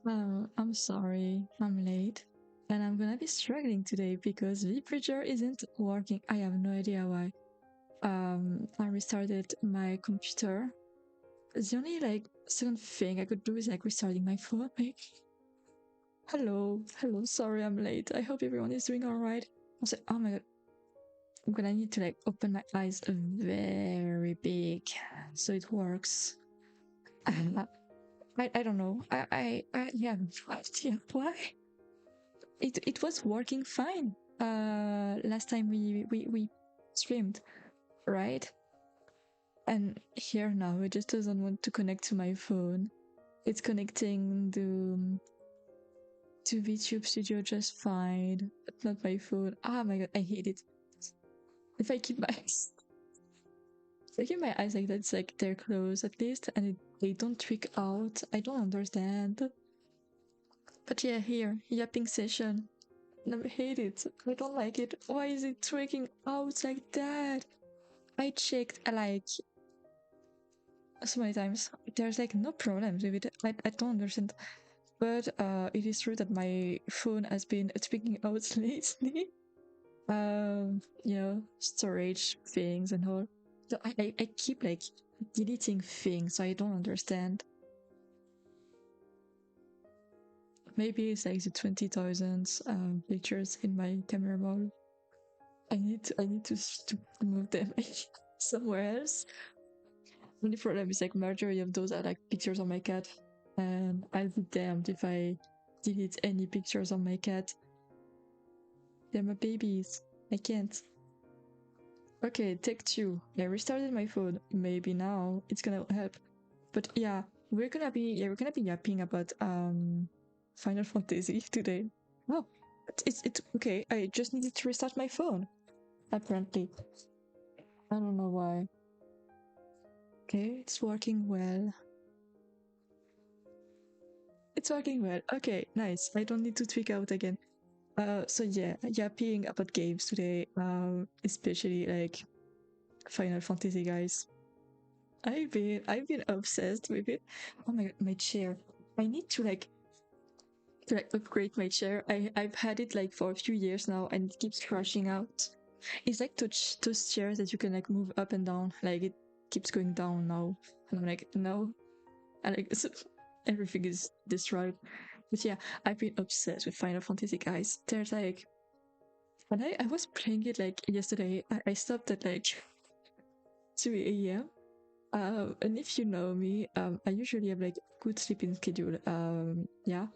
I'm sorry, I'm late. And I'm gonna be struggling today because the printer isn't working. I have no idea why. I restarted my computer. The only like second thing I could do is like restarting my phone. Like, hello, sorry I'm late. I hope everyone is doing alright. I was like, oh my god, I'm gonna need to like open my eyes very big so it works. I don't know. I have no idea why. It was working fine. Last time we streamed, right? And here now it just doesn't want to connect to my phone. It's connecting to VTube Studio just fine, but not my phone. Ah my god, I hate it. If I keep my eyes, if I keep my eyes like that, it's like they're closed at least, and they don't tweak out. I don't understand. But yeah, here yapping session. I hate it. I don't like it. Why is it tweaking out like that? I checked like so many times. There's like no problems with it. I don't understand. But it is true that my phone has been tweaking out lately. Storage things and all. So I keep like deleting things, so I don't understand. Maybe it's like the 20,000 pictures in my camera roll. I need to move them somewhere else. Only problem is like majority of those are like pictures of my cat, and I'll be damned if I delete any pictures of my cat. They're my babies. I can't. Okay, take two. I restarted my phone. Maybe now it's gonna help. But yeah, we're gonna be yapping about Final Fantasy today. Oh, it's okay. I just needed to restart my phone. Apparently, I don't know why. Okay, it's working well. It's working well. Okay, nice. I don't need to tweak out again. So yeah, yapping about games today. Especially like Final Fantasy, guys. I've been obsessed with it. Oh my god, my chair. I need to like upgrade my chair. I've had it like for a few years now, and it keeps crashing out. It's like those chairs that you can like move up and down. Like it keeps going down now, and I'm like no, and like everything is destroyed. But yeah, I've been obsessed with Final Fantasy, guys. There's like, when I was playing it like yesterday, I stopped at like 2 a.m. And if you know me, I usually have like good sleeping schedule. Yeah,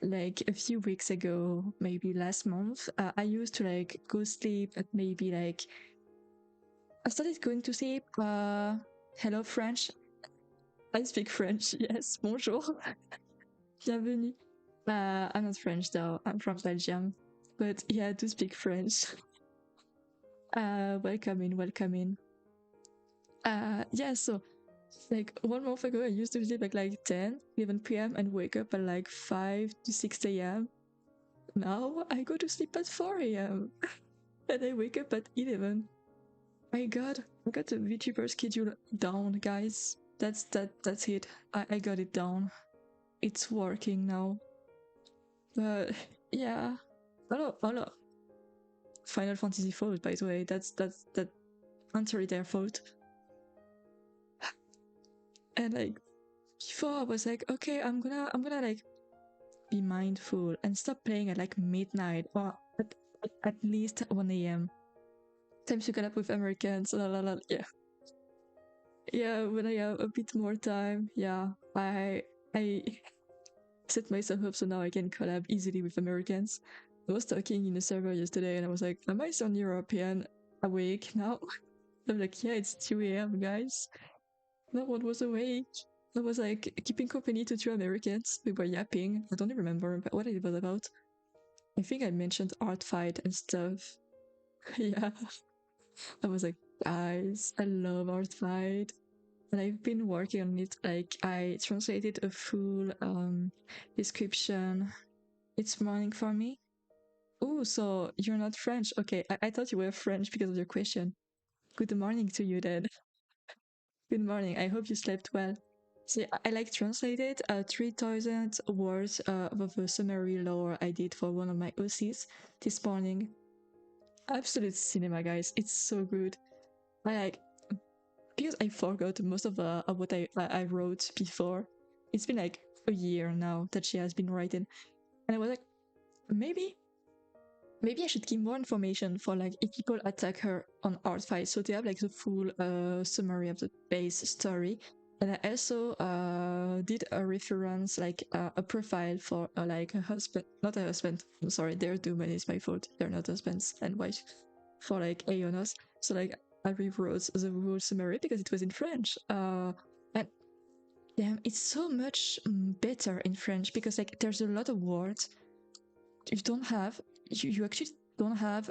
like a few weeks ago, maybe last month, I used to like go sleep at maybe like I started going to sleep. Hello French. I speak French. Yes, bonjour. Bienvenue. I'm not French though. I'm from Belgium, but yeah, I do speak French. Welcome in, welcome in. Yeah, so like 1 month ago, I used to sleep at like 10, 11 p.m. and wake up at like 5 to 6 a.m. Now I go to sleep at 4 a.m. and I wake up at 11. My god, I got the VTuber schedule down, guys. That's it. I got it down. It's working now. But yeah. Oh no. Final Fantasy fault, by the way. That entirely their fault. And like before I was like, okay, I'm gonna like be mindful and stop playing at like midnight or at least 1 a.m. Times you get up with Americans, la la la. Yeah, yeah. When I have a bit more time, yeah, I set myself up so now I can collab easily with Americans. I was talking in a server yesterday and I was like, am I sound European awake now? I'm like, yeah, it's 2 a.m. guys. No one was awake. I was like keeping company to two Americans. We were yapping. I don't even remember what it was about. I think I mentioned art fight and stuff. Yeah. I was like, guys, I love art fight. And I've been working on it. Like I translated a full description. It's morning for me. Oh, so you're not French. Okay, I thought you were French because of your question. Good morning to you then. Good morning. I hope you slept well. So yeah, I like translated 3,000 words of a summary lore I did for one of my OCs this morning. Absolute cinema, guys. It's so good. I like because I forgot most of what I wrote before. It's been like a year now that she has been writing, and I was like, maybe maybe I should give more information for like if people attack her on art fight. So they have like the full summary of the base story. And I also did a reference, like a profile for like a husband, not a husband. I'm sorry, they're doomed. It's my fault. They're not husbands and wife for like Aeonos. So like I rewrote the whole summary because it was in French. And damn, it's so much better in French because like there's a lot of words you don't have you actually don't have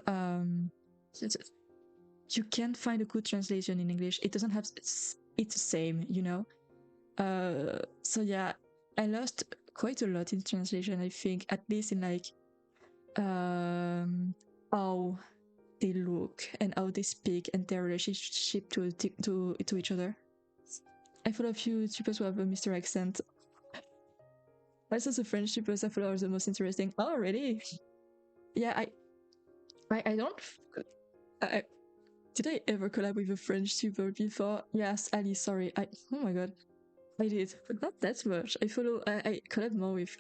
you can't find a good translation in English. It doesn't have it's the same, you know. So yeah, I lost quite a lot in translation, I think, at least in like how they look and how they speak and their relationship to each other. I follow a few YouTubers who have a Mr. accent. Also the French YouTubers I follow are the most interesting. Oh really? Yeah, I don't I, did I ever collab with a French YouTuber before? Yes, Ali, sorry. Oh my god. I did, but not that much. I collab more with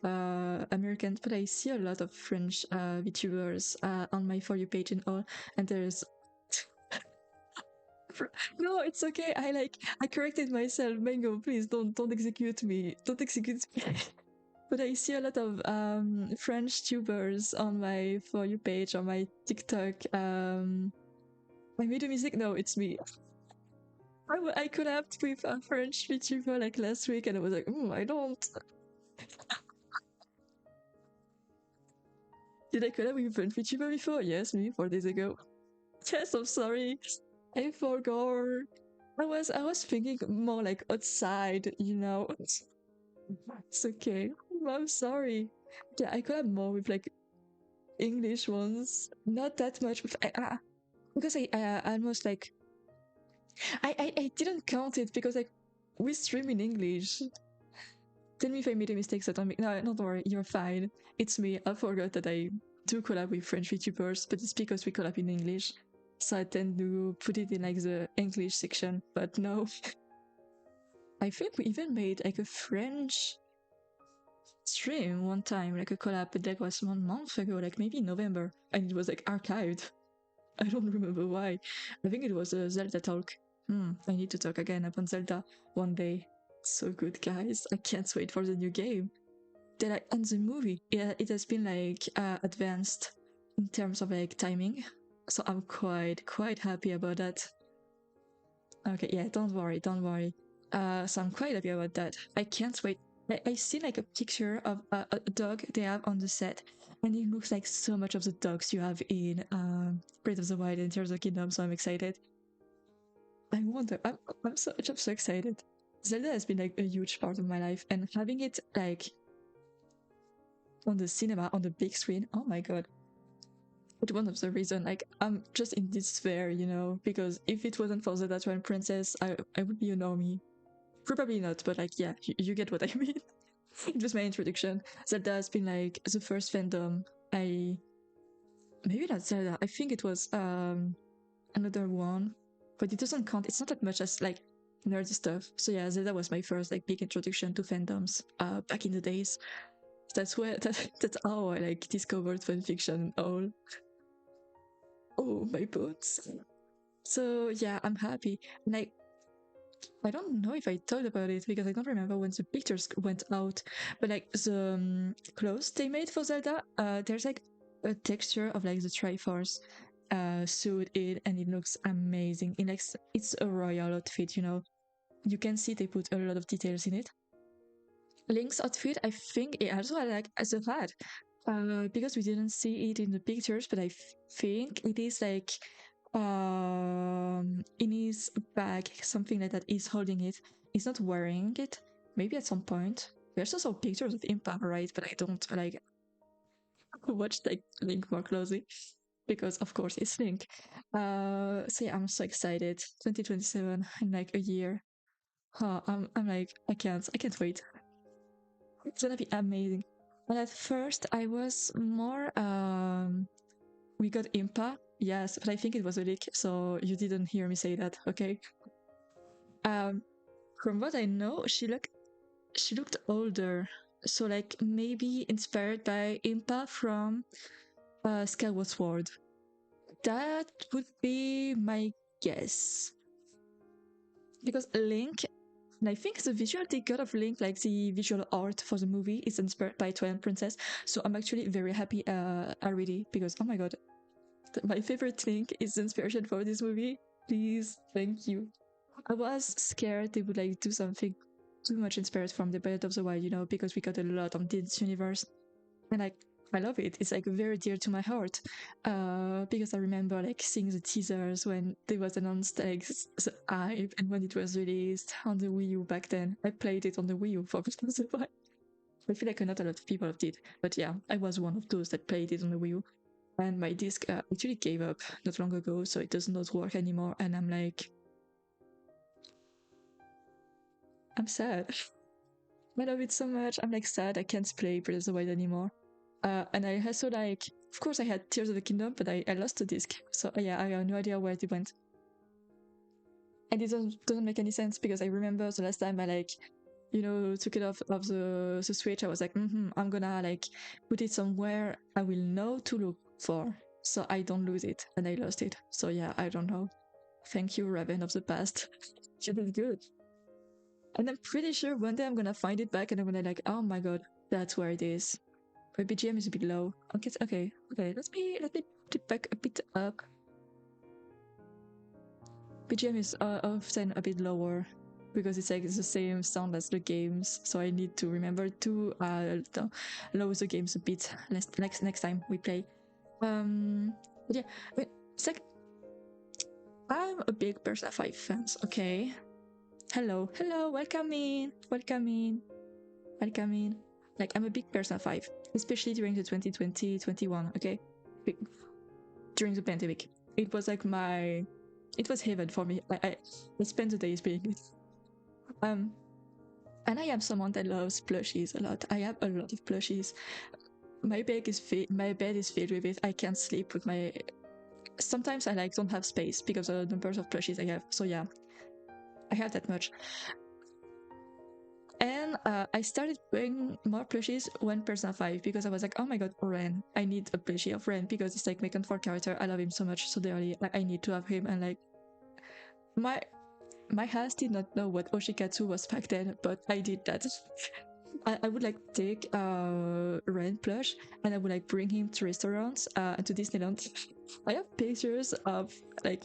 Americans, but I see a lot of French VTubers on my For You page and all, and there's no, it's okay. I corrected myself. Mango, please don't execute me. Don't execute me. But I see a lot of French tubers on my For You page, on my TikTok. I made a music. No, it's me. I collabed with a French VTuber like last week, and I was like, I don't. Did I collab with a French VTuber before? Yes, me 4 days ago. Yes, I'm sorry. I forgot. I was thinking more like outside, you know. It's okay. I'm sorry. Yeah, I collab more with like English ones. Not that much with because I almost like I didn't count it because like we stream in English. Tell me if I made a mistake, so no, don't worry, you're fine. It's me. I forgot that I do collab with French VTubers, but it's because we collab in English. So I tend to put it in like the English section, but no. I think we even made like a French stream one time, like a collab, but that was 1 month ago, like maybe in November, and it was like archived. I don't remember why. I think it was a Zelda talk. I need to talk again about Zelda one day. So good, guys. I can't wait for the new game. Then like on the movie, yeah, it has been like advanced in terms of like timing. So I'm quite happy about that. Okay, yeah, don't worry. So I'm quite happy about that. I can't wait. I see like a picture of a dog they have on the set, and it looks like so much of the dogs you have in Breath of the Wild and Tears of the Kingdom. So I'm excited. I wonder. I'm so excited. Zelda has been like a huge part of my life, and having it like on the cinema on the big screen. Oh my god! It's one of the reason like I'm just in this sphere, you know, because if it wasn't for Zelda Twilight Princess, I would be a normie. Probably not, but like yeah, you get what I mean. It was my introduction. Zelda has been like the first fandom I maybe not Zelda. I think it was another one, but it doesn't count. It's not that much as like nerdy stuff. So yeah, Zelda was my first like big introduction to fandoms back in the days. That's how I like discovered fanfiction and all. Oh, my boots. So yeah, I'm happy. Like I don't know if I thought about it because I don't remember when the pictures went out, but like the clothes they made for Zelda, there's like a texture of like the Triforce suit in, and it looks amazing. In like it's a royal outfit, you know. You can see they put a lot of details in it. Link's outfit, I think it also had like as a hat, because we didn't see it in the pictures, but think it is like in his bag, something like that. He's holding it. He's not wearing it. Maybe at some point. There's also pictures of him right, but I don't like watch like Link more closely because of course it's Link. So yeah, I'm so excited. 2027 in like a year. I'm like, I can't wait. It's gonna be amazing. And at first, I was more, we got Impa, yes, but I think it was a leak, so you didn't hear me say that, okay? Um, from what I know, she looked older, so like maybe inspired by Impa from Skyward Sword. That would be my guess. Because Link, and I think the visual they got of Link, like the visual art for the movie, is inspired by Twilight Princess. So I'm actually very happy already because oh my god, my favorite Link is the inspiration for this movie. Please, thank you. I was scared they would like do something too much inspired from the Breath of the Wild, you know, because we got a lot on this universe. And like I love it. It's like very dear to my heart. Because I remember like seeing the teasers when they was announced like the hype and when it was released on the Wii U back then. I played it on the Wii U for Breath of the Wild. I feel like not a lot of people did, but yeah, I was one of those that played it on the Wii U. And my disc actually gave up not long ago, so it does not work anymore. And I'm like, I'm sad. I love it so much. I'm like sad I can't play Breath of the Wild anymore. And I also like, of course, I had Tears of the Kingdom, but I lost the disc. So yeah, I have no idea where it went. And it doesn't make any sense because I remember the last time I like, you know, took it off of the Switch. I was like, I'm gonna like put it somewhere I will know to look for, so I don't lose it. And I lost it. So yeah, I don't know. Thank you, Raven of the past. You did good. And I'm pretty sure one day I'm gonna find it back and I'm gonna like, oh my god, that's where it is. My BGM is a bit low. Okay, okay. Let me put it back a bit up. BGM is often a bit lower because it's like the same sound as the games, so I need to remember to lower the games a bit next time we play. But yeah, I mean, it's like I'm a big Persona 5 fan. Okay, hello, welcome in, welcome in, welcome in. Like I'm a big Persona 5, especially during the 2020-21. Okay, during the pandemic, it was like it was heaven for me. I spent the days playing it. Um, and I am someone that loves plushies a lot. I have a lot of plushies. My bed is filled with it. I can't sleep with my. Sometimes I like don't have space because of the numbers of plushies I have. So yeah, I have that much. And I started buying more plushies when Persona 5 because I was like, oh my god, Ren. I need a plushie of Ren because it's like my comfort character. I love him so much so dearly. Like, I need to have him. And like, my house did not know what Oshikatsu was back then, but I did that. I would like take Ren plush and I would like bring him to restaurants and to Disneyland. I have pictures of like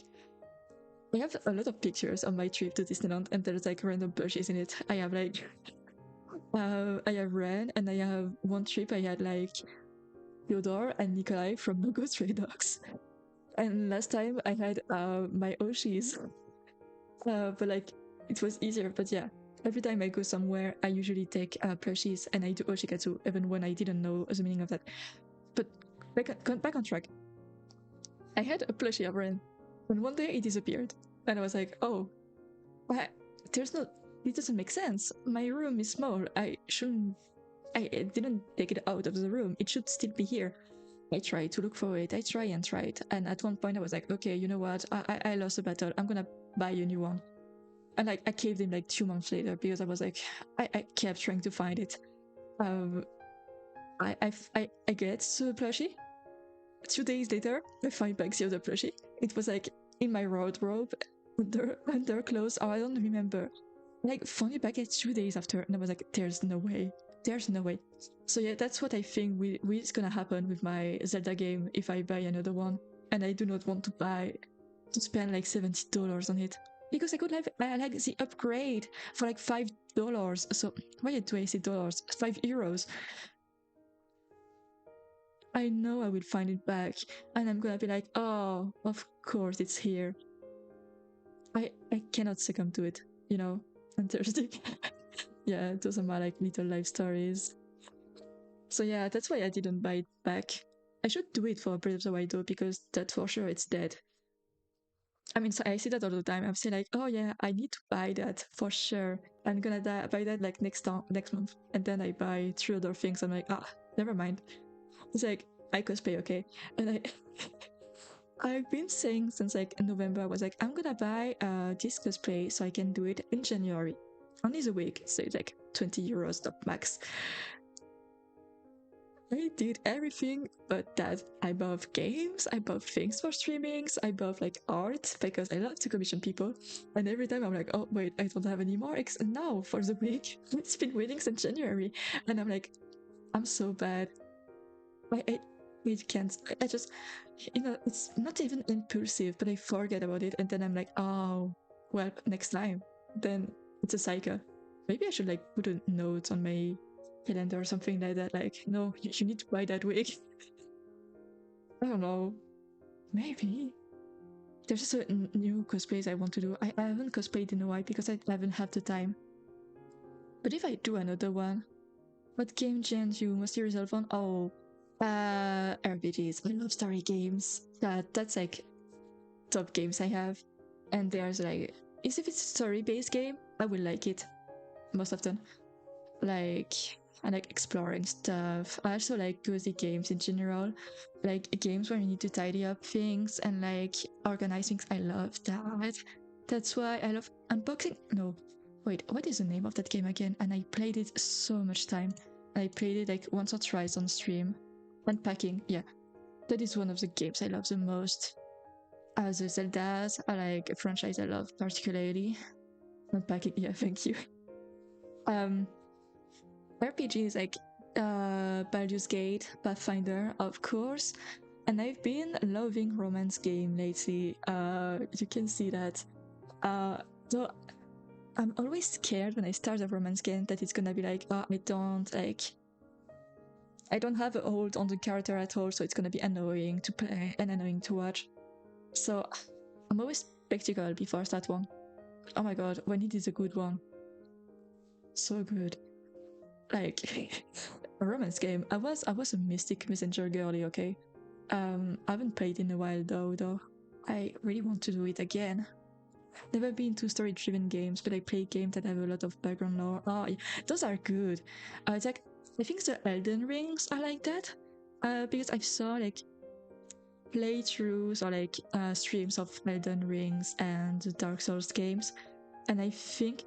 I have a lot of pictures of my trip to Disneyland and there's like random plushies in it. I have like I have Ren and I have one trip I had like Fyodor and Nikolai from No Go Stray Dogs. And last time I had my Oshis. But like it was easier. But yeah, every time I go somewhere, I usually take plushies and I do Oshikatsu, even when I didn't know the meaning of that. But back on track. I had a plushie of Ren, and one day it disappeared, and I was like, oh, what? There's no. It doesn't make sense. My room is small. I shouldn't. I didn't take it out of the room. It should still be here. I try to look for it. I try and try it. And at one point I was like, okay, you know what? I lost the battle. I'm gonna buy a new one. And like I caved in like 2 months later because I was like, I kept trying to find it. Um, I get the plushie. 2 days later, I find back the other plushie. It was like in my wardrobe, under clothes. Oh, I don't remember. Like found it back at 2 days after, and I was like, there's no way. There's no way. So yeah, that's what I think is gonna happen with my Zelda game if I buy another one. And I do not want to spend like $70 on it. Because I could have like the upgrade for like $5. So why do I say dollars? €5. I know I will find it back, and I'm gonna be like, oh, of course it's here. I cannot succumb to it, you know. I'm thirsty. Yeah, those are my like little life stories. So yeah, that's why I didn't buy it back. I should do it for Breath of the Wild though, because that for sure it's dead. I mean, so I see that all the time. I'm still like, oh yeah, I need to buy that for sure. I'm gonna buy that like next month, and then I buy three other things. I'm like, never mind. It's like I cosplay, okay, and I've been saying since like in November, I was like, I'm gonna buy this cosplay so I can do it in January. Only the week, so it's like 20 euros top max. I did everything but that. I bought games, I bought things for streamings, I bought like art because I love to commission people. And every time I'm like, oh wait, I don't have any more now for the week. It's been waiting since January. And I'm like, I'm so bad. I it can't. I just, it's not even impulsive, but I forget about it. And then I'm like, oh, well, next time. Then it's a cycle. Maybe I should like put a note on my calendar or something like that. Like, no, you need to buy that wig. I don't know. Maybe. There's just a new cosplays I want to do. I haven't cosplayed in a while because I haven't had the time. But if I do another one, what game gens you mostly resolve on? Oh, RPGs. I love story games. That's like top games I have. And there's like, if it's a story-based game, I will like it most often. Like, I like exploring stuff. I also like cozy games in general, like games where you need to tidy up things and like organize things. I love that. That's why I love unboxing. No, wait, what is the name of that game again? And I played it so much time. I played it like once or twice on stream. Unpacking, yeah, that is one of the games I love the most. As the Zeldas, I like a franchise I love particularly. Unpacking, yeah, thank you. Um, RPGs like Baldur's Gate, Pathfinder, of course. And I've been loving romance game lately. You can see that. So I'm always scared when I start a romance game that it's gonna be like, oh, I don't have a hold on the character at all, so it's gonna be annoying to play and annoying to watch. So I'm always skeptical before I start one. Oh my god, when it is a good one. So good. Like a romance game. I was a Mystic Messenger girly, okay? I haven't played in a while though. I really want to do it again. Never been to story-driven games, but I play games that have a lot of background lore. Oh, yeah, those are good. It's like, I think the Elden Rings are like that. Because I saw like playthroughs or like streams of Elden Rings and the Dark Souls games, and I think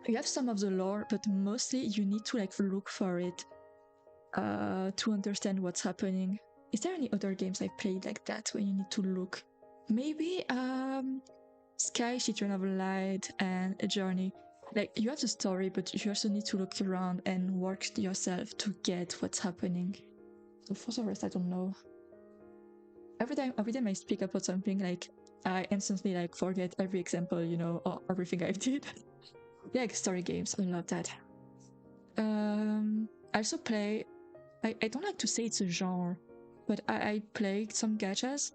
you have some of the lore, but mostly you need to like look for it to understand what's happening. Is there any other games I played like that where you need to look? Maybe Sky, Children of Light, and A Journey. Like you have the story, but you also need to look around and work yourself to get what's happening. So for the rest, I don't know. Every time I speak about something, like I instantly like forget every example, or everything I did. Like story games, I love that. I also play. I don't like to say it's a genre, but I play some gachas.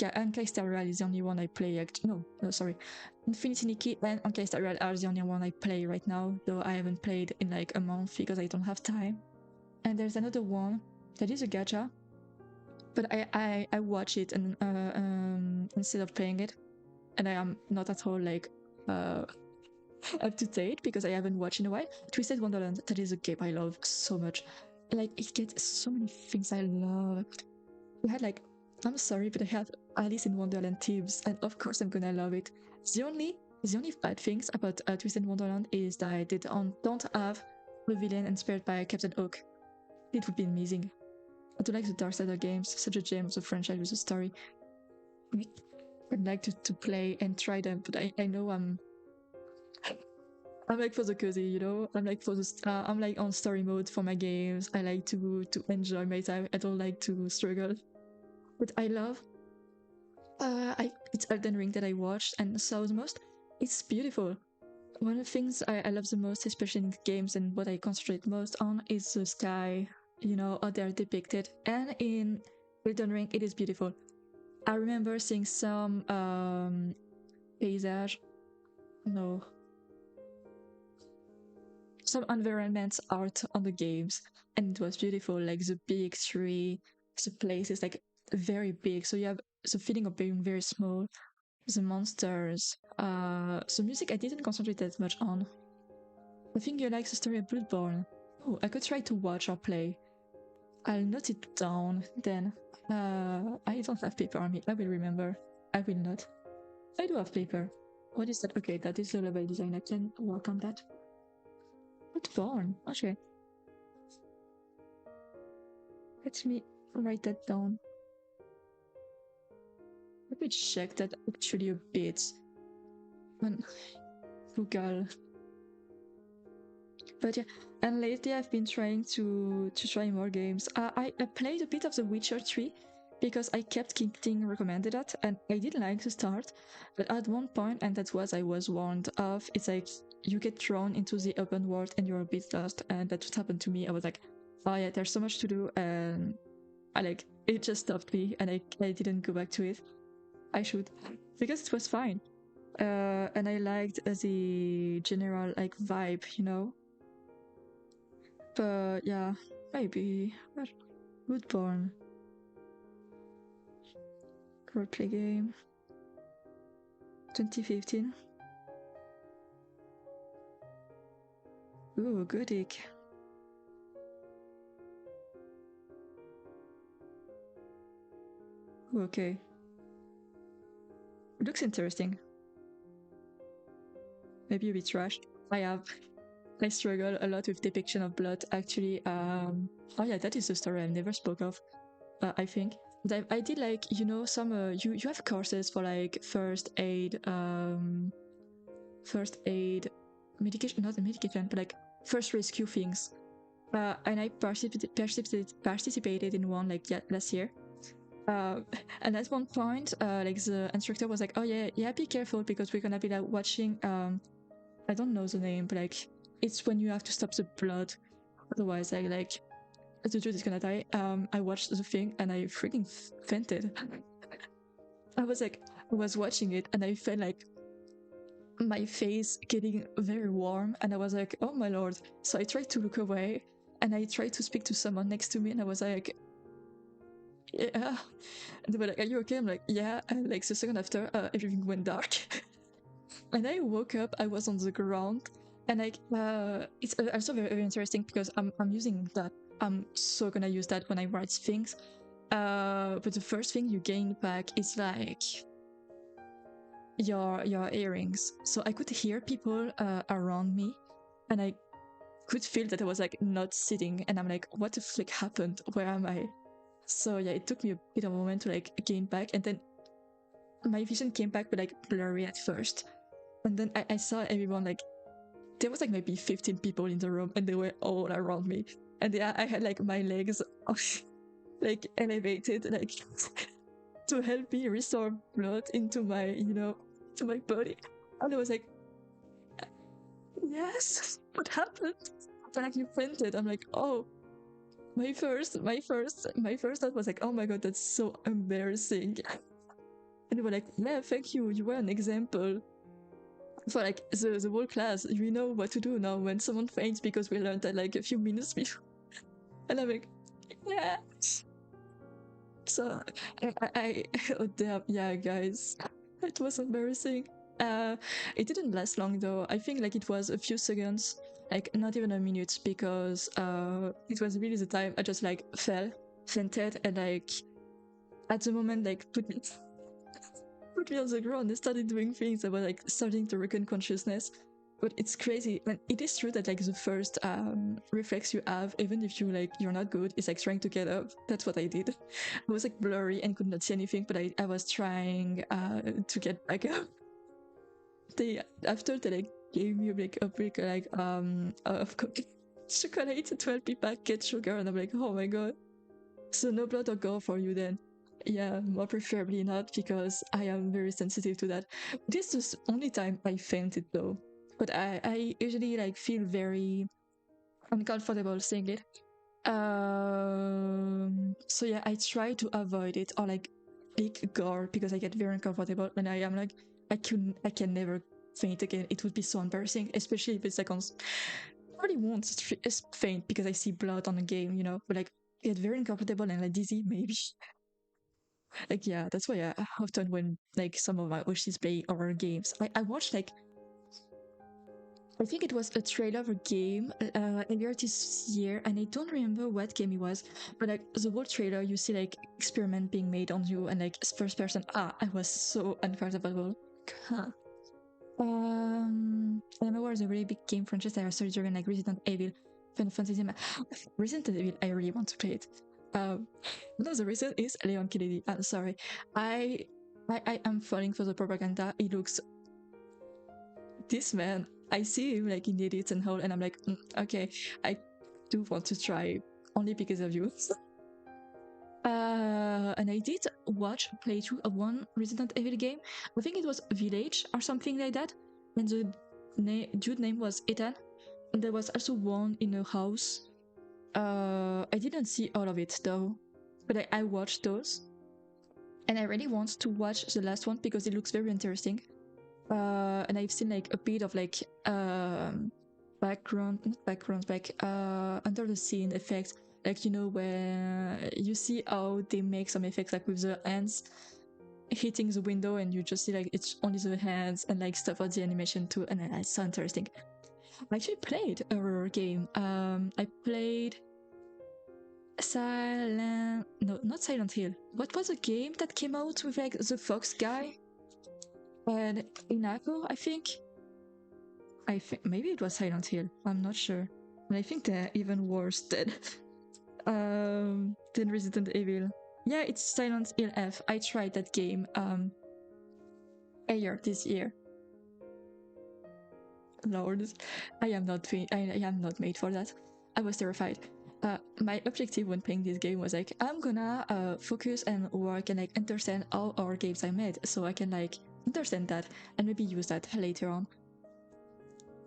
Ankai Star Rail is the only one I play. No, sorry. Infinity Nikki and Ankai Star Rail are the only one I play right now, though I haven't played in like a month because I don't have time. And there's another one that is a gacha, but I watch it and instead of playing it, and I am not at all like up to date because I haven't watched in a while. Twisted Wonderland, that is a game I love so much. Like it gets so many things I love. We had like, I'm sorry, but I have Alice in Wonderland themes, and of course I'm gonna love it. The only bad things about Twisted Wonderland is that they don't have a villain inspired by Captain Hook. It would be amazing. I do like the Darksider games, such a gem of the franchise with a story. I'd like to play and try them, but I know I'm like for the cozy, I'm like I'm like on story mode for my games. I like to enjoy my time. I don't like to struggle. But I love it's Elden Ring that I watched and saw the most. It's beautiful. One of the things I love the most, especially in games, and what I concentrate most on is the sky, how they're depicted. And in Elden Ring, it is beautiful. I remember seeing some paysage, no, some environment art on the games, and it was beautiful, like the big tree, the places, like very big. So you have the feeling of being very small. The monsters. The music I didn't concentrate that much on. I think you like the story of Bloodborne. Oh, I could try to watch or play. I'll note it down then. I don't have paper on me. I will remember. I will not. I do have paper. What is that? Okay, that is the level design. I can work on that. Bloodborne. Okay. Let me write that down. Let me check that actually a bit. When Google. But yeah, and lately I've been trying to try more games. I played a bit of The Witcher 3 because I kept getting recommended that, and I did like to start, but at one point, and that's what I was warned of, it's like you get thrown into the open world and you're a bit lost, and that's what happened to me. I was like, oh yeah, there's so much to do, and I like it just stopped me, and I didn't go back to it. I should, because it was fine. And I liked the general like vibe, you know. But yeah, maybe. But Bloodborne roleplay game, 2015. Ooh, goodic. Ooh, okay. Looks interesting. Maybe a bit trash. I struggle a lot with depiction of blood. Actually, oh yeah, that is a story I never spoke of. I think. But I did like some you have courses for like first aid medication, not a medication, but like first rescue things. And I participated in one like last year. And at one point, like the instructor was like, "Oh yeah, be careful because we're gonna be like watching. I don't know the name, but like it's when you have to stop the blood. Otherwise, like the dude is gonna die." I watched the thing and I freaking fainted. I was like, I was watching it and I felt like my face getting very warm, and I was like, "Oh my lord!" So I tried to look away, and I tried to speak to someone next to me, and I was like, "Yeah," and they were like, "Are you okay?" I'm like, "Yeah." And like the second after, everything went dark, and I woke up. I was on the ground, and like, it's also very, very interesting because I'm using that. I'm so gonna use that when I write things. But the first thing you gain back is like your earrings. So I could hear people around me, and I could feel that I was like not sitting, and I'm like, what the flick happened? Where am I? So yeah, it took me a bit of a moment to like gain back, and then my vision came back, but like blurry at first. And then I saw everyone like there was like maybe 15 people in the room, and they were all around me. And yeah, I had like my legs like elevated, like to help me restore blood into my, to my body. And I was like, yes, what happened? And like you fainted. I'm like, oh, my first thought was like, oh my god, that's so embarrassing. And they were like, yeah, thank you. You were an example for like the whole class. We know what to do now when someone faints because we learned that like a few minutes before. And I'm like, yeah. So I oh damn, yeah, guys, it was embarrassing. Uh, it didn't last long though. I think like it was a few seconds, like not even a minute, because it was really the time I just like fainted, and like at the moment like put me on the ground and started doing things. I was like starting to regain consciousness. But it's crazy, and it is true that like the first reflex you have, even if you're not good, is like trying to get up. That's what I did. I was like blurry and could not see anything, but I was trying to get back up. They after they like gave me like a brick like of chocolate to help me back get sugar, and I'm like, oh my god. So no blood or gore for you then. Yeah, more preferably not, because I am very sensitive to that. This is the only time I fainted though. But I usually like feel very uncomfortable saying it. So yeah, I try to avoid it, or like big gore, because I get very uncomfortable and I am like I can never faint again. It would be so embarrassing, especially if it's like on I really won't faint because I see blood on the game, but like get very uncomfortable and like dizzy maybe. Like yeah, that's why I often when like some of my OGs play horror games, I watch like I think it was a trailer of a game earlier this year, and I don't remember what game it was, but like the whole trailer, you see like experiment being made on you, and like first person. I was so uncomfortable. Huh. I remember a really big game franchise that I started during like Resident Evil, Final Fantasy. Resident Evil, I really want to play it. One of the reason is Leon Kennedy. I'm sorry, I, I am falling for the propaganda. He looks this man. I see him like in the edits and all, and I'm like, okay, I do want to try only because of you. And I did watch a playthrough of one Resident Evil game. I think it was Village or something like that. And the dude name was Ethan. And there was also one in a house. I didn't see all of it though, but I watched those. And I really want to watch the last one because it looks very interesting. And I've seen like a bit of like background, not background, like under the scene effects, like you know where you see how they make some effects like with the hands hitting the window, and you just see like it's only the hands and like stuff of the animation too, and it's so interesting. I actually played a horror game. I played no, not Silent Hill. What was a game that came out with like the fox guy? And Inako, I think. I think maybe it was Silent Hill. I'm not sure. And I think they're even worse than Resident Evil. Yeah, it's Silent Hill F. I tried that game earlier this year. Lord, I am not made for that. I was terrified. My objective when playing this game was like, I'm gonna focus and work and like understand how our games are made, so I can like understand that and maybe use that later on.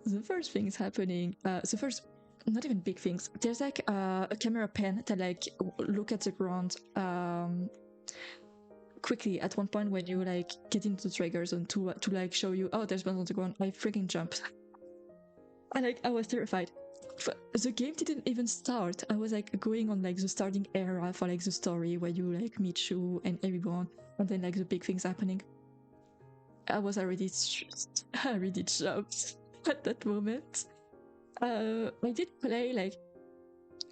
The first things happening, the first, not even big things. There's like a camera pen that like look at the ground quickly at one point when you like get into the trigger zone to like show you, oh, there's one on the ground. I freaking jumped. And like I was terrified. The game didn't even start. I was like going on like the starting era for like the story where you like meet Shu and everyone, and then like the big things happening. I was already stressed. I already jumped at that moment. I did play like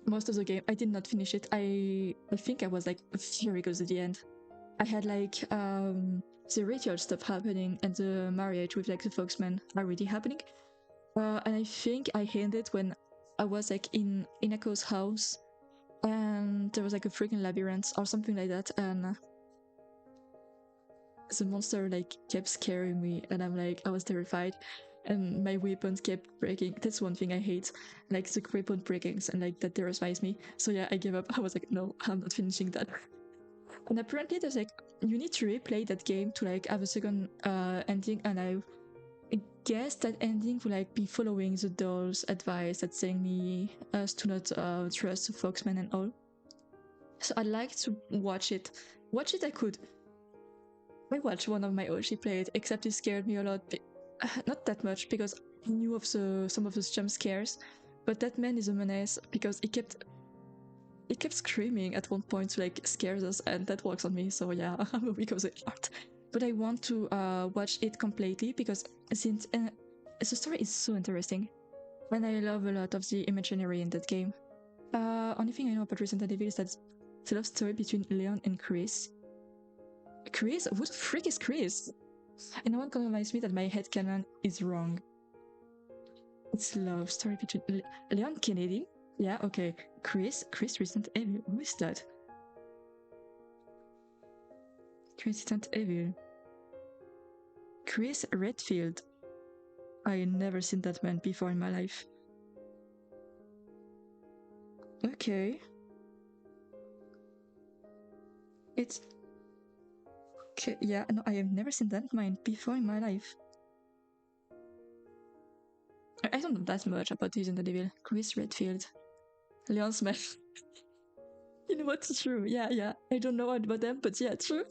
most of the game. I did not finish it. I think I was like very good at the end. I had like the ritual stuff happening and the marriage with like the Foxman already happening. And I think I ended when I was like in Inako's house, and there was like a freaking labyrinth or something like that, and the monster like kept scaring me, and I'm like I was terrified, and my weapons kept breaking. That's one thing I hate, like the weapon breakings, and like that terrifies me. So yeah, I gave up. I was like, no, I'm not finishing that. And apparently there's like you need to replay that game to like have a second ending, and I guess that ending will like be following the doll's advice that's saying me us to not trust the Foxman and all. So I'd like to watch it. Watch it I could. I watched one of my OG play it, except it scared me a lot. Not that much because I knew of some of those jump scares, but that man is a menace because he kept screaming at one point to like scares us, and that works on me. So yeah, I'm a weak of the heart. But I want to watch it completely because since the story is so interesting, and I love a lot of the imaginary in that game. Only thing I know about Resident Evil is that the love story between Leon and Chris. Chris? Who the freak is Chris? And no one can convince me that my headcanon is wrong. It's love story between Leon Kennedy. Yeah, okay. Chris Resident Evil. Who is that? Resident Evil. Chris Redfield. I never seen that man before in my life. Okay. It's... Okay, yeah, no, I have never seen that man before in my life. I don't know that much about Resident Evil. Chris Redfield. Leon Smith. You know what? True. Yeah. I don't know about them, but yeah, true.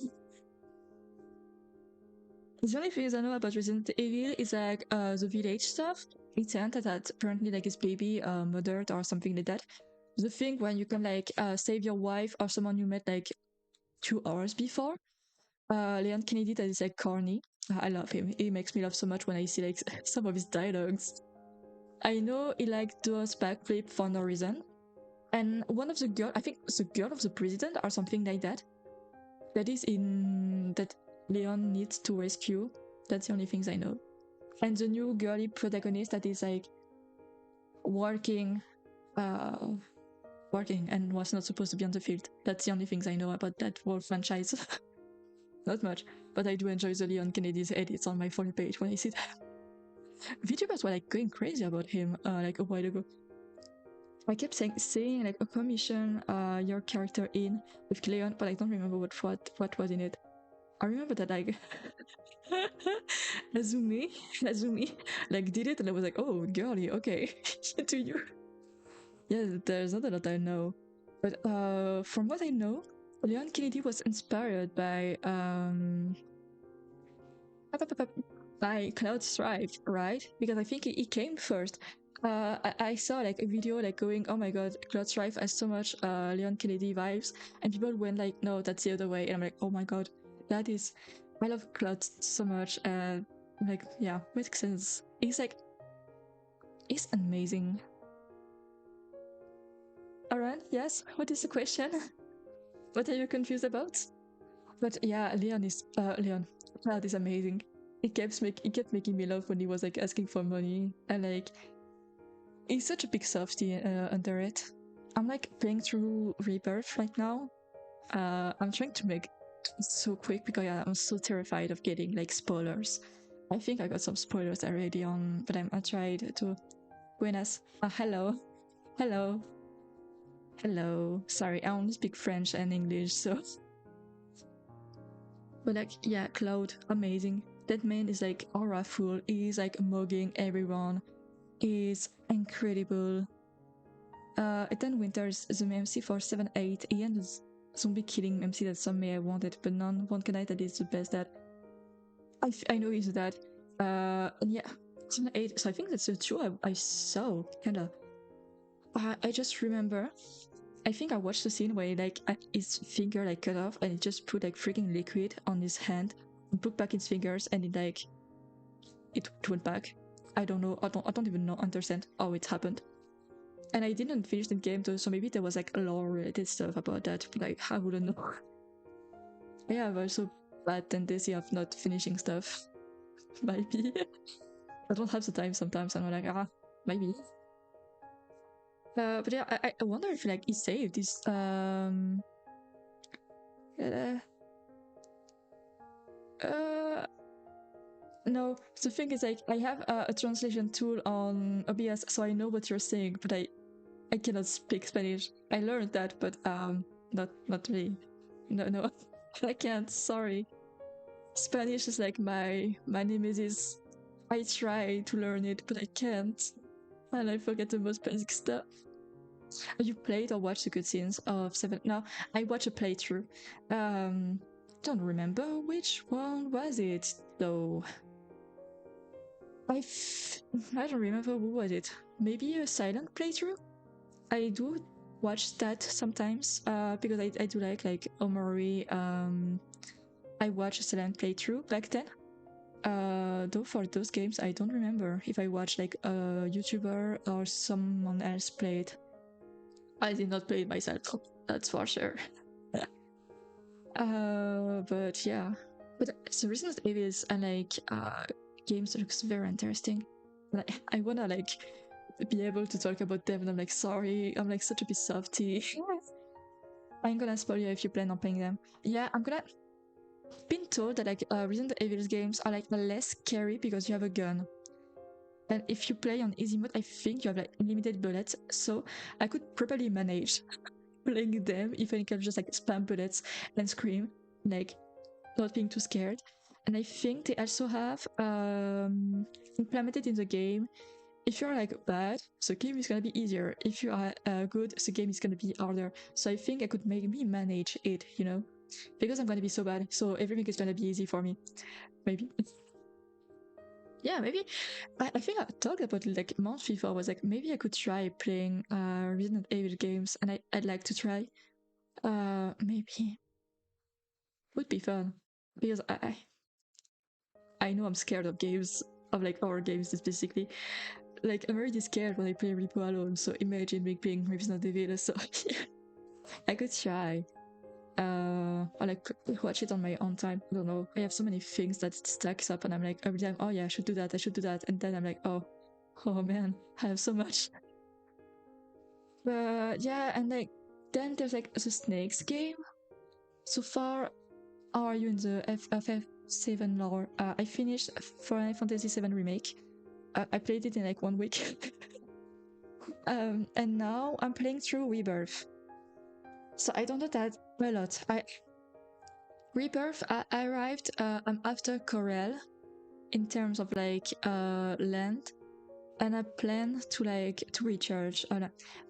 The only things I know about Resident Evil is like the village stuff. It's that apparently like his baby murdered or something like that. The thing when you can like save your wife or someone you met like 2 hours before. Leon Kennedy, that is like corny. I love him. He makes me laugh so much when I see like some of his dialogues. I know he like does backflip for no reason. And one of the girl, I think the girl of the president or something like that, that is in that Leon needs to rescue. That's the only things I know. And the new girly protagonist that is like working, uh, working and was not supposed to be on the field. That's the only things I know about that whole franchise. Not much, but I do enjoy the Leon Kennedy's edits on my follow page when I see that. VTubers were like going crazy about him like a while ago. I kept saying like a commission your character in with Leon, but I don't remember what was in it. I remember that like Azumi like did it and I was like, oh girly, okay. To you. Yeah, there's not a lot I know. But from what I know, Leon Kennedy was inspired by Cloud Strife, right? Because I think he came first. I saw like a video like going, oh my god, Cloud Strife has so much Leon Kennedy vibes, and people went like, no, that's the other way, and I'm like, oh my god, that is, I love Cloud so much, like yeah, makes sense. He's amazing. Alright, yes. What is the question? What are you confused about? But yeah, Leon. Cloud is amazing. He kept making me laugh when he was like asking for money, and like he's such a big softie under it. I'm like playing through Rebirth right now. I'm trying to make it so quick because yeah, I'm so terrified of getting like spoilers. I think I got some spoilers already on, but I tried to. Buenas. Hello. Hello. Hello. Sorry, I only speak French and English, so. But like, yeah, Cloud, amazing. That man is like auraful. He's like mugging everyone. He's incredible. Ethan Winters is the MC for 7-8. Ian is zombie killing MC that some may have wanted, but none one can that is the best that. I know he's that. And yeah, 7-8. So I think that's the two I saw, kinda. I just remember I think I watched the scene where like his finger like cut off and he just put like freaking liquid on his hand and put back his fingers and it went back. I don't know. I don't even know understand how it happened. And I didn't finish the game though, so maybe there was like a lore related stuff about that. But like I wouldn't know. I have also bad tendency of not finishing stuff. Maybe. I don't have the time sometimes and I'm like maybe. But yeah, I wonder if like he saved this uh, no, the thing is like I have a translation tool on OBS, so I know what you're saying, but I cannot speak Spanish. I learned that, but not really. No, I can't. Sorry. Spanish is like my nemesis. I try to learn it, but I can't, and I forget the most basic stuff. You played or watched the cutscenes of 7? No, I watched a playthrough. Don't remember which one was it though. I don't remember who was it. Maybe a silent playthrough. I do watch that sometimes because I do like Omori. I watched a silent playthrough back then. Though for those games, I don't remember if I watched like a YouTuber or someone else played. I did not play it myself, that's for sure. But yeah. But the Resident Evil and like games looks very interesting. Like, I wanna like be able to talk about them and I'm like sorry, I'm like such a bit softy. I'm gonna spoil you if you plan on playing them. Yeah, I'm gonna been told that like Resident Evil games are like less scary because you have a gun. And if you play on easy mode, I think you have like unlimited bullets, so I could probably manage playing them if I can just like spam bullets and scream, like not being too scared. And I think they also have implemented in the game, if you're like bad, the game is gonna be easier. If you are good, the game is gonna be harder. So I think I could maybe manage it, you know, because I'm gonna be so bad, so everything is gonna be easy for me. Maybe. Yeah, maybe. I think I talked about it like month before. I was like, maybe I could try playing Resident Evil games, and I'd like to try. Maybe. Would be fun because I know I'm scared of games, of like horror games specifically. Like I'm already scared when I play Repo alone, so imagine me playing Resident Evil. So I could try. Or like watch it on my own time. I don't know. I have so many things that stacks up, and I'm like every time, oh yeah, I should do that. I should do that, and then I'm like, oh man, I have so much. But yeah, and like then there's like the snakes game. So far, how are you in the FF7 lore? I finished Final Fantasy 7 remake. I played it in like 1 week. And now I'm playing through Rebirth. So I don't know that a lot. Rebirth, I arrived after Corel in terms of like land, and I plan to like to recharge.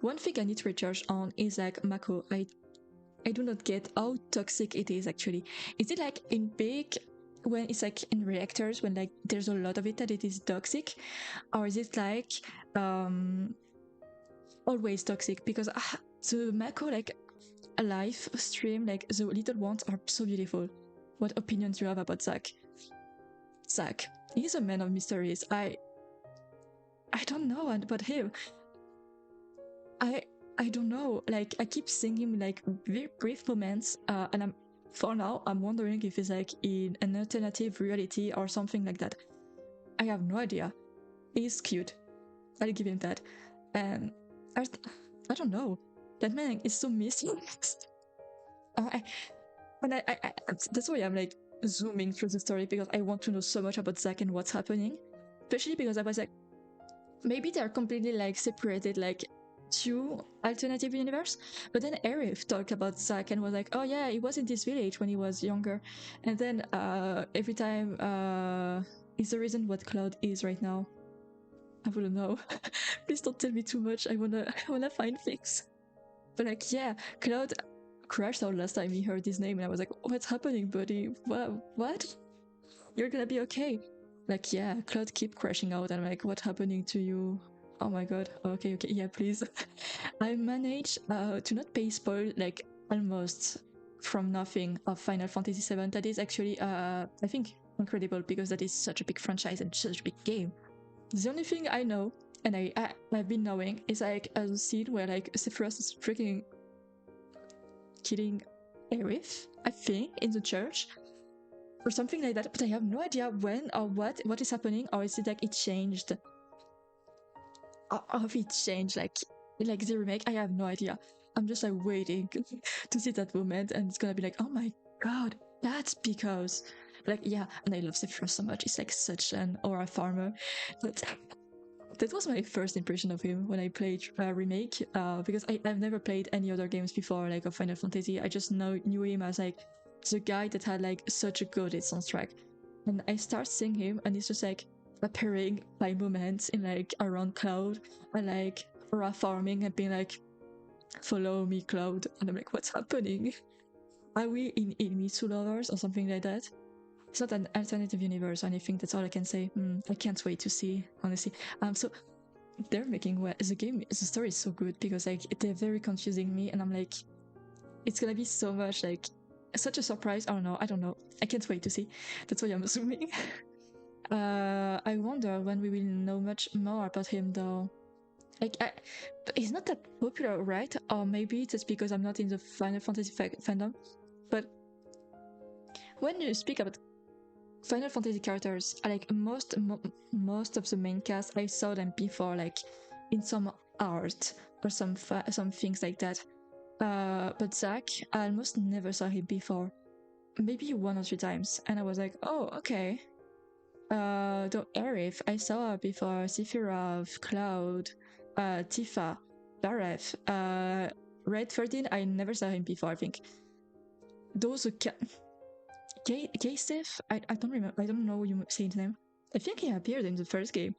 One thing I need to recharge on is like Mako. I do not get how toxic it is actually. Is it like in big when it's like in reactors when like there's a lot of it that it is toxic, or is it like always toxic? Because the Mako like a live stream, like the little ones are so beautiful. What opinions do you have about Zack? Zack, he's a man of mysteries. I don't know about him. I don't know. Like I keep seeing him like very brief moments, and for now I'm wondering if he's like in an alternative reality or something like that. I have no idea. He's cute. I'll give him that. And I don't know. That man is so missing. That's why I'm like zooming through the story because I want to know so much about Zack and what's happening. Especially because I was like, maybe they're completely like separated, like two alternative universe. But then Arif talked about Zack and was like, oh yeah, he was in this village when he was younger. And then every time is the reason what Cloud is right now. I wouldn't know. Please don't tell me too much. I wanna find things. But like yeah, Cloud crashed out last time he heard his name and I was like, what's happening, buddy? What? You're gonna be okay. Like yeah, Cloud keep crashing out and I'm like, what's happening to you? Oh my god. Okay, yeah, please. I managed to not pay spoil like almost from nothing of Final Fantasy VII. That is actually I think incredible because that is such a big franchise and such a big game. The only thing I know and I've been knowing is like a scene where like Sephiroth is freaking killing Aerith, I think, in the church or something like that. But I have no idea when or what is happening, or is it like it changed? Or if it changed like the remake? I have no idea. I'm just like waiting to see that moment, and it's gonna be like, oh my god, that's because. Like yeah, and I love Sephiroth so much. It's like such an aura farmer. But that was my first impression of him when I played remake, because I've never played any other games before, like of Final Fantasy. I just knew him as like the guy that had like such a good soundtrack. And I start seeing him, and it's just like appearing by moments in like around Cloud, and like aura farming and being like, "Follow me, Cloud," and I'm like, "What's happening? Are we in Mitsu lovers or something like that?" It's not an alternative universe or anything. That's all I can say. I can't wait to see, honestly. So they're making the story is so good because like they're very confusing me, and I'm like, it's gonna be so much like such a surprise. I don't know. I can't wait to see. That's why I'm assuming. I wonder when we will know much more about him though. Like, he's not that popular, right? Or maybe it's just because I'm not in the Final Fantasy fandom. But when you speak about Final Fantasy characters, like most of the main cast, I saw them before, like in some art or some things like that. But Zack, I almost never saw him before. Maybe 1 or 2 times, and I was like, oh, okay. Though Aerith, I saw her before. Sephiroth, Cloud, Tifa, Barrett, Red 13. I never saw him before. I think those Gaysef, I don't remember. I don't know you say his name. I think he appeared in the first game,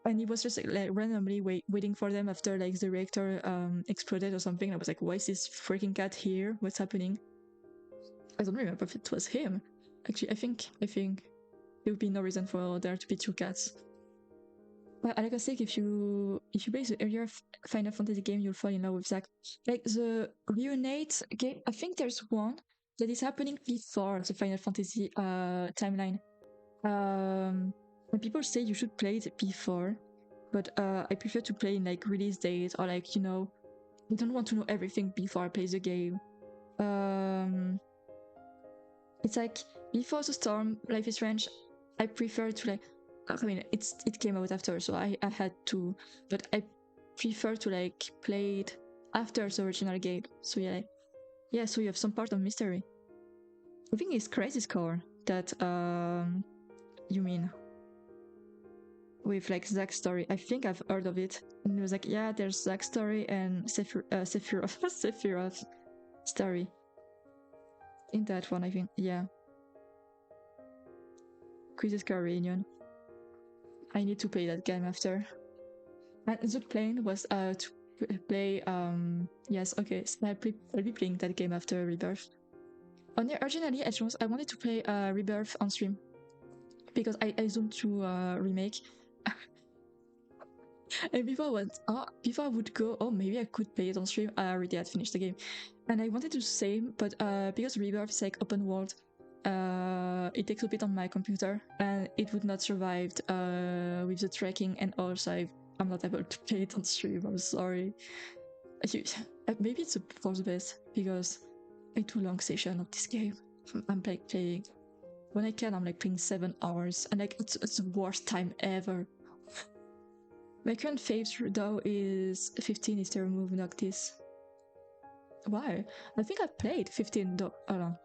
and he was just like randomly waiting for them after like the reactor exploded or something. And I was like, why is this freaking cat here? What's happening? I don't remember if it was him. Actually, I think there would be no reason for there to be two cats. But like I said, if you play the earlier Final Fantasy game, you'll fall in love with Zack. Like the Reunite game, I think there's one that is happening before the Final Fantasy timeline. And people say you should play it before, but I prefer to play in like release date or like, you know, I don't want to know everything before I play the game. It's like before the storm, Life is Strange. I prefer to like. I mean, it came out after, so I had to, but I prefer to like play it after the original game. So yeah, yeah. So you have some part of mystery. I think it's Crazy Score that you mean with like Zack's story. I think I've heard of it. And it was like, yeah, there's Zack's story and Sephiroth's story. In that one, I think, yeah. Crisis Core Reunion. I need to play that game after. And the plan was to play. Yes, okay. So I'll be playing that game after Rebirth. Originally, I wanted to play Rebirth on stream because I zoomed to remake. And before I would go, oh, maybe I could play it on stream. I already had finished the game, and I wanted to same, but because Rebirth is like open world, it takes a bit on my computer, and it would not survive with the tracking, and also I'm not able to play it on stream. I'm sorry. Maybe it's for the best because I do long session of this game. I'm like playing when I can. I'm like playing 7 hours, and like it's the worst time ever. My current fave though is 15 is to remove Noctis. Why? I think I played 15 though. Hold on.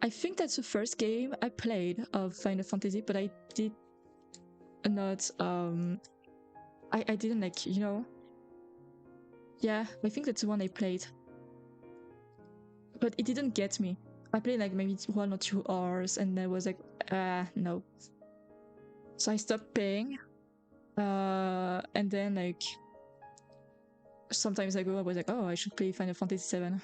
I think that's the first game I played of Final Fantasy, but I did not I didn't like, you know. Yeah, I think that's the one I played. But it didn't get me. I played like maybe 1 or 2 hours and I was like, no. So I stopped playing. And then like sometimes ago I was like, oh, I should play Final Fantasy VII.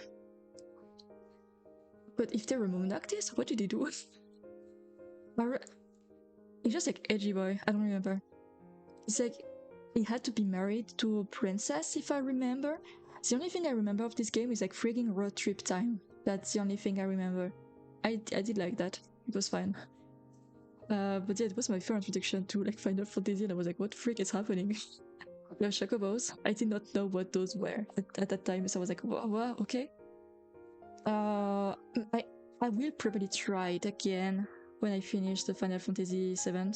But if they remove Noctis, what did they do? It's just like edgy boy. I don't remember. It's like he had to be married to a princess, if I remember. The only thing I remember of this game is like freaking road trip time. That's the only thing I remember. I did like that. It was fine. But yeah, it was my first introduction to like Final Fantasy, and I was like, what freak is happening? The chocobos. I did not know what those were at that time, so I was like, wow, okay. I will probably try it again when I finish the Final Fantasy VII.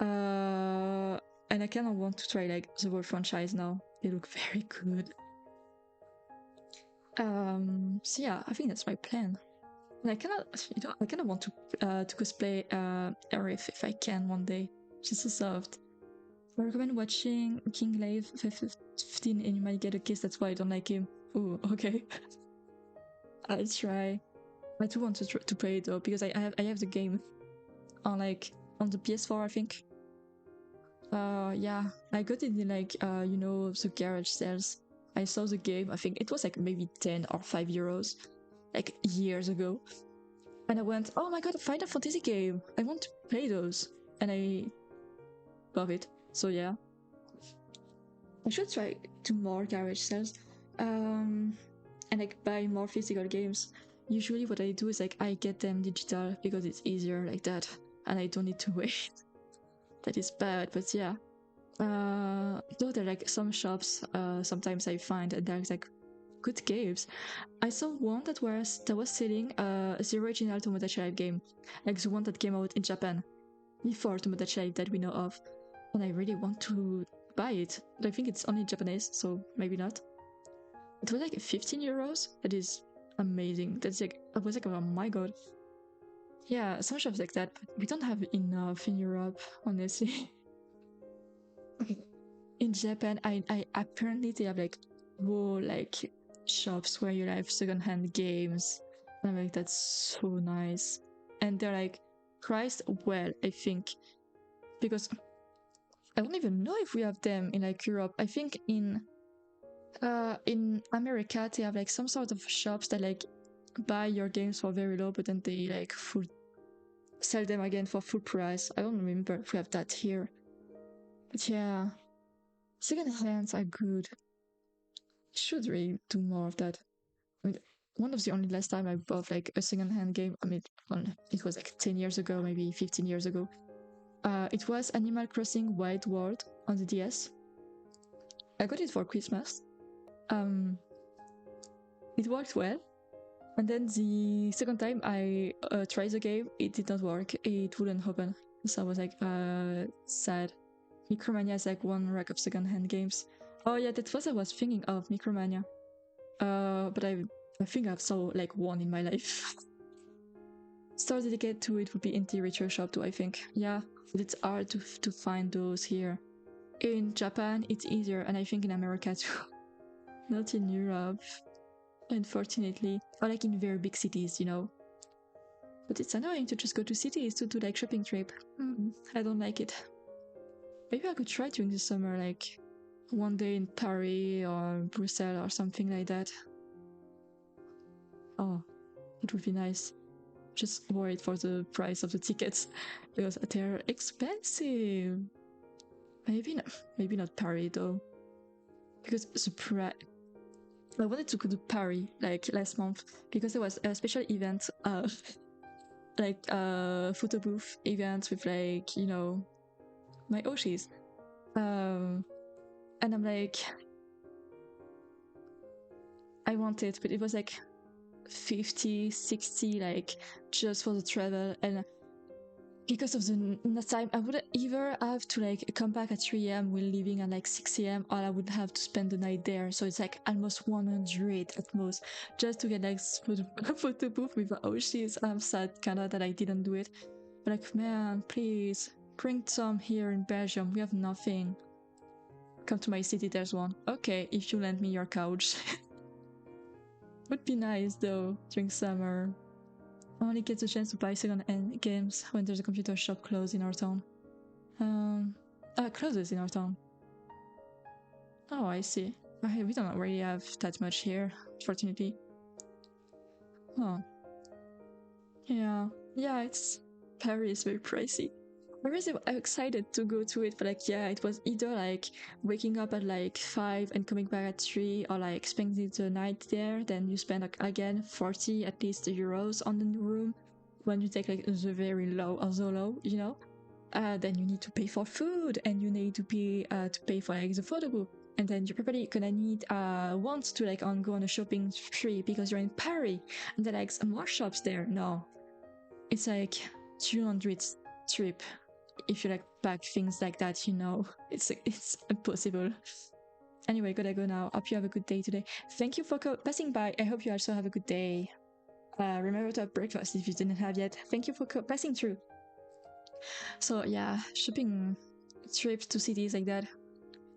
And I kind of want to try like the whole franchise now. They look very good. So yeah, I think that's my plan. And I kind of want to cosplay Aerith if I can one day. She's so soft. I recommend watching King Lave 15 and you might get a kiss. That's why I don't like him. Ooh, okay. I'll try. I do want to play it though because I have the game on the PS4, I think. Yeah, I got it in like you know, the garage sales. I saw the game. I think it was like maybe 10 or 5 euros, like years ago. And I went, oh my god, a Final Fantasy game! I want to play those, and I love it. So yeah, I should try to more garage sales, and like buy more physical games. Usually, what I do is like I get them digital because it's easier like that, and I don't need to wait. That is bad, but yeah. Though there are like some shops sometimes I find and there's like good games. I saw one that was selling the original Tomodachi Life game, like the one that came out in Japan before Tomodachi Life that we know of, and I really want to buy it. But I think it's only Japanese, so maybe not. It was like 15 euros. That is amazing. That's like I was like, oh my god. Yeah, some shops like that, but we don't have enough in Europe, honestly. In Japan, I apparently they have like whole like shops where you have secondhand games. I'm like, that's so nice, and they're like priced well, I think, because I don't even know if we have them in like Europe. I think in America they have like some sort of shops that like buy your games for very low, but then they like sell them again for full price. I don't remember if we have that here, but yeah. Second hands are good. Should really do more of that. I mean, one of the only last time I bought like a second-hand game. I mean, well, it was like 10 years ago, maybe 15 years ago. It was Animal Crossing Wild World on the DS. I got it for Christmas. It worked well. And then the second time I tried the game, it did not work. It wouldn't open. So I was like, sad. Micromania is like one rack of second-hand games. Oh yeah, that was I was thinking of, Micromania. But I think I've saw like one in my life. Store dedicated to it would be Indie Retro Shop too, I think. Yeah, but it's hard to find those here. In Japan, it's easier, and I think in America too. Not in Europe, unfortunately. Or like in very big cities, you know. But it's annoying to just go to cities to do like shopping trip. I don't like it. Maybe I could try during the summer, like one day in Paris or Brussels or something like that. Oh, it would be nice. Just worried for the price of the tickets because they're expensive. Maybe not Paris though, because the price. I wanted to go to Paris like last month because there was a special event, like a photo booth event with like, you know, my Oshis. And I'm like, I want it, but it was like 50, 60, like just for the travel. And because of the time, I would either have to like come back at 3 a.m. while leaving at like 6 a.m. or I would have to spend the night there. So it's like almost 100 at most just to get like photo booth with Oshis. I'm sad kinda that I didn't do it. But like, man, please bring some here in Belgium. We have nothing. Come to my city, there's one. Okay, if you lend me your couch. Would be nice though during summer. I only get the chance to buy second-hand games when there's a computer shop closed in our town. Closes in our town. Oh, I see. We don't really have that much here, fortunately. Huh. Yeah. Yeah, it's Paris, very pricey. I was excited to go to it, but like, yeah, it was either like waking up at like 5 and coming back at 3, or like spending the night there. Then you spend like again 40 at least euros on the room when you take like the very low or the low, you know. Then you need to pay for food, and you need to pay for like the photo booth, and then you're probably gonna need want to like go on a shopping spree because you're in Paris, and then like more shops there. No, it's like 200 trip if you like pack things like that, you know. It's impossible. Anyway, gotta go now. Hope you have a good day today. Thank you for passing by. I hope you also have a good day. Remember to have breakfast if you didn't have yet. Thank you for passing through. So yeah, shopping trips to cities like that,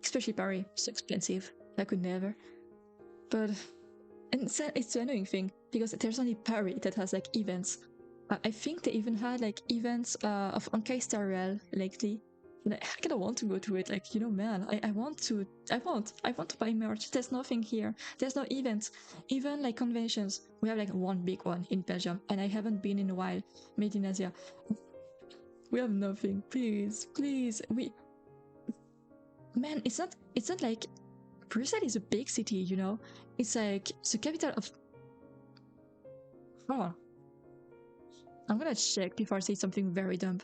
especially Paris, so expensive. I could never. But and it's the annoying thing because there's only Paris that has like events. I think they even had like events of Ankai Star Rail lately. And I kind of want to go to it. Like, you know, man, I want to buy merch. There's nothing here. There's no events. Even like conventions. We have like one big one in Belgium, and I haven't been in a while. Made in Asia. We have nothing. Please, please. Man, it's not like Brussels is a big city, you know. It's like the capital of. Oh, I'm gonna check before I say something very dumb.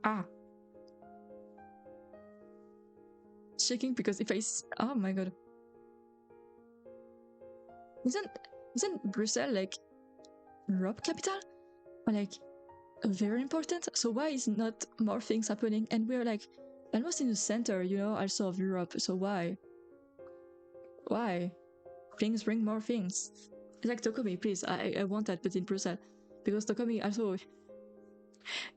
Ah. Checking because if oh my god. Isn't Brussels like Europe capital? Or like very important? So why is not more things happening? And we're like almost in the center, you know, also of Europe. So why? Why? Things bring more things. It's like Tokomi, please. I want that, but in Brussels. Because Tokomi also,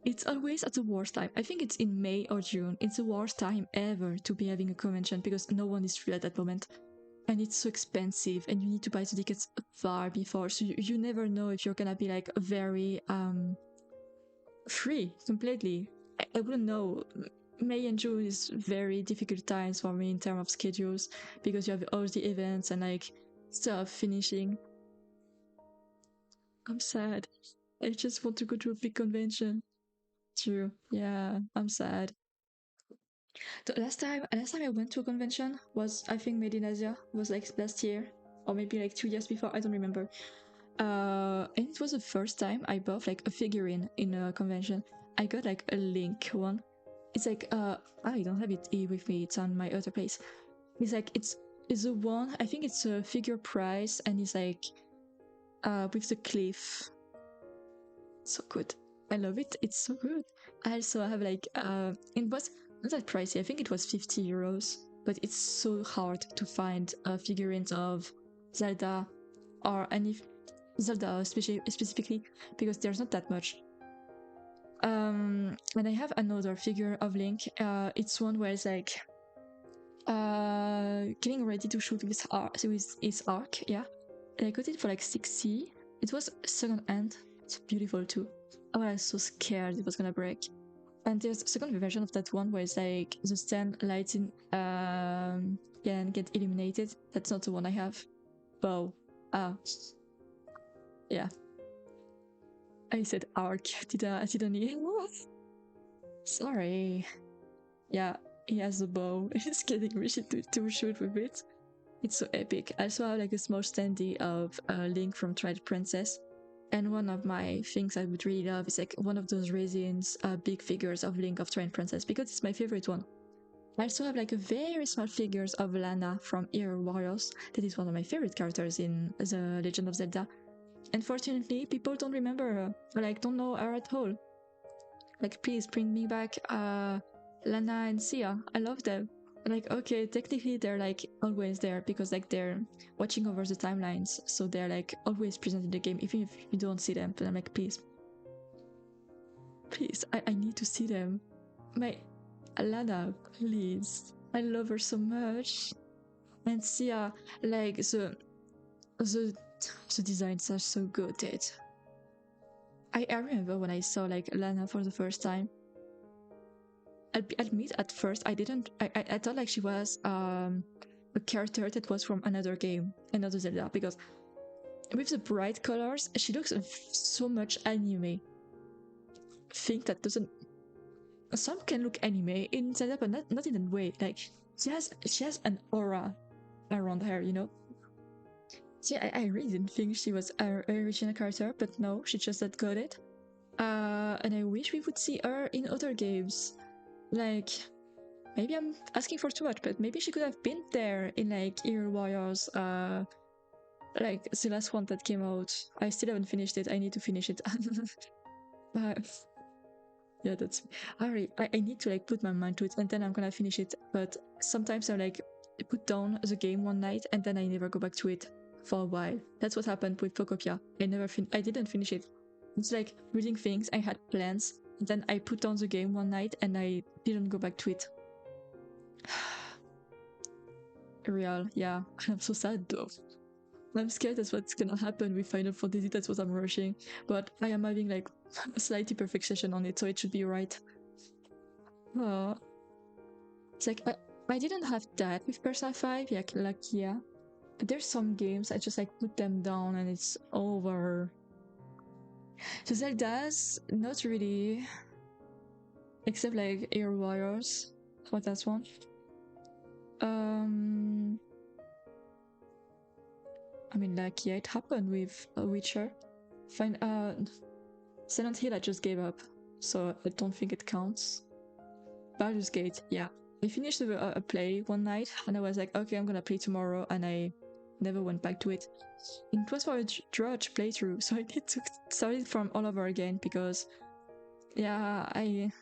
it's always at the worst time. I think it's in May or June. It's the worst time ever to be having a convention because no one is free at that moment. And it's so expensive, and you need to buy the tickets far before, so you never know if you're gonna be like very free completely. I wouldn't know. May and June is very difficult times for me in terms of schedules because you have all the events and like stuff finishing. I'm sad. I just want to go to a big convention. True. Yeah, I'm sad. The last time I went to a convention was, I think, made in Asia. It was like last year, or maybe like 2 years before. I don't remember. And it was the first time I bought like a figurine in a convention. I got like a Link one. It's like I don't have it here with me. It's on my other place. It's like it's the one. I think it's a figure price, and it's like with the cliff. So good. I love it. It's so good. I also have like it was not that pricey. I think it was 50 euros, but it's so hard to find figurines of Zelda or any Zelda specifically because there's not that much. And I have another figure of Link. It's one where it's like getting ready to shoot with his arc. Yeah, and I got it for like 60. It was second hand. It's beautiful too. Oh, I was so scared it was gonna break. And there's a second version of that one where it's like the stand lighting can get illuminated. That's not the one I have. Bow. Ah, yeah. I said arc. Didn't hear? Sorry. Yeah, he has a bow. He's getting ready to shoot with it. It's so epic. I also have like a small standee of Link from Twilight Princess. And one of my things I would really love is like one of those resins, big figures of Link of Twilight Princess because it's my favorite one. I also have like a very small figures of Lana from Hero Warriors. That is one of my favorite characters in the Legend of Zelda. Unfortunately, people don't remember her, or like don't know her at all. Like, please bring me back Lana and Sia. I love them. Like, okay, technically they're like always there because like they're watching over the timelines, so they're like always present in the game, even if you don't see them. But I'm like, please, please, I need to see them. My Lana, please. I love her so much. And Sia, like the the designs are so good. I remember when I saw like Lana for the first time. I'll admit at first I thought like she was a character that was from another game, another Zelda, because with the bright colors she looks so much anime. Think that doesn't, some can look anime in Zelda but not in a way, like she has an aura around her, you know. See, I really didn't think she was a original character, but no, she just that got it. And I wish we would see her in other games, like maybe I'm asking for too much, but maybe she could have been there in like Hero Warriors, like the last one that came out. I still haven't finished it. I need to finish it. But yeah, that's I need to like put my mind to it, and then I'm gonna finish it. But sometimes I like put down the game one night, and then I never go back to it for a while. That's what happened with Phocopia. I didn't finish it. It's like reading things. I had plans, and then I put down the game one night, and I didn't go back to it. Real, yeah. I'm so sad though. I'm scared that's what's gonna happen with Final Fantasy. That's what I'm rushing. But I am having like a slight perfection on it, so it should be right. Oh, it's like I didn't have that with Persona 5, like yeah. But there's some games I just like put them down and it's over. So Zelda's not really, except like Air Warriors. What that's one? I mean, like, yeah, it happened with Witcher. Fine, Silent Hill I just gave up, so I don't think it counts. Baldur's Gate, yeah. I finished a play one night, and I was like, okay, I'm gonna play tomorrow, and I never went back to it. It was for a Drudge playthrough, so I need to start it from all over again, because, yeah, I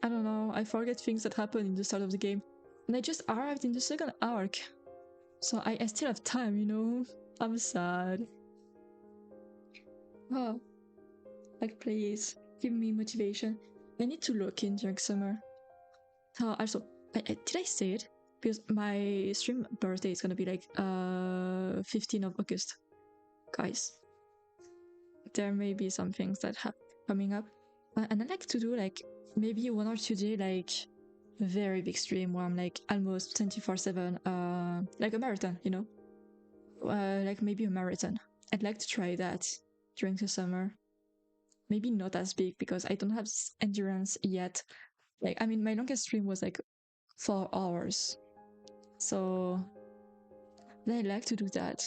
don't know, I forget things that happen in the start of the game. And I just arrived in the second arc, so I still have time, you know? I'm sad. Oh, like please, give me motivation. I need to look in during summer. Oh, also, did I say it? Because my stream birthday is gonna be like 15th of August. Guys, there may be some things that have coming up. And I like to do like maybe 1 or 2 day like very big stream where I'm like almost 24/7, like a marathon, you know? Like maybe a marathon. I'd like to try that during the summer. Maybe not as big because I don't have endurance yet, Like, I mean, my longest stream was like 4 hours. So I like to do that.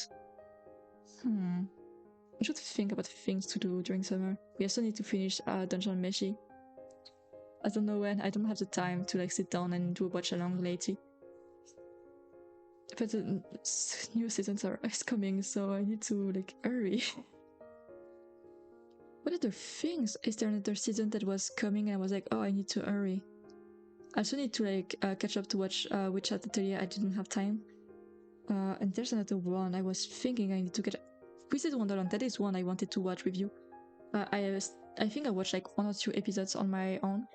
I should think about things to do during summer. We also need to finish Dungeon Meshi. I don't know when. I don't have the time to like sit down and do a watch along lately. But the new seasons are coming, so I need to like hurry. What other things? Is there another season that was coming and I was like, oh, I need to hurry? I also need to like catch up to watch Witch at Atelier. I didn't have time. And there's another one I was thinking I need to get. Twisted Wonderland. That is one I wanted to watch with you. I think I watched like 1 or 2 episodes on my own.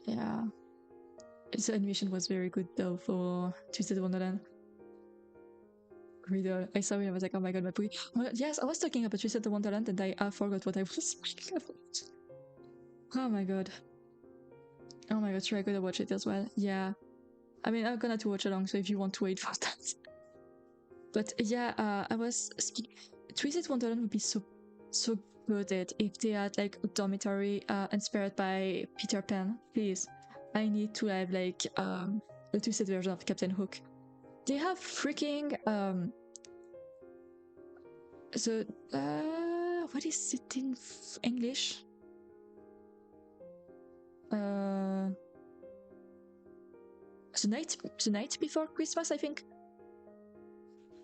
Yeah. The animation was very good though for Twisted Wonderland. Riddle. I saw it, I was like, oh my god, my boy. Well, yes, I was talking about Twisted Wonderland and I forgot what I was speaking about. Oh my god. Oh my god, sure, I gotta watch it as well. Yeah. I mean, I'm gonna to watch along, so if you want to wait for that. But yeah, I was speaking. Twisted Wonderland would be so good if they had like a dormitory inspired by Peter Pan. Please, I need to have like a twisted version of Captain Hook. They have freaking what is it in English? The night before Christmas, I think.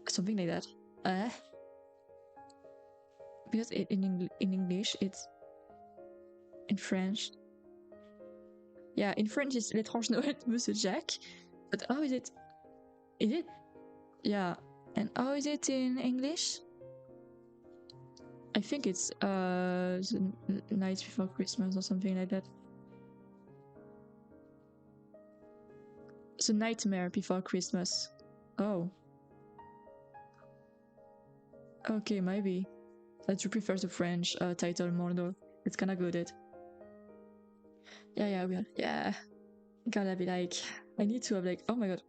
Something like that. Because in English it's in French. Yeah, in French it's L'étrange Noël de Monsieur Jack. But how is it? Is it? Yeah. And how is it in English? I think it's the night before Christmas or something like that. The Nightmare Before Christmas. Oh. Okay, maybe. I do prefer the French title more though. It's kinda good at. Yeah. Gotta be like, I need to have like, oh my god,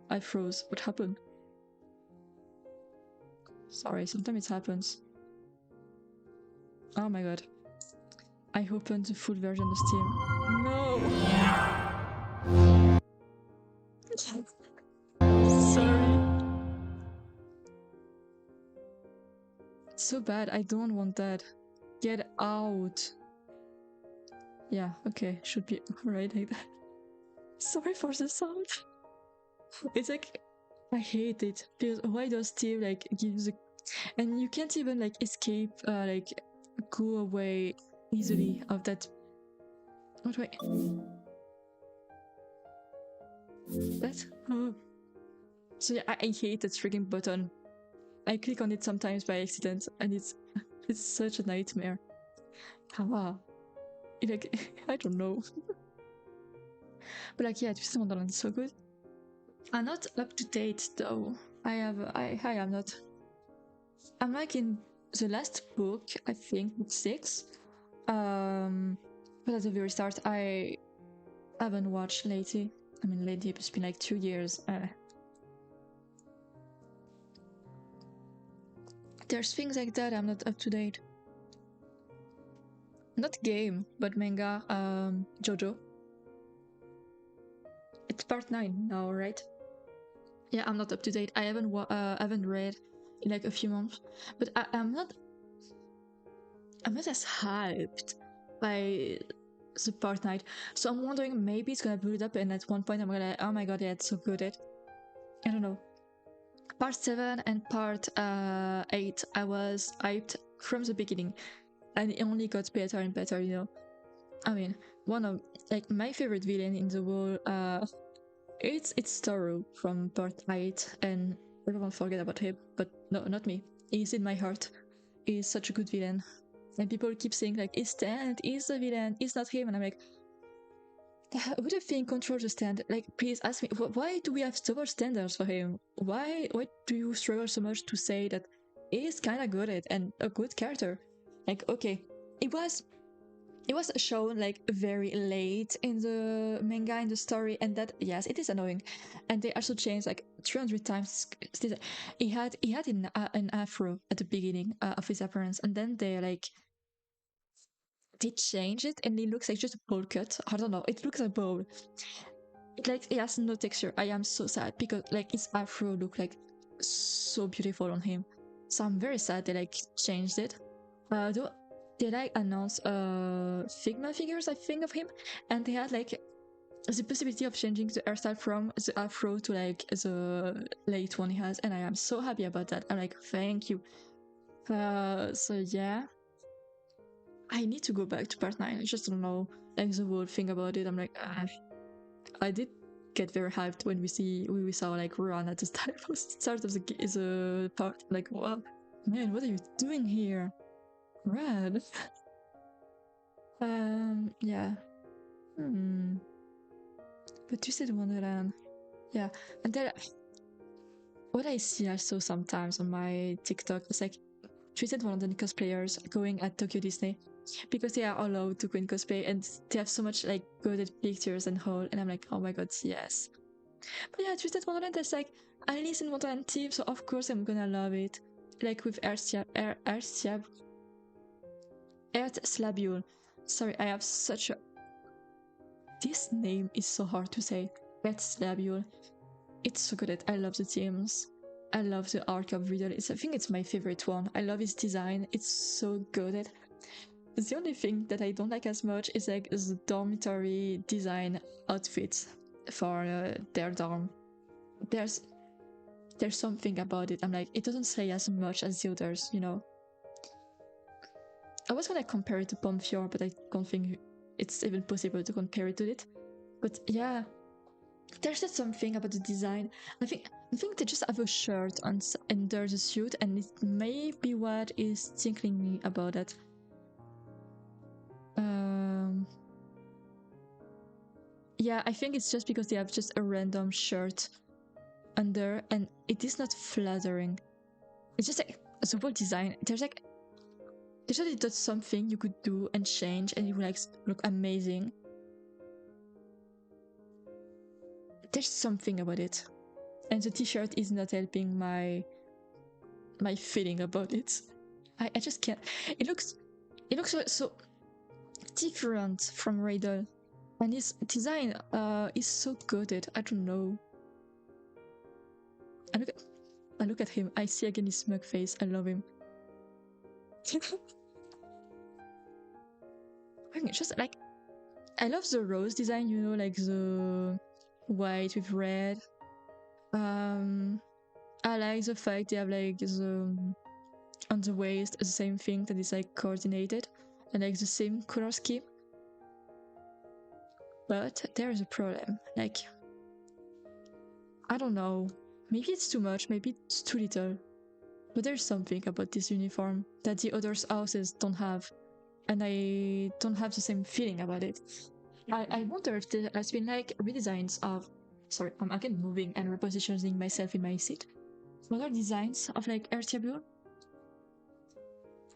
I froze. What happened? Sorry, sometimes it happens. Oh my god. I opened the full version of Steam. No! Sorry. It's so bad. I don't want that. Get out. Yeah, okay. Should be alright like that. Sorry for the sound. It's like, I hate it. Because why does Steam like give the... And you can't even like escape, like go away easily of that. What do I... That? Oh. So yeah, I hate that freaking button. I click on it sometimes by accident and it's such a nightmare. Ah. Like, I don't know. But like, yeah, Twisted Wonderland is so good. I'm not up to date though. I am not. I'm like in the last book, I think, book 6. But at the very start, I haven't watched lately. I mean, lately it's been like 2 years. There's things like that I'm not up to date. Not game, but manga. JoJo. It's part 9 now, right? Yeah, I'm not up to date. I haven't read in like a few months, but I'm not as hyped by the part 9. So I'm wondering maybe it's gonna build up, and at one point I'm gonna, oh my god, yeah, it's so good at. I don't know. Part 7 and part 8, I was hyped from the beginning, and it only got better and better, you know. I mean, one of like my favorite villain in the world, it's Toru from part 8, and everyone forget about him, but no, not me. He's in my heart. He's such a good villain, and people keep saying like, "It's Stand, he's the villain, it's not him," and I'm like, who do you think controls the Stand? Like, please ask me, why do we have double standards for him? Why do you struggle so much to say that he's kind of good at and a good character? Like, okay, it was shown like very late in the manga, in the story, and that, yes, it is annoying. And they also changed like 300 times. He had an afro at the beginning of his appearance, and then they like they change it and it looks like just a bowl cut. I don't know. It looks like a bowl. Like it has no texture. I am so sad because like his afro look like so beautiful on him. So I'm very sad they like changed it. Though they like announced Figma figures I think of him, and they had like the possibility of changing the hairstyle from the afro to like the late one he has, and I am so happy about that. I'm like, thank you. So yeah, I need to go back to part 9. I just don't know like the whole thing about it. I'm like, I did get very hyped when we saw like Ron at the start of the part. Like, wow, man, what are you doing here, Red? Yeah. But Twisted Wonderland, yeah. And then what I see also sometimes on my TikTok is like Twisted Wonderland cosplayers going at Tokyo Disney because they are allowed to go in cosplay and they have so much like good at pictures and whole, and I'm like, oh my god, yes. But yeah, Twisted Wonderland is like Alice in Wonderland team, so of course I'm gonna love it. Like with Earth Slabule. Sorry, I have such a. This name is so hard to say. Earth Slabule. It's so good at. I love the teams. I love the arc of Riddle. I think it's my favorite one. I love his design. It's so good at. The only thing that I don't like as much is like the dormitory design outfit for their dorm. There's something about it. I'm like, it doesn't say as much as the others, you know. I was gonna compare it to Pomfior, but I don't think it's even possible to compare it to it. But yeah, there's just something about the design. I think they just have a shirt under the suit, and it may be what is tickling me about it. Yeah, I think it's just because they have just a random shirt under, and it is not flattering. It's just like the whole design. There's just something you could do and change, and it would like look amazing. There's something about it, and the t-shirt is not helping my feeling about it. I just can't. It looks so different from Riddle, and his design is so good. I don't know. I look at him. I see again his smug face. I love him. It's just like I love the rose design. You know, like the white with red. I like the fact they have like the on the waist the same thing that is like coordinated and like the same color scheme. But there is a problem. Like, I don't know. Maybe it's too much, maybe it's too little. But there's something about this uniform that the other houses don't have. And I don't have the same feeling about it. I wonder if there has been like redesigns of. Sorry, I'm again moving and repositioning myself in my seat. Other designs of like Airtable.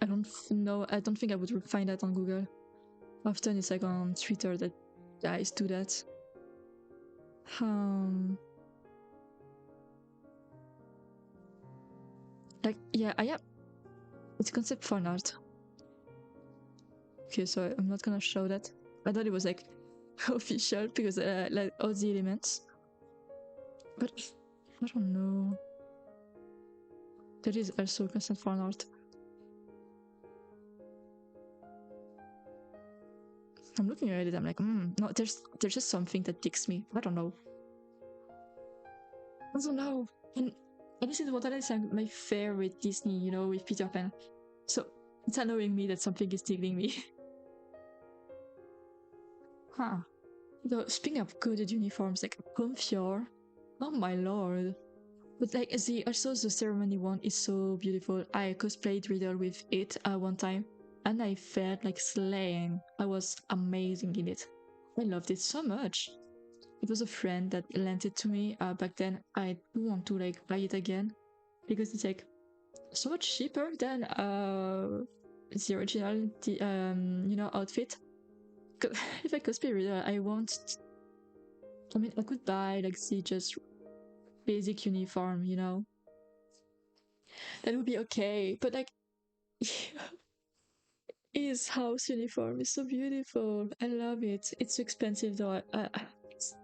I don't know. I don't think I would find that on Google. Often it's like on Twitter that guys do that. Like, yeah, I have. It's concept for art. Okay, so I'm not gonna show that. I thought it was like official because like all the elements. But I don't know. There is also concept for art. I'm looking at it. I'm like, no. There's just something that ticks me. I don't know. I don't know. And Alice in Wonderland is like my favorite Disney, you know, with Peter Pan. So it's annoying me that something is tickling me. Huh. Though, speaking of coded uniforms, like Pomfior, oh my lord. But like also the ceremony one is so beautiful. I cosplayed Riddle with it one time, and I felt like slaying. I was amazing in it. I loved it so much. It was a friend that lent it to me back then. I do want to like buy it again because it's like so much cheaper than the original you know, outfit. If I cosplay Riddle, I want. I mean, I could buy like the just basic uniform, you know. That would be okay, but like His house uniform is so beautiful. I love it. It's expensive though.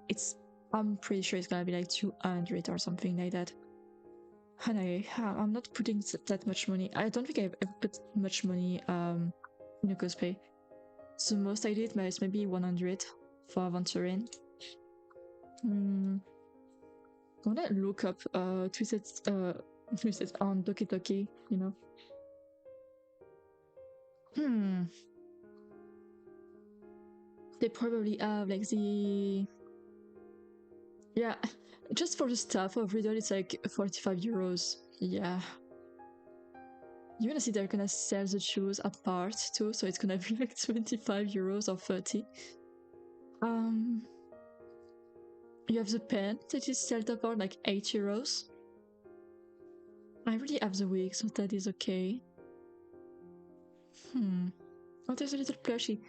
It's I'm pretty sure it's gonna be like 200 or something like that. And I'm not putting that much money. I don't think I've ever put much money in a cosplay. So most I did is maybe 100 for Aventurin. I wanna look up twisted on Doki Doki, you know. They probably have like the yeah, just for the stuff of Riddle, it's like 45 euros. Yeah. You're gonna see they're gonna sell the shoes apart too, so it's gonna be like 25 euros or 30. You have the pen that is sold apart like 8 euros. I already have the wig, so that is okay. Oh, there's a little plushie.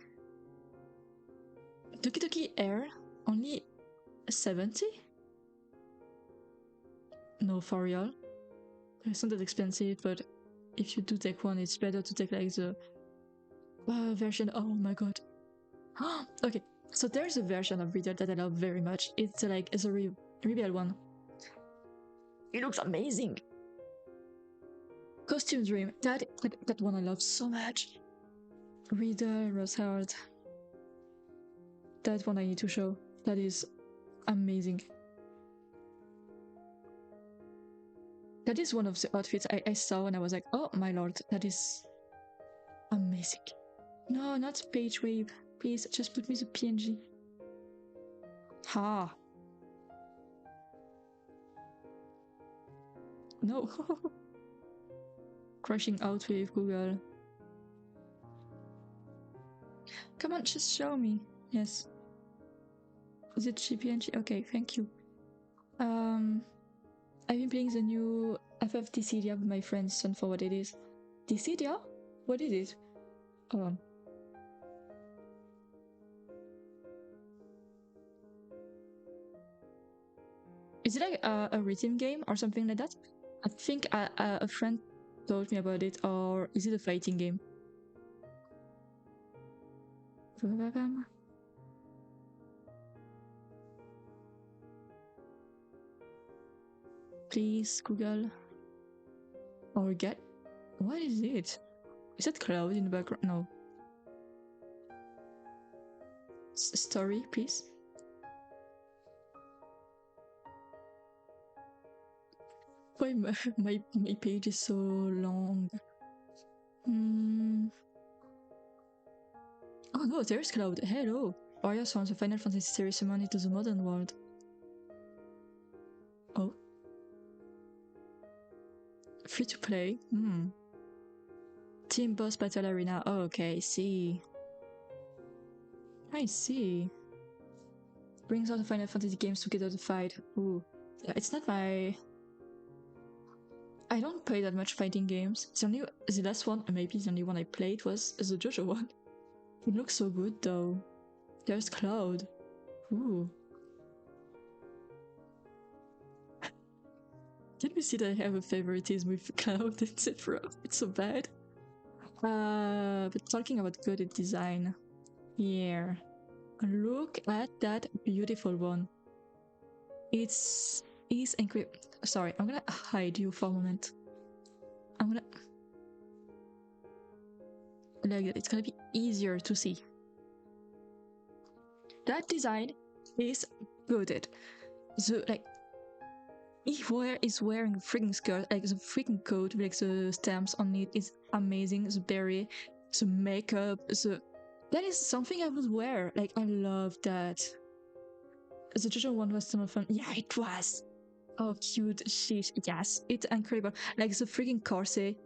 Doki Doki Air, only 70? No, for real. It's not that expensive, but if you do take one, it's better to take like the version. Oh my god. Okay, so there's a version of Riddle that I love very much. It's like it's a Rebel one. It looks amazing. Costume Dream. That one I love so much. Riddle, Rosehard. That one I need to show. That is amazing. That is one of the outfits I saw and I was like, oh my lord, that is amazing. No, not page wave. Please, just put me the PNG. Ha. No. Crashing out with Google. Come on, just show me. Yes. Is it GPNG? Okay, thank you. I've been playing the new FF Dissidia with my friend Son for what it is. Dissidia? What is it? Hold on. Is it like a rhythm game or something like that? I think a friend told me about it, or is it a fighting game? Please, Google. Or get. What is it? Is that cloud in the background? No. Story, please. Why my page is so long? Oh no, there's Cloud. Hello. Arya sounds a Final Fantasy series summoned into the modern world. Oh. Free to play? Team boss battle arena. Oh, okay, I see. I see. Brings all the Final Fantasy games together to fight. Ooh. Yeah, it's not my... I don't play that much fighting games. The last one, maybe the only one I played was the JoJo one. It looks so good though. There's Cloud. Ooh. Did we see that I have a favoritism with Cloud and Sephiroth? It's so bad. But talking about good design. Here. Look at that beautiful one. It's incredible. Sorry, I'm gonna hide you for a moment. I'm gonna... Like that, it's gonna be easier to see. That design is good. The, like, is wearing a freaking skirt, like the freaking coat with like the stamps on it is amazing. The beret, the makeup, that is something I would wear. Like, I love that. The JoJo one was so fun. Yeah, it was. Oh, cute shit. Yes, it's incredible. Like the freaking corset,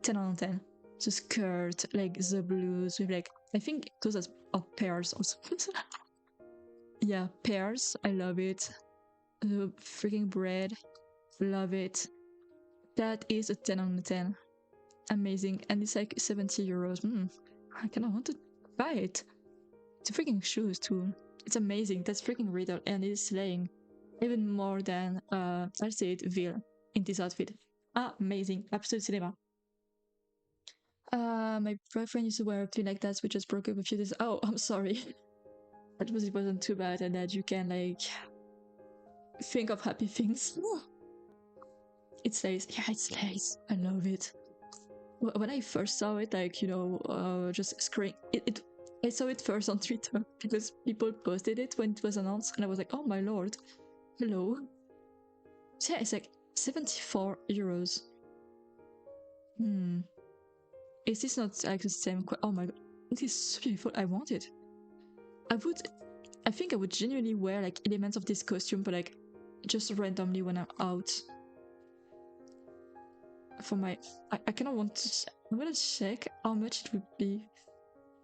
10 out of 10. The skirt, like the blues with like, I think those are pears or something. Yeah, pears. I love it. The freaking bread. Love it. That is a 10 out of 10. Amazing. And it's like 70 euros. I kind of want to buy it. It's freaking shoes too. It's amazing. That's freaking Riddle and it is slaying. Even more than, I'll say it, Vil in this outfit. Amazing. Absolute cinema. My boyfriend used to wear a pin like that. We just broke up a few days. Oh, I'm sorry. That was it wasn't too bad, and that you can like think of happy things. It's nice. Yeah, it's nice. I love it. When I first saw it, like just screen it. I saw it first on Twitter because people posted it when it was announced, and I was like, "Oh my lord, hello!" So yeah, it's like 74 euros. Hmm. Is this not like the same? Oh my god, it is so beautiful. I want it. I would. I think I would genuinely wear like elements of this costume, but like just randomly when I'm out. For my, I kind of want to. I'm gonna check how much it would be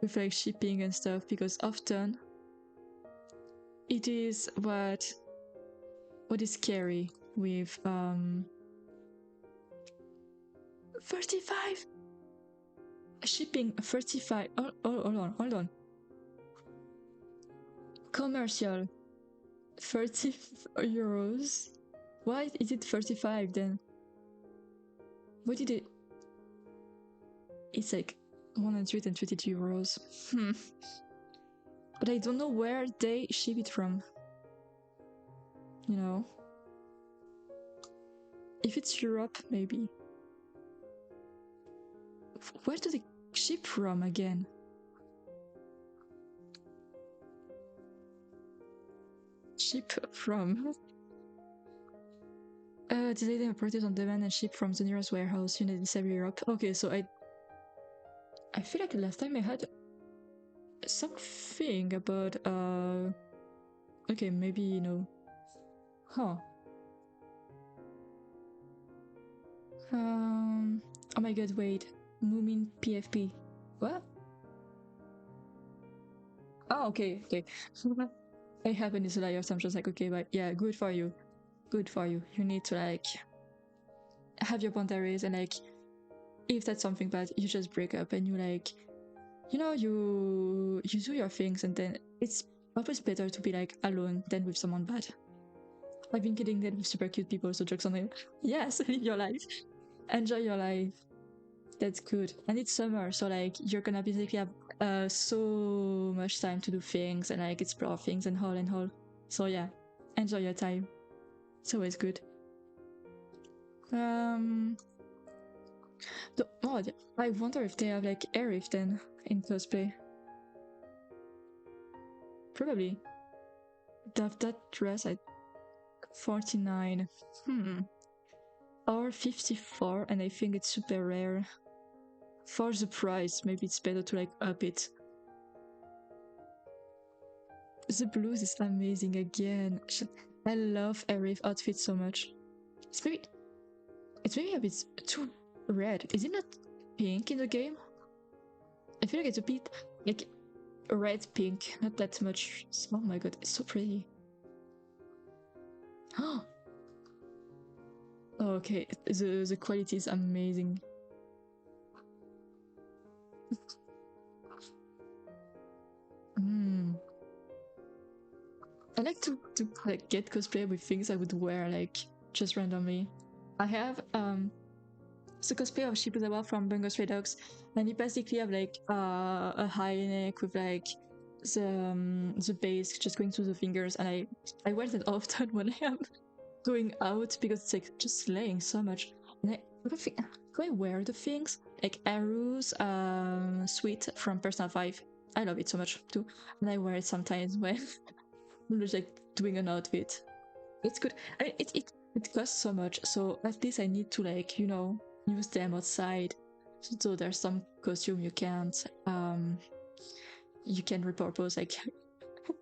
with like shipping and stuff because often it is what is scary with 35 shipping 35. Hold on. Commercial 30 euros. Why is it 35 then? What did it? It's like 132 euros. But I don't know where they ship it from. You know, if it's Europe, maybe. Where do they ship from again? Ship from. These items are purchased on demand and shipped from the nearest warehouse unit in Central Europe. Okay, so I feel like last time I had something about okay, maybe huh. Oh my god, wait. Moomin PFP. What? Oh, okay. I have an Isuniim, so I'm just like, okay, but yeah, good for you. Good for you. You need to like have your boundaries and like if that's something bad, you just break up and you like you do your things and then it's always better to be like alone than with someone bad. I've been getting that with super cute people, so jokes on them. Yes, live your life. Enjoy your life. That's good. And it's summer, so like you're gonna basically have so much time to do things and like explore things and all. So yeah, enjoy your time. It's always good. Um oh, I wonder if they have like Arif then in cosplay. Probably. That dress at 49. Or 54, and I think it's super rare. For the price, maybe it's better to like up it. The blues is amazing again. I love Arif outfit so much. It's maybe a bit too red. Is it not pink in the game? I feel like it's a bit like red pink, not that much. Oh my god, it's so pretty. Oh, okay, the quality is amazing. I like to like get cosplay with things I would wear like just randomly. I have the cosplay of Shibuzawa from Bungo Stray Dogs, and he basically have like a high neck with like the base just going through the fingers, and I wear that often when I am going out because it's like just laying so much. And I think, do I wear the things like Aru's suite from Persona 5? I love it so much too, and I wear it sometimes when I'm just like doing an outfit. It's good. I mean, it costs so much, so at least I need to like use them outside. So there's some costume you can repurpose like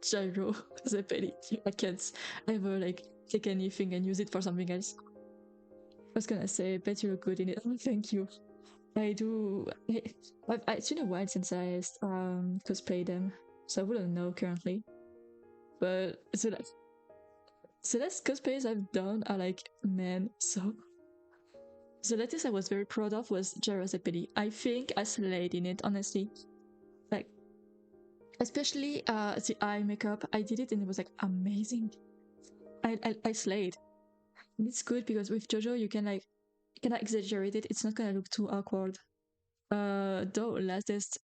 gyro Zeppeli. I can't ever like take anything and use it for something else. I was gonna say, I bet you look good in it. Oh, thank you. I do. It's been a while since I cosplayed them, so I wouldn't know currently. But the last cosplays I've done are like men, so the latest I was very proud of was Gyro Zeppeli. I think I slayed in it, honestly. Like, especially the eye makeup, I did it and it was like amazing. I slayed. And it's good because with JoJo you can like exaggerate it. It's not gonna look too awkward. Though latest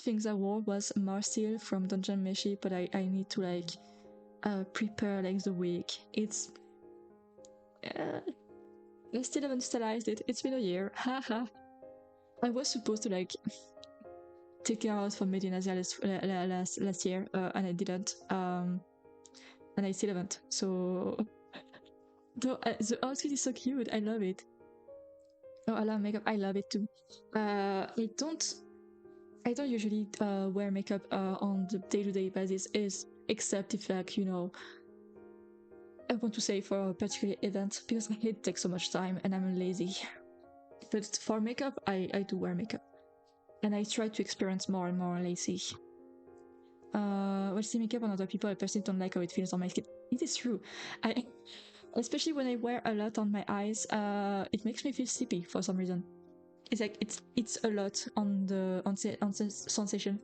things I wore was Marcel from Dungeon Meshi, but I need to like prepare like the week. It's uh, I still haven't stylized it. It's been a year. Haha. I was supposed to like take her out for Medinazia last year, and I didn't. And I still haven't. So the outfit is so cute. I love it. Oh, I love makeup. I love it too. I don't usually wear makeup on the day-to-day basis, is except if like I want to say for a particular event because it takes so much time and I'm lazy. But for makeup, I do wear makeup, and I try to experience more and more lazy. Watching makeup on other people, I personally don't like how it feels on my skin. It is true. I especially when I wear a lot on my eyes, it makes me feel sleepy for some reason. It's like it's a lot on the sensation.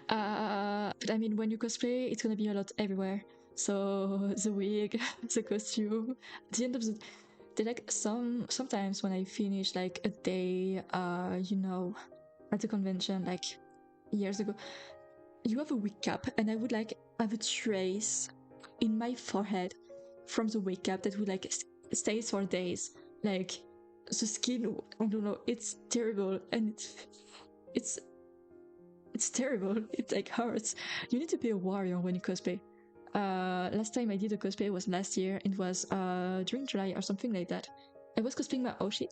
But I mean, when you cosplay, it's gonna be a lot everywhere. So the wig, the costume. At the end of the day, like sometimes when I finish like a day, at the convention like years ago, you have a wig cap, and I would like have a trace in my forehead from the wig cap that would like stays for days. Like the skin, I don't know, it's terrible, and it's it's terrible. It like hurts. You need to be a warrior when you cosplay. Last time I did a cosplay was last year. It was during July or something like that. I was cosplaying my Oshi.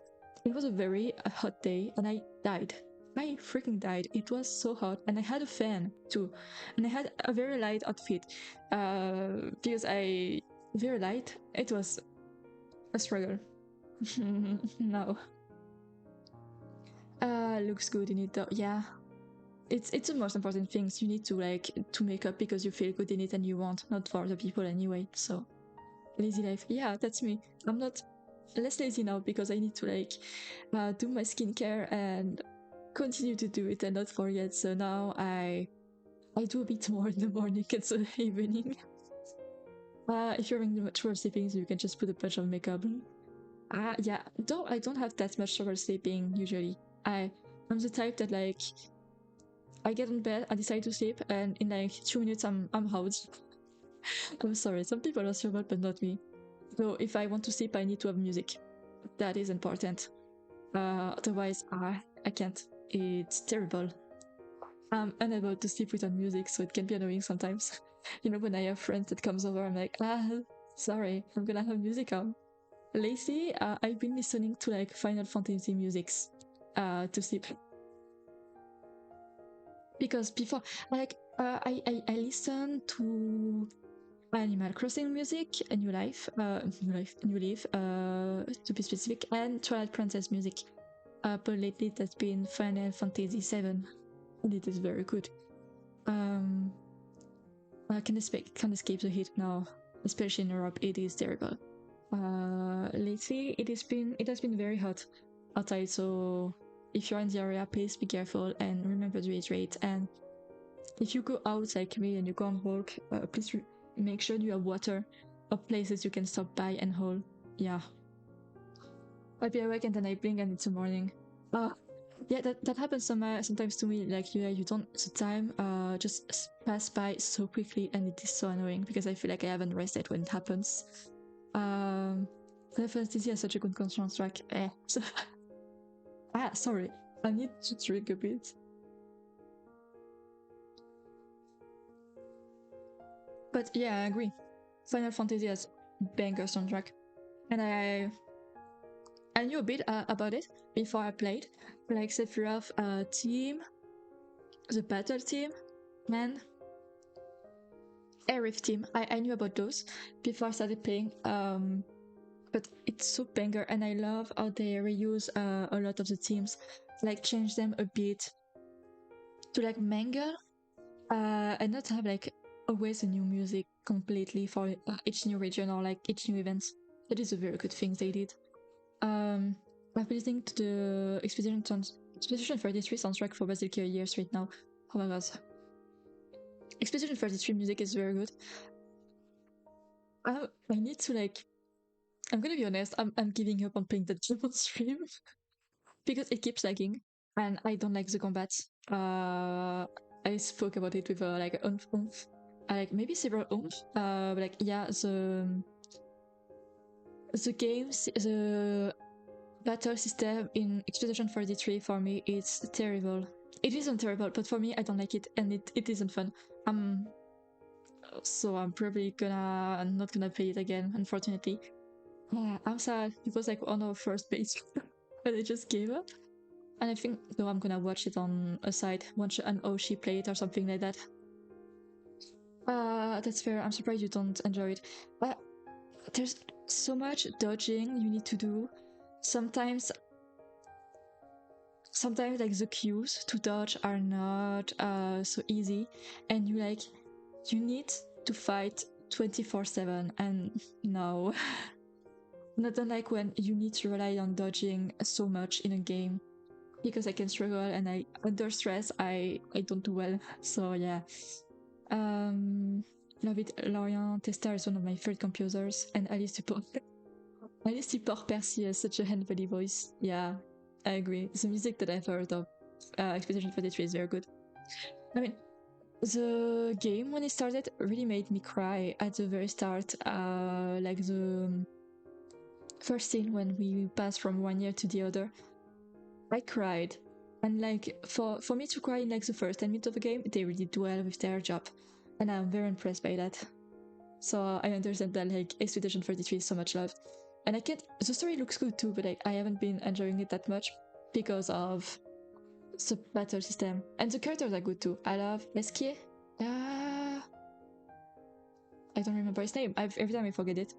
It was a very hot day, and I died. I freaking died. It was so hot, and I had a fan too, and I had a very light outfit. Because I very light. It was a struggle. No. Looks good in it though. Yeah, it's the most important things. You need to like to make up because you feel good in it and you want, not for the people anyway. So lazy life, yeah, that's me. I'm not less lazy now because I need to like do my skincare and continue to do it and not forget. So now I do a bit more in the morning and the evening. If you're having trouble sleeping, so you can just put a bunch of makeup. Yeah, though I don't have that much trouble sleeping usually. I'm the type that like I get in bed, I decide to sleep, and in like 2 minutes I'm out. I'm sorry, some people are struggle, but not me. So if I want to sleep, I need to have music. That is important. Otherwise, I can't. It's terrible. I'm unable to sleep without music, so it can be annoying sometimes. When I have friends that comes over, I'm like, sorry, I'm gonna have music on. Lately, I've been listening to like Final Fantasy musics to sleep. Because before, like, I listen to Animal Crossing music, A New Life, New Leaf, to be specific, and Twilight Princess music. But lately that's been Final Fantasy VII, and it is very good. I can't escape the heat now, especially in Europe. It is terrible. Lately it has been very hot outside, so if you're in the area, please be careful and remember to hydrate. And if you go out like me and you go on walk, please make sure you have water or places you can stop by and hold. Yeah. I'll be awake and then I blink and it's the morning. Uh, yeah, that happens sometimes to me. Like you don't the time just pass by so quickly, and it is so annoying because I feel like I haven't rested when it happens. The Fantasy has such a good construct track. So, sorry, I need to drink a bit. But yeah, I agree. Final Fantasy has banger soundtrack, and I knew a bit about it before I played, like Sephiroth team, the battle team, and Aerith team. I knew about those before I started playing. But it's so banger, and I love how they reuse a lot of the teams, like change them a bit to like manga, and not have like always a new music completely for each new region or like each new event. That is a very good thing they did. I've been listening to the Expedition 33 soundtrack for Basilica years right now. Oh my god. Expedition 33 music is very good. I need to like I'm gonna be honest, I'm giving up on playing that game on stream. because it keeps lagging, and I don't like the combat. I spoke about it with like a oomph, like maybe several oomph. But like yeah, the games, the battle system in Expedition 43 for me it's terrible. It isn't terrible, but for me I don't like it, and it isn't fun. So I'm probably not gonna play it again, unfortunately. Yeah, I'm sad. It was like on our first base, but I just gave up. And I think though I'm gonna watch it on a site, watch an Oshi play it or something like that. That's fair. I'm surprised you don't enjoy it. But there's so much dodging you need to do. Sometimes like the cues to dodge are not so easy, and you need to fight 24/7, and no. Not unlike when you need to rely on dodging so much in a game, because I can struggle, and I under stress I don't do well. So yeah. Love it. Lorient Testa is one of my favorite composers, and Alice support Percy has such a handbody voice. Yeah, I agree. The music that I've heard of Expedition 43 is very good. I mean, the game when it started really made me cry at the very start. Like the first scene when we pass from one year to the other, I cried. And like for me to cry in like the first 10 minutes of the game, they really do well with their job, and I'm very impressed by that. So I understand that like Expedition 43 is so much love, and I can't. The story looks good too, but like I haven't been enjoying it that much because of the battle system, and the characters are good too. I love Esquier. I don't remember his name. Every time I forget it.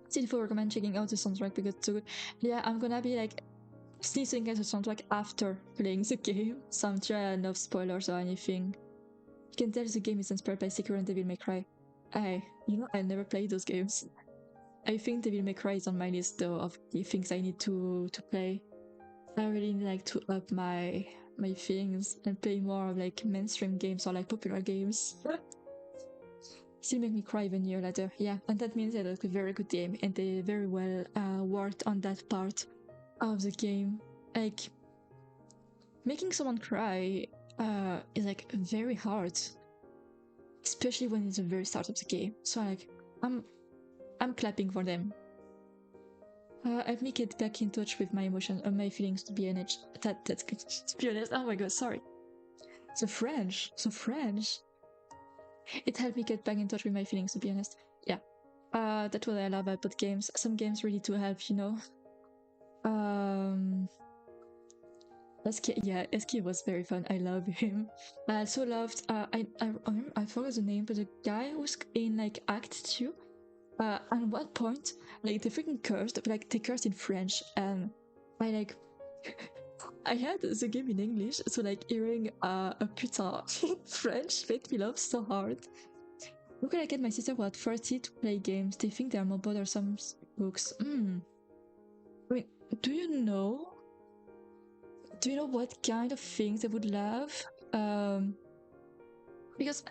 Still recommend checking out the soundtrack because it's so good. Yeah, I'm gonna be like sneezing at the soundtrack after playing the game, so I'm trying no spoilers or anything. You can tell the game is inspired by Sekiro and Devil May Cry. I never played those games. I think Devil May Cry is on my list though of the things I need to play. I really like to up my things and play more of like mainstream games or like popular games. Still make me cry even a year later. Yeah, and that means that it's a very good game, and they very well worked on that part of the game. Like making someone cry is like very hard, especially when it's the very start of the game. So like I'm clapping for them. Help me get back in touch with my emotions and my feelings, to be honest. That's good. To be honest. Oh my god, sorry. The French. It helped me get back in touch with my feelings, to be honest. Yeah. That's what I love about games. Some games really do help, you know. SK was very fun. I love him. I also loved. I forgot the name, but the guy who's in like Act 2. At one point, like they freaking cursed, but like they cursed in French, and I like. I had the game in English, so like hearing a putain in French made me laugh so hard. Look at I get my sister who had 30 to play games. They think they're more bothersome books. I mean, do you know what kind of things they would love? Because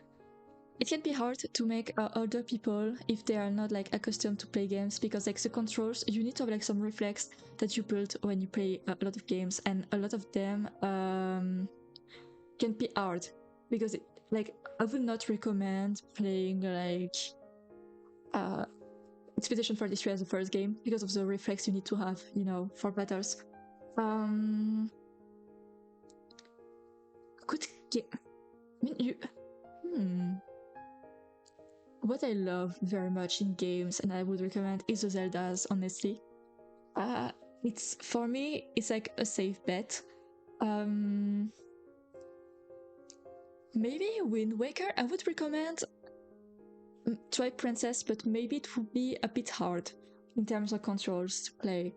it can be hard to make older people if they are not like accustomed to play games, because like the controls, you need to have like some reflex that you build when you play a lot of games, and a lot of them can be hard because like I would not recommend playing like Expedition 43 as the first game because of the reflex you need to have, you know, for battles. Good game. I mean, what I love very much in games, and I would recommend, is the Zeldas, honestly. It's for me, it's like a safe bet. Maybe Wind Waker, I would recommend Twilight Princess, but maybe it would be a bit hard in terms of controls to play.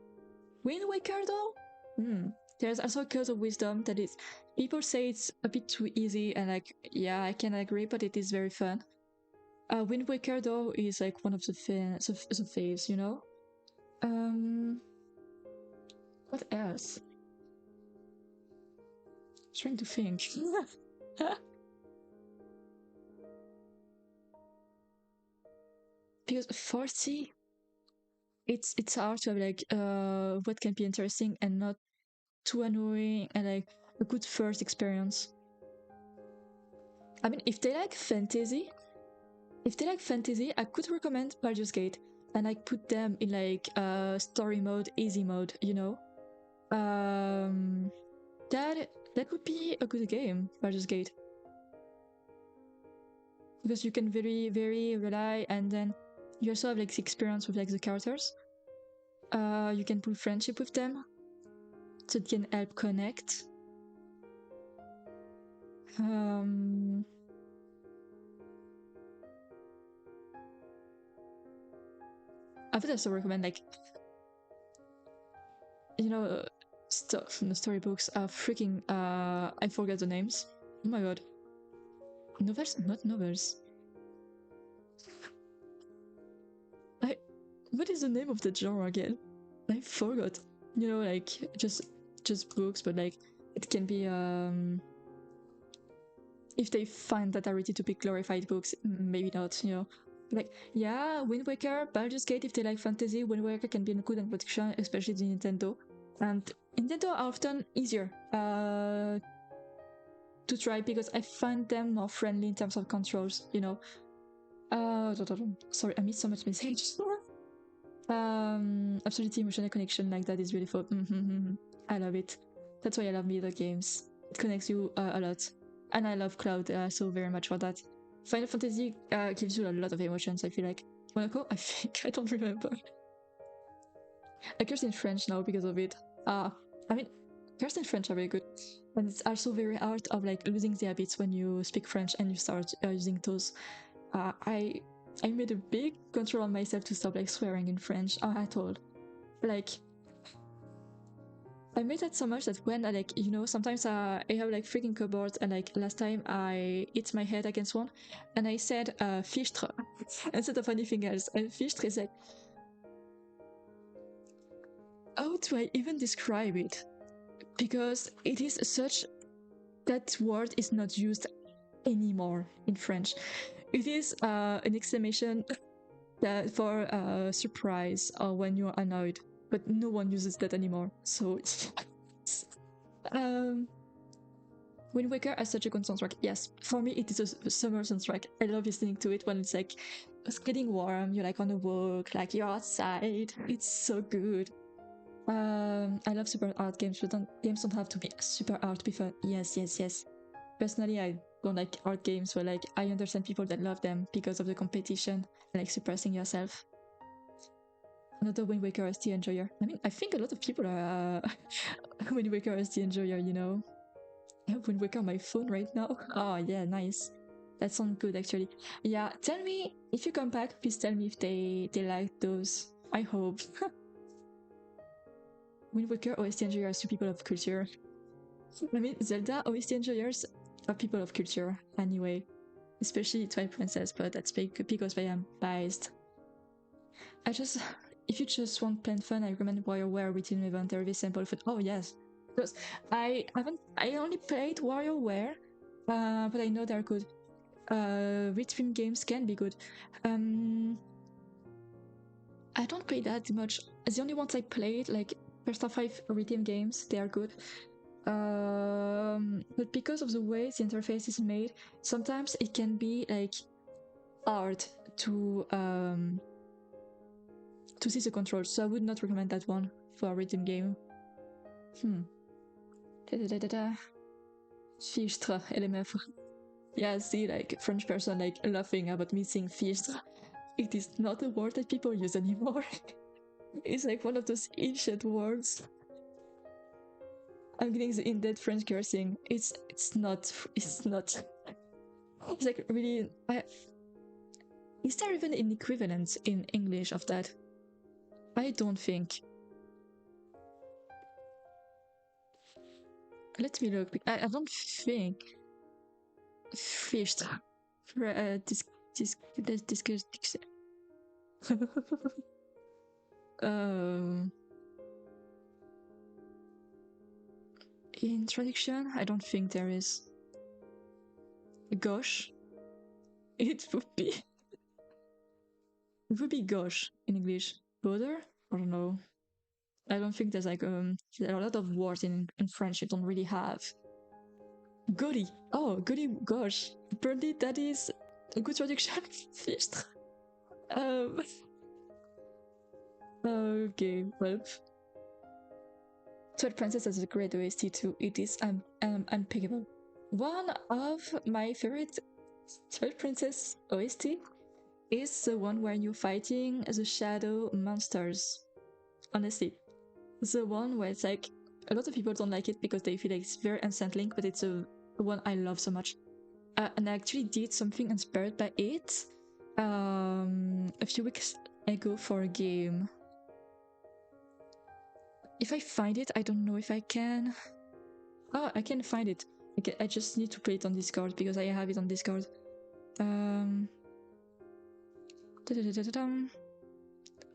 Wind Waker though? There's also Curse of Wisdom that is, people say it's a bit too easy, and like, yeah, I can agree, but it is very fun. Wind Waker though is like one of the faves, you know? What else? I'm trying to think. Because 40 it's hard to have like what can be interesting and not too annoying and like a good first experience. I mean, if they like fantasy, I could recommend Baldur's Gate and like put them in like story mode, easy mode, you know. That would be a good game, Baldur's Gate, because you can very rely, and then you also have like the experience with like the characters. You can build friendship with them, so it can help connect. I would also recommend like, you know, the storybooks are freaking I forget the names. Oh my god. Novels, not novels. What is the name of the genre again? I forgot. You know, like just books, but like it can be if they find that are ready to be glorified books, maybe not, you know. Like, yeah, Wind Waker, Baldur's Gate, if they like fantasy, Wind Waker can be a good production, especially the Nintendo. And Nintendo are often easier to try because I find them more friendly in terms of controls, you know. Sorry, I missed so much messages. Absolutely emotional connection like that is really fun. I love it. That's why I love video games. It connects you a lot. And I love Cloud so very much for that. Final Fantasy gives you a lot of emotions, I feel like. Monaco, I think, I don't remember. I curse in French now because of it. I mean, curse in French are very good. And it's also very hard of like losing the habits when you speak French and you start using those. I made a big control on myself to stop like swearing in French at all. Like, I made that so much that when I like, you know, sometimes I have like freaking cupboards, and like last time I hit my head against one and I said fichtre instead of anything else. And fichtre is like, how do I even describe it? Because it is such, that word is not used anymore in French. It is an exclamation for surprise or when you're annoyed, but no one uses that anymore. So, Wind Waker has such a good soundtrack. Yes, for me it is a summer soundtrack. I love listening to it when it's like it's getting warm. You're like on a walk, like you're outside. It's so good. I love super art games, but games don't have to be super art to be fun. Yes. Personally, I don't like art games, but like I understand people that love them because of the competition and like suppressing yourself. Another Wind Waker ST enjoyer. I mean, I think a lot of people are Wind Waker ST enjoyer, you know. I have Wind Waker on my phone right now. Oh yeah, nice. That sounds good actually. Yeah, tell me if you come back, please tell me if they like those. I hope. Wind Waker OST enjoyers to people of culture. I mean, Zelda OST enjoyers are people of culture anyway. Especially Twilight Princess, but that's because I am biased. If you just want plain fun, I recommend WarioWare Rhythm Event. They're very simple fun. Oh yes, because I only played WarioWare, but I know they're good. Rhythm games can be good. I don't play that much. The only ones I played, like Persona 5 rhythm games, they are good. But because of the way the interface is made, sometimes it can be like hard to see the controls, so I would not recommend that one for a rhythm game. Fichtre, LMF. Yeah, see, like French person like laughing about missing fichtre. It is not a word that people use anymore. It's like one of those ancient words. I'm getting the in-depth French cursing. It's not. It's like really. Is there even an equivalent in English of that? I don't think. Let me look. I don't think. Fichtre. In traduction, I don't think there is. Gauche. It would be gauche in English. Border? I don't know. I don't think there's like there are a lot of words in French you don't really have. Goody. Oh, goody. Gosh, apparently that is a good traduction. Fichtre. Um. Okay. Well, 12 Princess has a great OST too. It is unpickable. One of my favorite 12 Princess OST is the one where you're fighting the shadow monsters. Honestly, the one where it's like a lot of people don't like it because they feel like it's very unsettling, but it's a one I love so much. And I actually did something inspired by it a few weeks ago for a game. If I find it, I don't know if I can. Oh, I can find it. I just need to play it on Discord because I have it on Discord.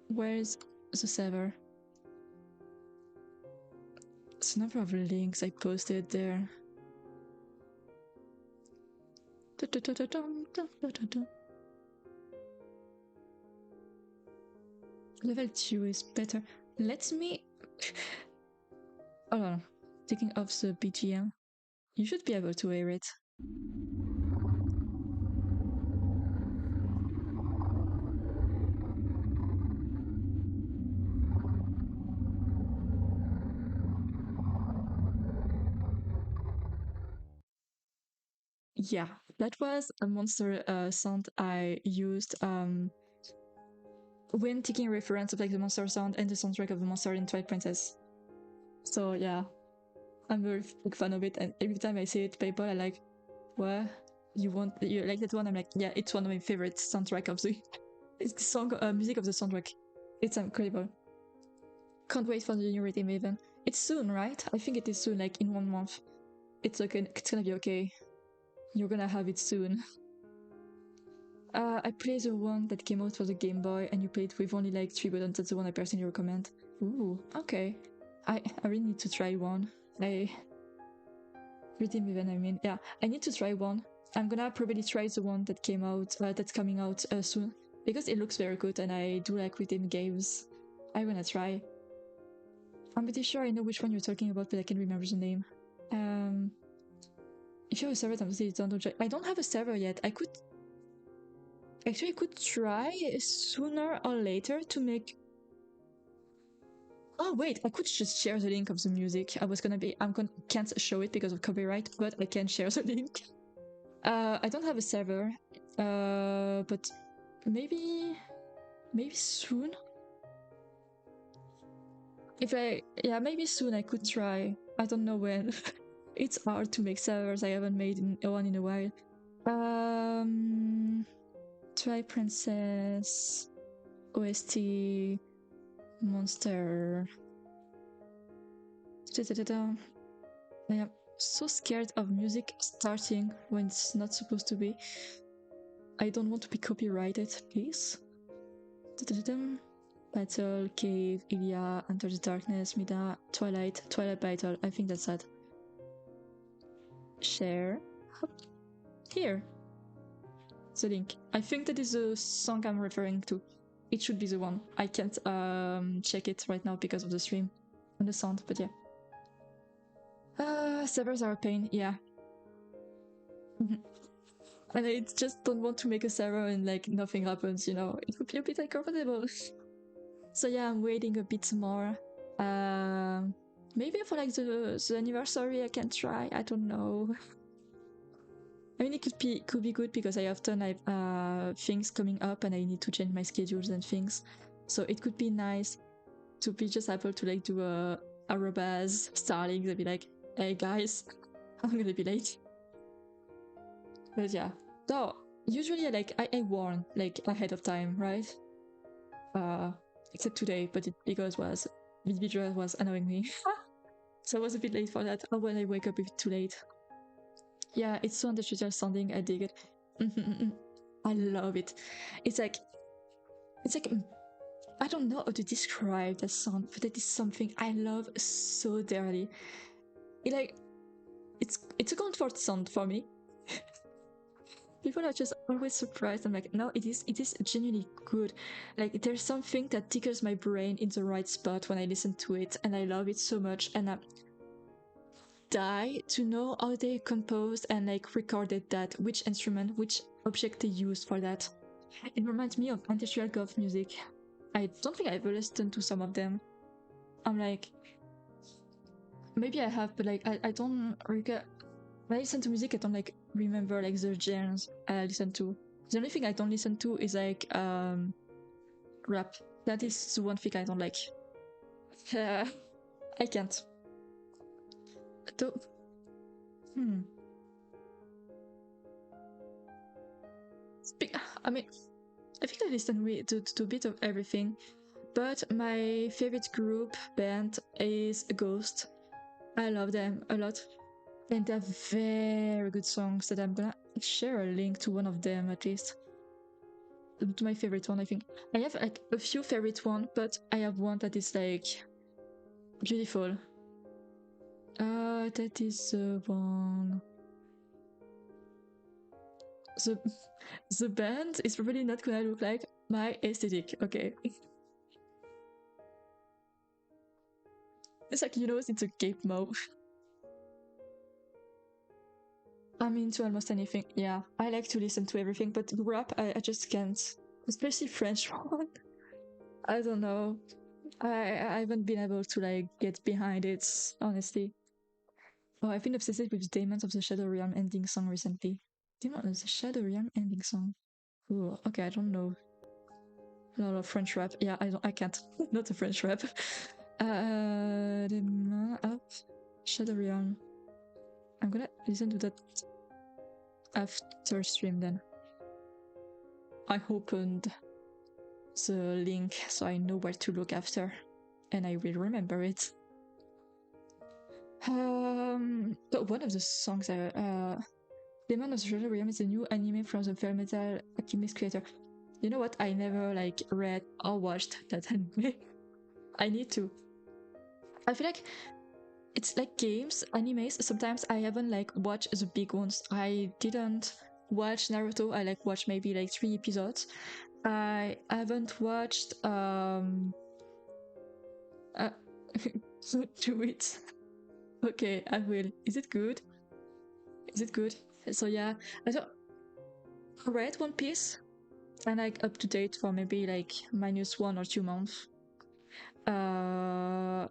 Where's the server? It's a number of links I posted there. Level 2 is better. Let me... Hold on. Taking off the BGM. You should be able to hear it. Yeah, that was a monster sound I used when taking a reference of like the monster sound and the soundtrack of the monster in Twilight Princess. So yeah, I'm a very big fan of it, and every time I see it, people are like, "What? You like that one?" I'm like, "Yeah, it's one of my favorite soundtrack of the it's the song music of the soundtrack. It's incredible. Can't wait for the new Redeem even. It's soon, right? I think it is soon, like in 1 month. It's okay. It's gonna be okay. You're gonna have it soon." I played the one that came out for the Game Boy, and you played with only like 3 buttons. That's the one I personally recommend. Ooh, okay. I really need to try one. Redeem event, I mean. Yeah, I need to try one. I'm gonna probably try the one that came out, that's coming out soon, because it looks very good, and I do like Redeem games. I wanna try. I'm pretty sure I know which one you're talking about, but I can't remember the name. If you have a server, I don't have a server yet. I could try sooner or later to make. Oh wait, I could just share the link of the music. Can't show it because of copyright, but I can share the link. I don't have a server, but maybe soon. Maybe soon I could try. I don't know when. It's hard to make servers. I haven't made one in a while. Try Princess OST monster. I am so scared of music starting when it's not supposed to be. I don't want to be copyrighted, please. Battle, Cave, Ilia, Enter the Darkness, Mida, Twilight Battle. I think that's that. Share. Here. The link. I think that is the song I'm referring to. It should be the one. I can't check it right now because of the stream and the sound, but yeah. Servers are a pain, yeah. And I just don't want to make a server and like nothing happens, you know. It would be a bit uncomfortable. So yeah, I'm waiting a bit more. Maybe for like the anniversary I can try. I don't know. I mean, it could be good because I often have things coming up and I need to change my schedules and things. So it could be nice to be just able to like do a Arabaz Starlings and be like, "Hey guys, I'm gonna be late." But yeah, so usually I warn like ahead of time, right? Except today, but because Vidra was annoying me. So I was a bit late for that. Or when I wake up a bit too late. Yeah, it's so industrial sounding. I dig it. I love it. It's like I don't know how to describe that sound, but it is something I love so dearly. It's a comfort sound for me. People are just always surprised. I'm like, no, it is genuinely good. Like there's something that tickles my brain in the right spot when I listen to it, and I love it so much. And I die to know how they composed and like recorded that, which instrument, which object they used for that. It reminds me of industrial golf music. I don't think I've ever listened to some of them. I'm like, maybe I have, but like I don't recall. When I listen to music, I don't like remember like the genres I listen to. The only thing I don't listen to is like rap. That is the one thing I don't like. I can't. Though, hmm. I mean, I think I listen to a bit of everything, but my favorite group band is Ghost. I love them a lot, and they're very good songs. That I'm gonna share a link to one of them at least. To my favorite one, I think I have like a few favorite one, but I have one that is like beautiful. That is the one. The the band is probably not gonna look like my aesthetic. Okay, it's like it's a cape mode. I'm into almost anything. Yeah, I like to listen to everything, but rap, I just can't. Especially French one. I don't know. I haven't been able to like get behind it, honestly. Oh, I've been obsessed with Demons of the Shadow Realm ending song recently. Demons of the Shadow Realm ending song. Ooh, okay, I don't know. A lot of French rap. Yeah, I can't. Not a French rap. Demons of Shadow Realm. I'm gonna listen to that after stream then. I opened the link so I know where to look after, and I will remember it. But one of the songs Demon of the Shadow Realm is a new anime from the Full Metal Alchemist creator. You know what? I never like read or watched that anime. I need to. I feel like it's like games, animes. Sometimes I haven't like watched the big ones. I didn't watch Naruto. I like watched maybe like 3 episodes. I haven't watched uh, do it. Okay, I will. Is it good? Is it good? So yeah, I don't read One Piece and like up to date for maybe like minus 1 or 2 months. I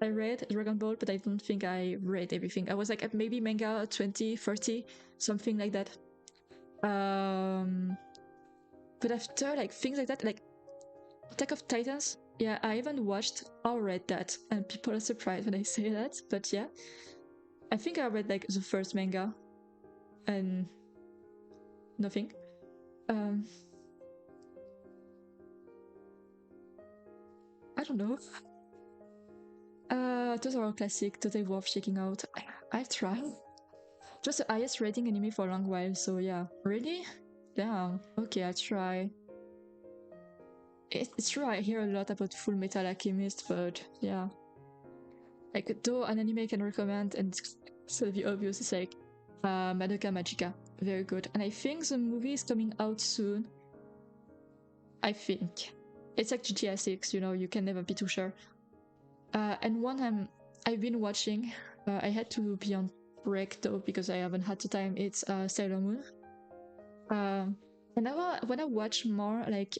read Dragon Ball, but I don't think I read everything. I was like at maybe manga 20, 30, something like that. But after like things like that, like Attack of Titans, yeah, I haven't watched or read that, and people are surprised when I say that. But yeah, I think I read like the first manga and nothing. I don't know. Those are all classic, totally worth checking out. I'll try. Just the highest rating anime for a long while, so yeah. Really? Damn. Okay, I'll try. It's true, I hear a lot about Full Metal Alchemist, but yeah. Like, though an anime I can recommend, and it's sort of obvious, it's like Madoka Magica. Very good. And I think the movie is coming out soon. I think. It's like GTA 6, you can never be too sure. And one I've been watching, I had to be on break though because I haven't had the time. It's Sailor Moon. And I want to watch more like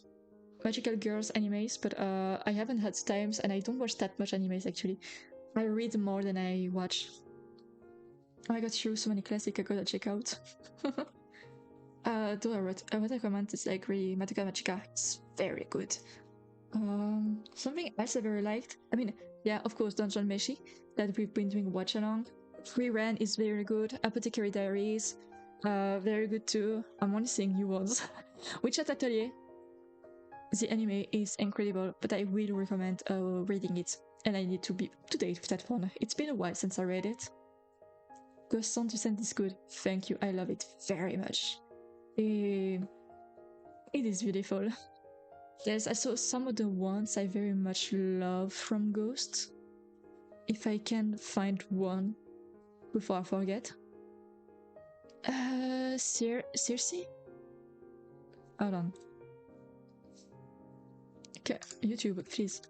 magical girls animes, but I haven't had times, and I don't watch that much animes actually. I read more than I watch. Oh, I got you so many classic I gotta check out. Though I would recommend it's like really Madoka Magica. It's very good. Something else I very liked. I mean, yeah, of course, Dungeon Meshi that we've been doing watch along. Free Ren is very good. Apothecary Diaries, very good too. I'm only seeing new ones. Witchat Atelier, the anime is incredible, but I will recommend reading it, and I need to be up to date with that one. It's been a while since I read it. Ghost Sound Descent is good. Thank you. I love it very much. It is beautiful. There's also some of the ones I very much love from Ghost. If I can find one before I forget. Circe? Hold on. Okay, YouTube, please.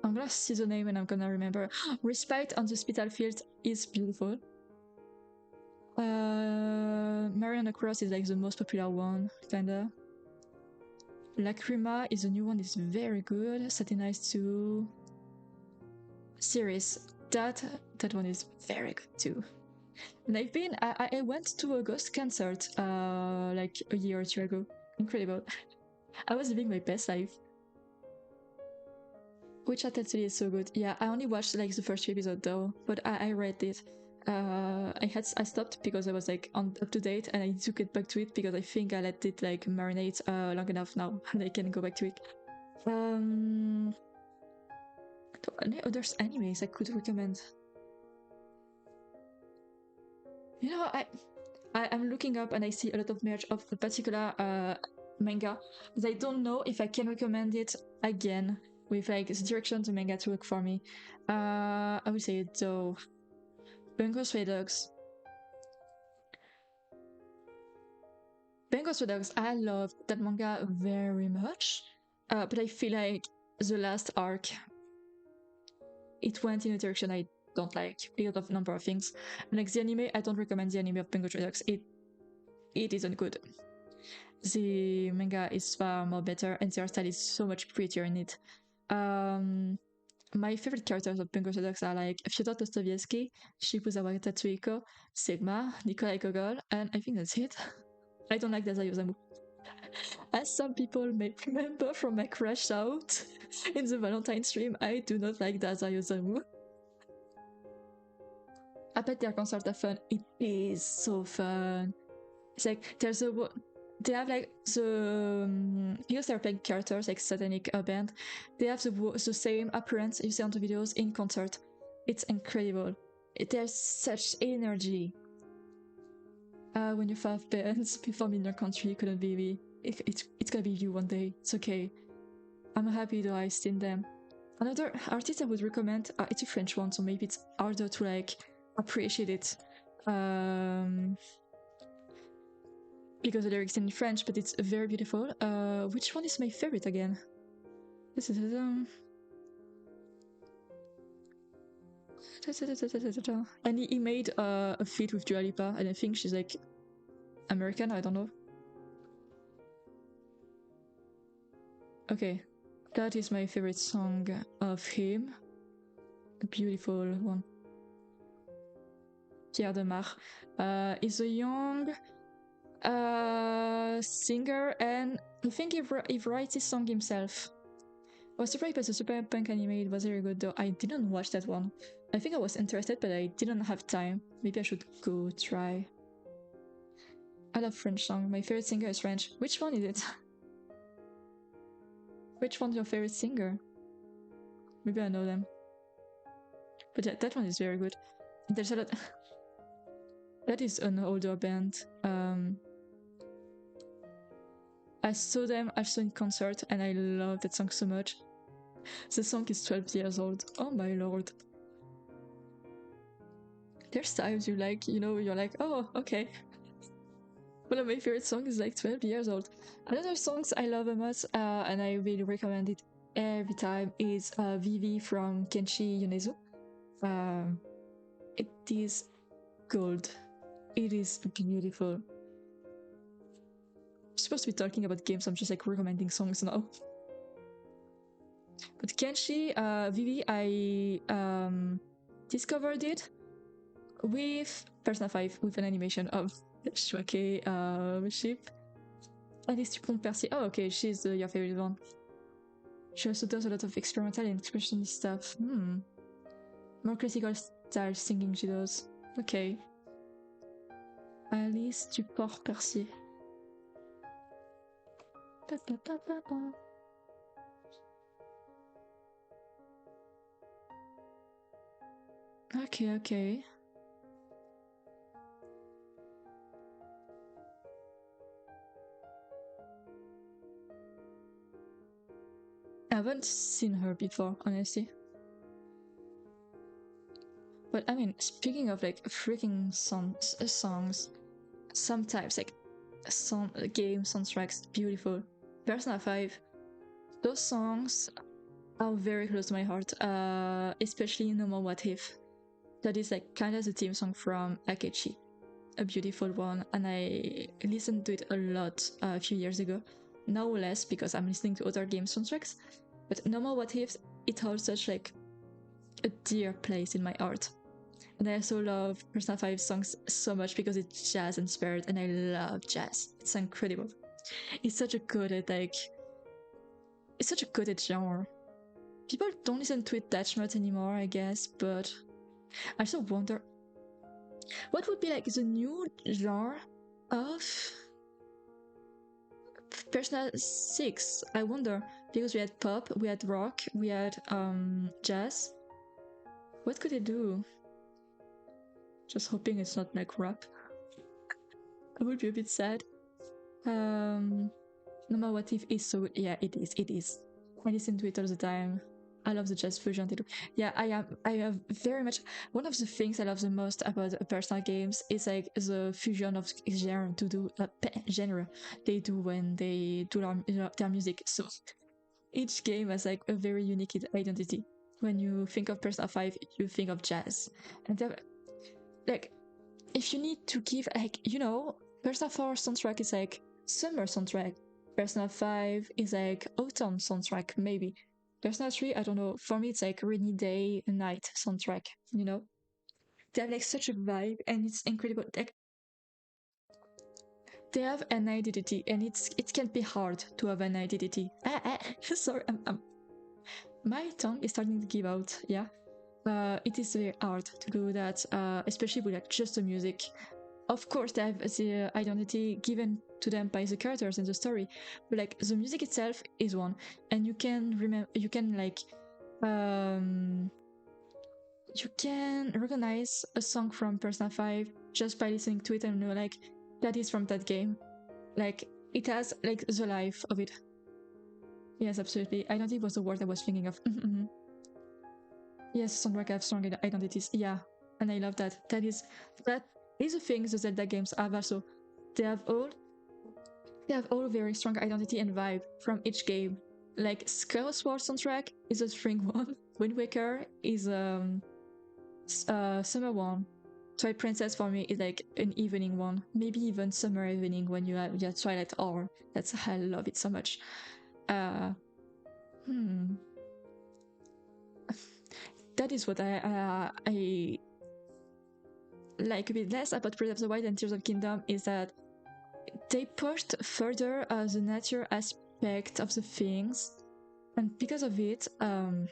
I'm gonna see the name and I'm gonna remember. Respite on the Hospital Field is beautiful. Mariana Cross is like the most popular one, kinda. Lacrima is the new one, is very good. Satin Eyes too. Series, that one is very good too. And I went to a Ghost concert like a year or two ago. Incredible. I was living my best life. Which Atelier is so good. Yeah, I only watched like the first 3 episodes though, but I read it. I stopped because I was like up to date, and I need to get back to it because I think I let it like marinate long enough now, and I can go back to it. Any other animes I could recommend? You know, I'm looking up and I see a lot of merch of a particular manga, but I don't know if I can recommend it again with like the direction the manga to work for me. I would say though, Bungo Stray Dogs. Bungo Stray Dogs, I love that manga very much, but I feel like the last arc, it went in a direction I don't like because of a number of things. Like the anime, I don't recommend the anime of Bungo Stray Dogs. It isn't good. The manga is far more better, and the art style is so much prettier in it. My favorite characters of Bungo Stray Dogs are like Fyodor Dostoevsky, Shibuzawa Tatsuhiko, Sigma, Nikolai Gogol, and I think that's it. I don't like Dazai Osamu. As some people may remember from my crash out in the Valentine stream, I do not like Dazai Osamu. I bet their concerts are fun. It is so fun. It's like they have like because they're playing characters like satanic band, they have the same appearance you see on the videos in concert. It's incredible. There's such energy. When you have bands perform in your country, couldn't be me. It's gonna be you one day. It's okay. I'm happy though I've seen them. Another artist I would recommend, it's a French one, so maybe it's harder to like appreciate it. Because the lyrics in French, but it's very beautiful. Which one is my favorite again? This is and he made a feat with Dua Lipa, and I think she's like American. I don't know. Okay, that is my favorite song of him. A beautiful one. Pierre Demar is a young singer, and I think he writes his song himself. I was surprised by the Super Punk anime, it was very good though. I didn't watch that one. I think I was interested, but I didn't have time. Maybe I should go try. I love French song. My favorite singer is French. Which one is it? Which one's your favorite singer? Maybe I know them. But yeah, that one is very good. There's a lot. That is an older band. I saw them also in concert, and I love that song so much. The song is 12 years old. Oh my lord. There's times you like, you know, you're like, oh, okay. One of my favorite songs is like 12 years old. Another songs I love a lot, and I really recommend it every time, is Vivi from Kenshi Yonezu. It is gold. It is beautiful. I'm supposed to be talking about games, I'm just like recommending songs now. But Kenshi, Vivi, I discovered it with Persona 5, with an animation of Shuake ship. Alice Dupont Percy. Oh, okay, she's your favorite one. She also does a lot of experimental and expressionist stuff. More classical style singing she does. Okay. Alice Dupont Percy. Okay, okay. I haven't seen her before, honestly. But I mean, speaking of like freaking songs, sometimes like game soundtracks beautiful. Persona 5, those songs are very close to my heart, especially No More What If. That is like kind of the theme song from Akechi, a beautiful one, and I listened to it a lot a few years ago. Now less because I'm listening to other game soundtracks, but No More What If, it holds such like a dear place in my heart. And I also love Persona 5 songs so much because it's jazz inspired, and I love jazz. It's incredible. It's such a good like it's such a good genre. People don't listen to it that much anymore, I guess, but I also wonder what would be like the new genre of Persona 6. I wonder, because we had pop, we had rock, we had jazz. What could it do? Just hoping it's not like rap. I would be a bit sad. No matter what if is so, yeah, it is. I listen to it all the time. I love the jazz fusion they do. Yeah, I have very much, one of the things I love the most about Persona games is like the fusion of genre they do when they do their music. So each game has like a very unique identity. When you think of Persona 5, you think of jazz. And like, if you need to give like, Persona 4 soundtrack is like summer soundtrack. Persona 5 is like autumn soundtrack, maybe. Persona 3, I don't know. For me, it's like rainy day, night soundtrack, They have like such a vibe, and it's incredible. Like, they have an identity, and it can be hard to have an identity. Sorry, my tongue is starting to give out, yeah. It is very hard to do that, especially with like just the music. Of course, they have the identity given to them by the characters in the story, but like the music itself is one, and you can you can recognize a song from Persona 5 just by listening to it, and you're like, that is from that game. Like, it has like the life of it. Yes, absolutely. Identity was the word I was thinking of. Yes, soundtrack have strong identities. Yeah, and I love that. That is a thing the Zelda games have also. They have all very strong identity and vibe from each game. Like Skyward Sword soundtrack is a spring one. Wind Waker is summer one. Twilight Princess for me is like an evening one. Maybe even summer evening when you have your Twilight Hour. That's I love it so much. That is what I like a bit less about Breath of the Wild and Tears of the Kingdom is that they pushed further the nature aspect of the things, and because of it, the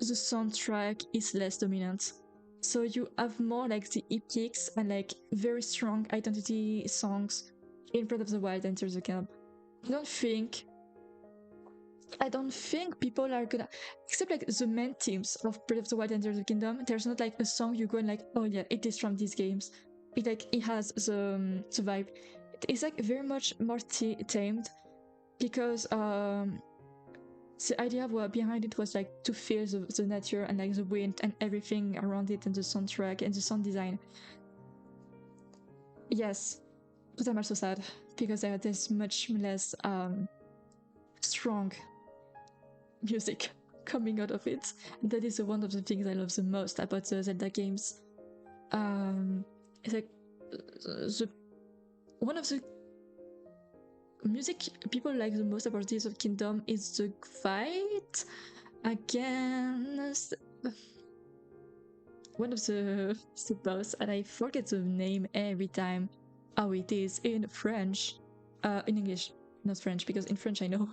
soundtrack is less dominant. So you have more like the epics and like very strong identity songs in Breath of the Wild and Tears of the Kingdom. I don't think people are gonna, except like the main themes of Breath of the Wild and Tears of the Kingdom. There's not like a song you go and like, oh yeah, it is from these games. It has the vibe. It's like very much more tamed because the idea behind it was like to feel the nature and like the wind and everything around it and the soundtrack and the sound design. Yes, but I'm also sad because there's much less strong music coming out of it. And that is one of the things I love the most about the Zelda games. It's like one of the music people like the most about Tears of Kingdom is the fight against one of the boss, and I forget the name every time. Oh, it is in French, in English, not French, because in French I know.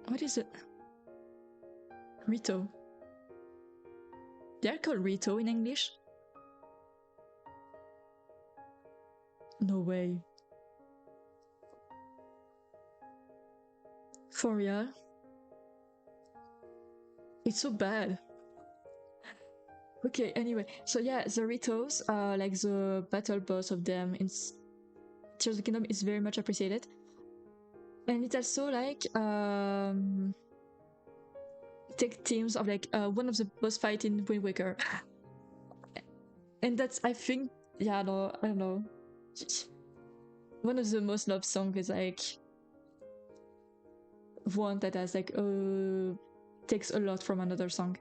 What is it? Rito. They're called Rito in English? No way. For real? It's so bad. Okay, anyway, so yeah, the Ritos, like the battle boss of them in Tears of the Kingdom is very much appreciated. And it's also like take teams of like one of the boss fight in Wind Waker. And that's, I think, yeah, no, I don't know. One of the most loved songs is like one that has like takes a lot from another song.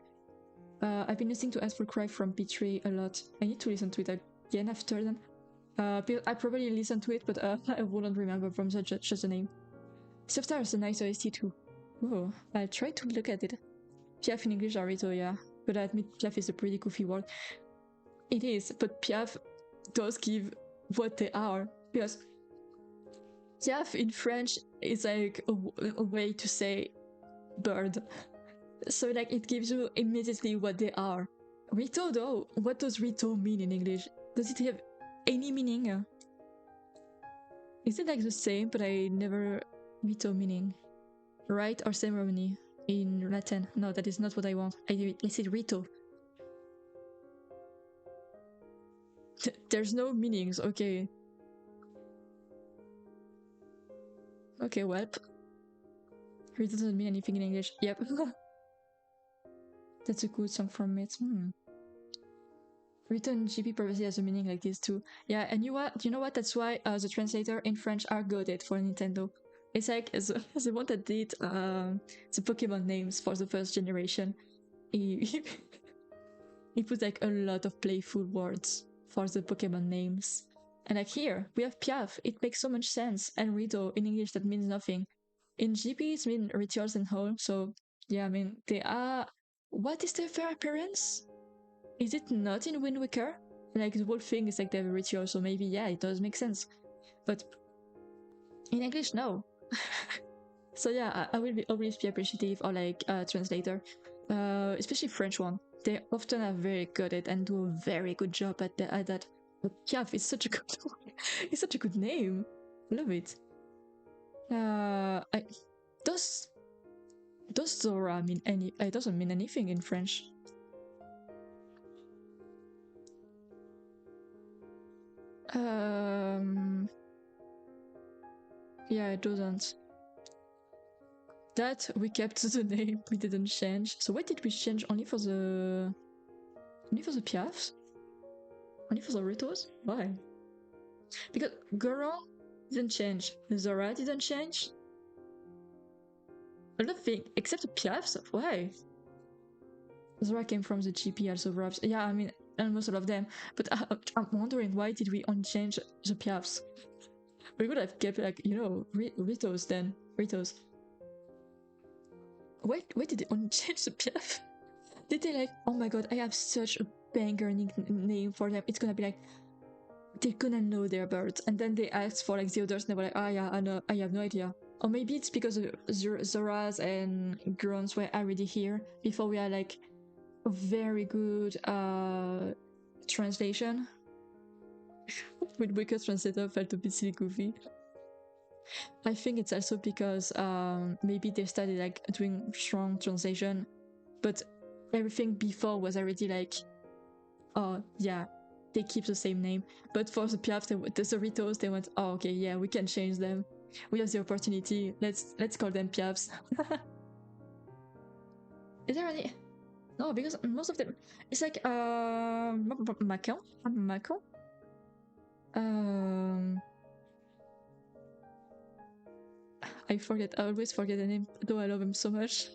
I've been listening to Astral Cry from Betray a lot. I need to listen to it again after then. I probably listened to it, but I wouldn't remember from just the name. Softar is a nice OST too. Oh, I'll try to look at it. Piaf in English, Arito, yeah. But I admit Piaf is a pretty goofy word. It is, but Piaf does give what they are. Because Piaf in French is like a way to say bird. So like it gives you immediately what they are. Rito though, what does Rito mean in English? Does it have any meaning? Is it like the same, but I never Rito meaning? Rite or ceremony in Latin? No, that is not what I want. I said Rito. There's no meanings, okay. Okay, well. Rito doesn't mean anything in English. Yep. That's a good song from it. Rito and GP probably has a meaning like this too. Yeah, and you know what? That's why the translator in French are goated for Nintendo. It's like the one that did the Pokemon names for the first generation. He put like a lot of playful words for the Pokemon names. And like here, we have Piaf. It makes so much sense. And Rito in English that means nothing. In GPs mean rituals and whole. So yeah, I mean they are. What is their fair appearance? Is it not in Wind Waker? Like the whole thing is like they have a ritual, so maybe yeah, it does make sense. But in English, no. So yeah, I will always be appreciative or like translator, especially French one. They often are very good at and do a very good job at that. But Piaf is such a good, it's such a good name. Love it. Does Zora mean any? It doesn't mean anything in French. Yeah, it doesn't. That we kept the name, we didn't change. So why did we change only for the Piafs? Only for the Ritos? Why? Because Goron didn't change, Zora didn't change. Nothing except the Piafs. Why? Zora came from the GP also, perhaps. Yeah, I mean, almost all of them. But I'm wondering why did we only change the Piafs? We could have kept like, you know, Ritos then. Ritos. Why did they only change the Piaf? Did they like, oh my god, I have such a banger name for them. It's gonna be like, they're gonna know their birds. And then they asked for like the others and they were like, oh yeah, I know, I have no idea. Or maybe it's because Zoras and Grunts were already here before we had like a very good translation. With Wicked translator felt a bit silly goofy. I think it's also because maybe they started like doing strong translation, but everything before was already like, oh yeah, they keep the same name. But for the Piafs, the Cerritos, they went, oh okay, yeah, we can change them. We have the opportunity. Let's call them Piafs. Is there any? No, because most of them, it's like Macau. I forget. I always forget the name, though I love him so much.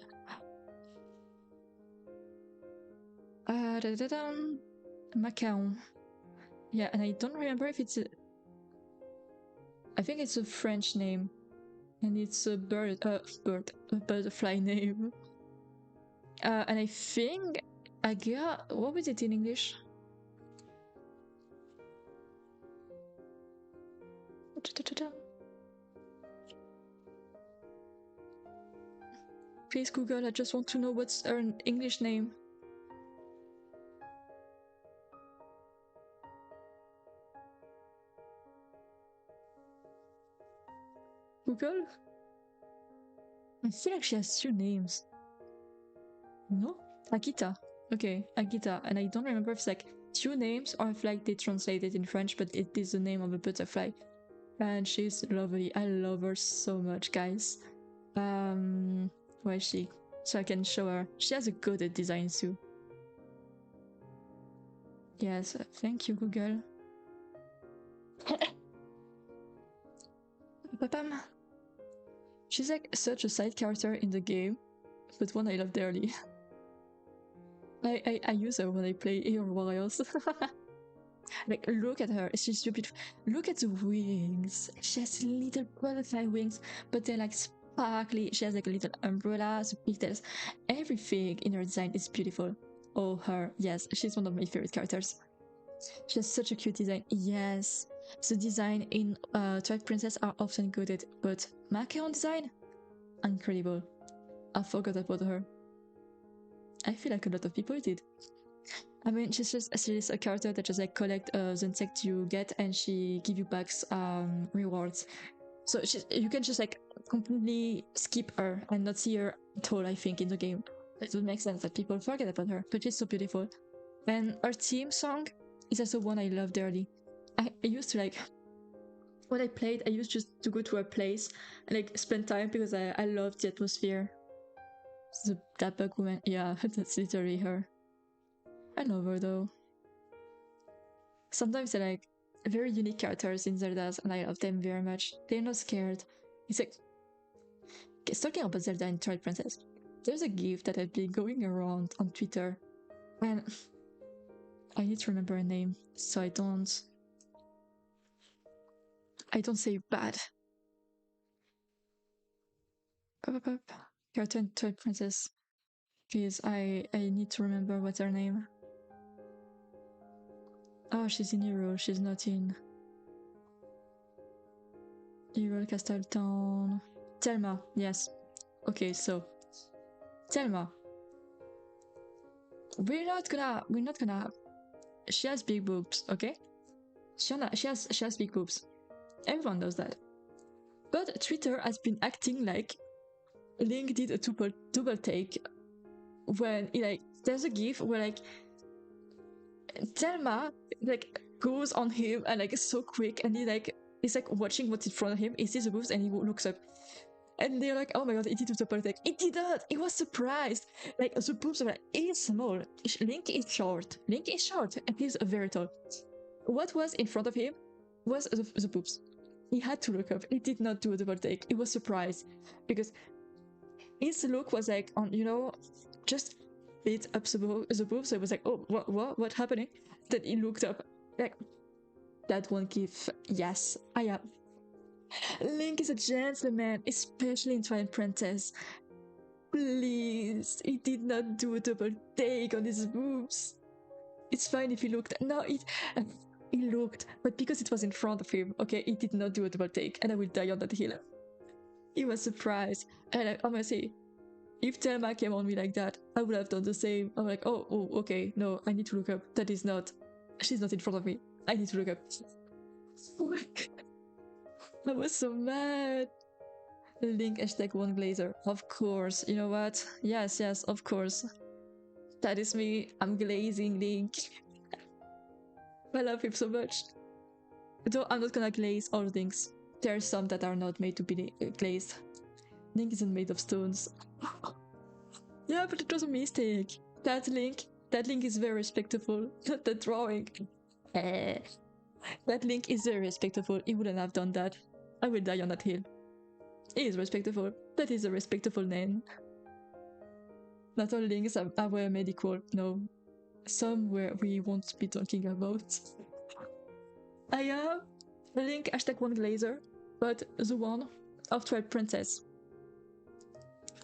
Macau. Yeah, and I don't remember if it's I think it's a French name, and it's a butterfly name. And I think what was it in English? Please Google, I just want to know what's her English name. Google? I feel like she has two names. No? Akita. Okay, Akita. And I don't remember if it's like two names or if like they translated in French, but it is the name of a butterfly. and she's lovely. I love her so much, guys. Where is she? So I can show her. She has a good design too. Yes, thank you, Google. Papam. She's like such a side character in the game, but one I love dearly. I use her when I play Hero Warriors. Like, look at her, she's so beautiful. Look at the wings. She has little butterfly wings, but they're like sparkly. She has like a little umbrella, the pigtails. Everything in her design is beautiful. Oh, her. Yes, she's one of my favorite characters. She has such a cute design. Yes. The design in Twilight Princess are often good, but Macaron design? Incredible. I forgot about her. I feel like a lot of people did. I mean, she's a character that just like collect the insect you get, and she give you back rewards. So you can just like completely skip her and not see her at all. I think in the game, it would make sense that people forget about her, but she's so beautiful. And her theme song is also one I love dearly. I used to like when I played, I used just to go to her place and like spend time because I loved the atmosphere. That bug woman, yeah, that's literally her. I love her though. Sometimes they're like very unique characters in Zelda's, and I love them very much. They're not scared. It's like, talking about Zelda and Twilight Princess, there's a GIF that had been going around on Twitter, and I need to remember a name so I don't say bad. Character and Twilight Princess. Please, I need to remember what's her name. Oh, she's in Hero. She's not in Hero Castle Town. Thelma, yes. Okay, so Thelma. We're not gonna. She has big boobs, okay? She has big boobs. Everyone knows that. But Twitter has been acting like Link did a double take when he like there's a GIF where like Thelma like goes on him and like so quick, and he's like watching what's in front of him. He sees the boobs and he looks up. And they're like, oh my god, it did a double take. It did not! He was surprised! Like, the boobs are like, he's small. Link is short. And he's very tall. What was in front of him was the boobs. He had to look up. He did not do a double take. He was surprised. Because his look was like, on, just bit up the boobs. So it was like, oh, what happening? Then he looked up. Like, that one GIF, yes, I am. Link is a gentleman, especially in Twilight Princess. Please, he did not do a double take on his boobs. It's fine if he looked. No, he looked, but because it was in front of him, okay, he did not do a double take, and I will die on that hill. He was surprised, and I'm gonna say, if Thelma came on me like that, I would have done the same. I'm like, oh, okay, no, I need to look up. She's not in front of me. I need to look up. I was so mad. Link #1 Glazer. Of course. You know what? Yes, of course. That is me. I'm glazing Link. I love him so much. Though I'm not gonna glaze all things. There are some that are not made to be glazed. Link isn't made of stones. Yeah, but it was a mistake. That Link is very respectable. Not the drawing. That Link is very respectable. He wouldn't have done that. I will die on that hill. He is respectable. That is a respectable name. Not all links were medical, no. Some where we won't be talking about. I am Link #1 Glazer, but the one of Twilight Princess.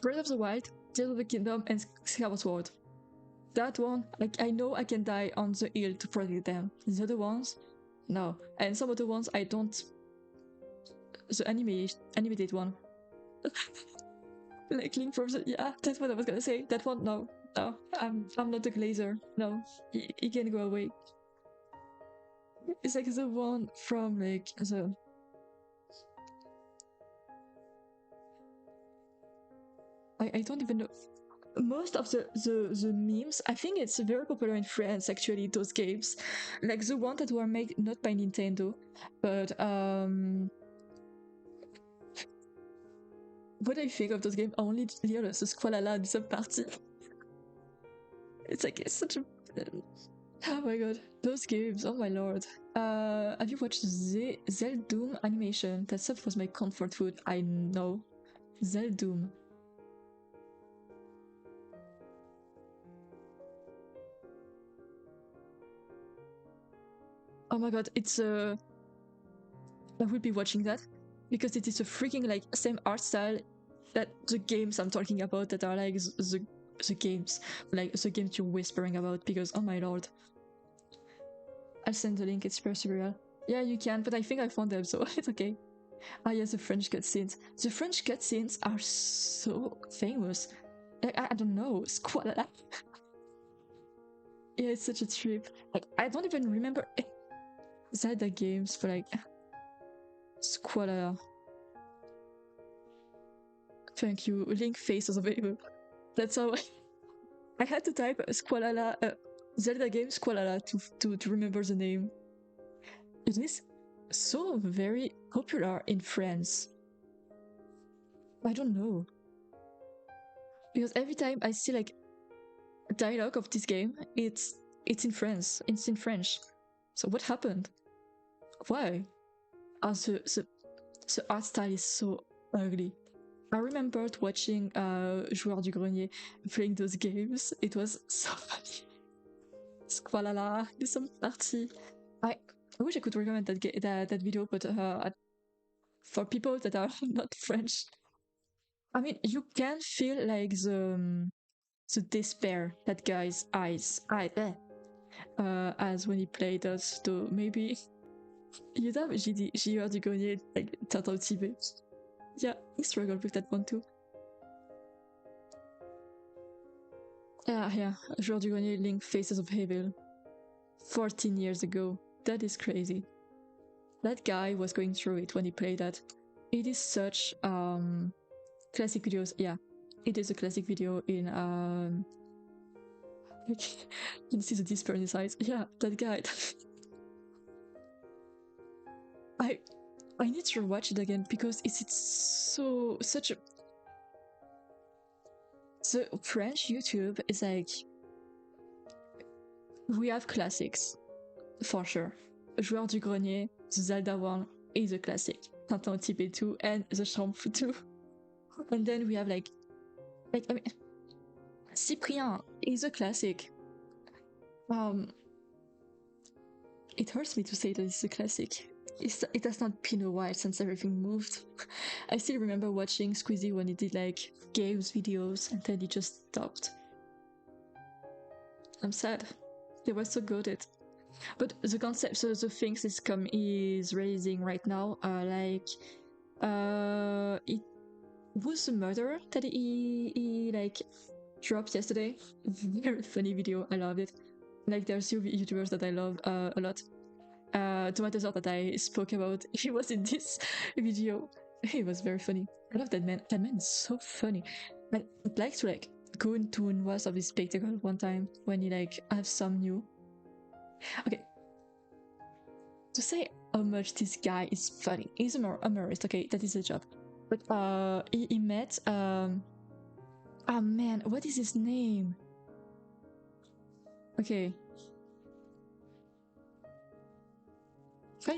Breath of the Wild, Tears of the Kingdom, and Skyward Sword. That one, I know I can die on the hill to protect them. The other ones, no. And some of the ones I don't. The animated one. Like Link from the, yeah, that's what I was gonna say. That one, no, I'm not a glazer. No, he can go away. It's like the one from like the. I don't even know. Most of the memes, I think it's very popular in France actually, those games. Like the one that were made not by Nintendo, but when I think of those games, only the other, so Squalala and some party. It's such a. Oh my god, those games, oh my lord. Have you watched Zeldoom animation? That stuff was my comfort food, I know. Zeldoom. Oh my god, it's I will be watching that because it is a freaking like same art style that the games I'm talking about that are like the games, like the games you're whispering about, because oh my lord. I'll send the link, it's super surreal. Yeah, you can, but I think I found them, so it's okay. Ah yes, the French cutscenes. The French cutscenes are so famous. Like, I don't know, Squalala. Yeah, it's such a trip. Like, I don't even remember Zelda games, but like, Squalala. Thank you. Link face was available. That's how I had to type Squalala, Zelda game Squalala to remember the name. It is so very popular in France. I don't know. Because every time I see like dialogue of this game, it's in France. It's in French. So what happened? Why? Oh, the art style is so ugly. I remembered watching Joueur du Grenier playing those games. It was so funny. Squalala, do some party. I wish I could recommend that video, but for people that are not French, I mean, you can feel like the despair that guy's eyes, as when he played us. So maybe you have Joueur du Grenier like Turtle TV. Yeah, he struggled with that one too. Yeah, Joueur du Grenier Link Faces of Evil. 14 years ago. That is crazy. That guy was going through it when he played that. It is such classic videos. Yeah, it is a classic video in you can see the despair in his eyes. Yeah, that guy. I need to watch it again because it's so such a. The French YouTube is like we have classics for sure. Joueur du Grenier, the Zelda one is a classic. Tintin Tibet 2 and the Schtroumpf 2. And then we have like I mean, Cyprien is a classic. It hurts me to say that it's a classic. It has not been a while since everything moved. I still remember watching Squeezie when he did like games videos and then he just stopped. I'm sad. They were so good at. But the concept, so the things is raising right now are like, it was the murderer that he like dropped yesterday. Very funny video. I loved it. Like there's two YouTubers that I love a lot. Tomatoes that I spoke about. He was in this video. He was very funny. I love that man. That man is so funny. I'd like to like go into one of his spectacle one time when he like have some new. Okay. To say how much this guy is funny. He's a humorist. Okay, that is a job. But he met oh man, what is his name? Okay. Try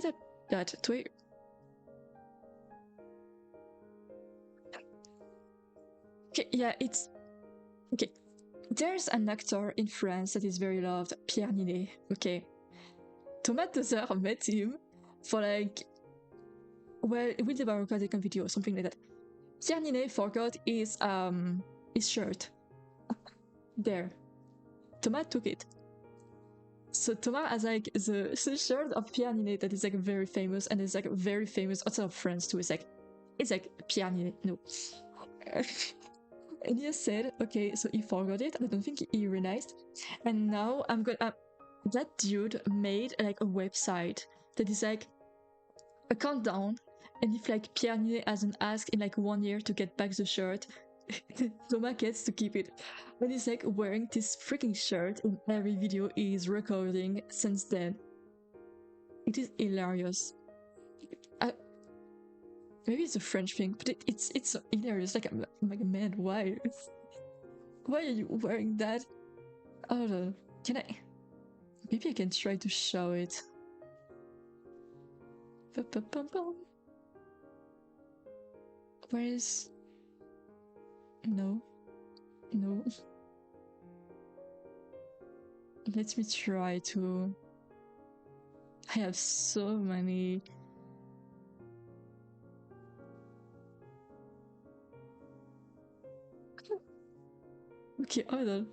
that tweet. Okay, yeah, it's okay. There's an actor in France that is very loved, Pierre Ninet. Okay. Thomas Dozer met him for like, well, with the Barocca video or something like that. Pierre Ninet forgot his shirt. There. Thomas took it. So Thomas has like the shirt of Pierre Ninet that is like very famous and is like very famous outside of France too. It's like Pierre Ninet. No. And he said, okay, so he forgot it. I don't think he realized. And now I'm gonna. That dude made like a website that is like a countdown. And if like Pierre Ninet hasn't asked in like 1 year to get back the shirt, Thomas gets to keep it. And he's like wearing this freaking shirt in every video he's recording since then. It is hilarious. Maybe it's a French thing, but it's hilarious. Like I'm like, man, why? Why are you wearing that? I don't know. Can I? Maybe I can try to show it. Where is? No, no. Let me try to. I have so many. Okay, hold on.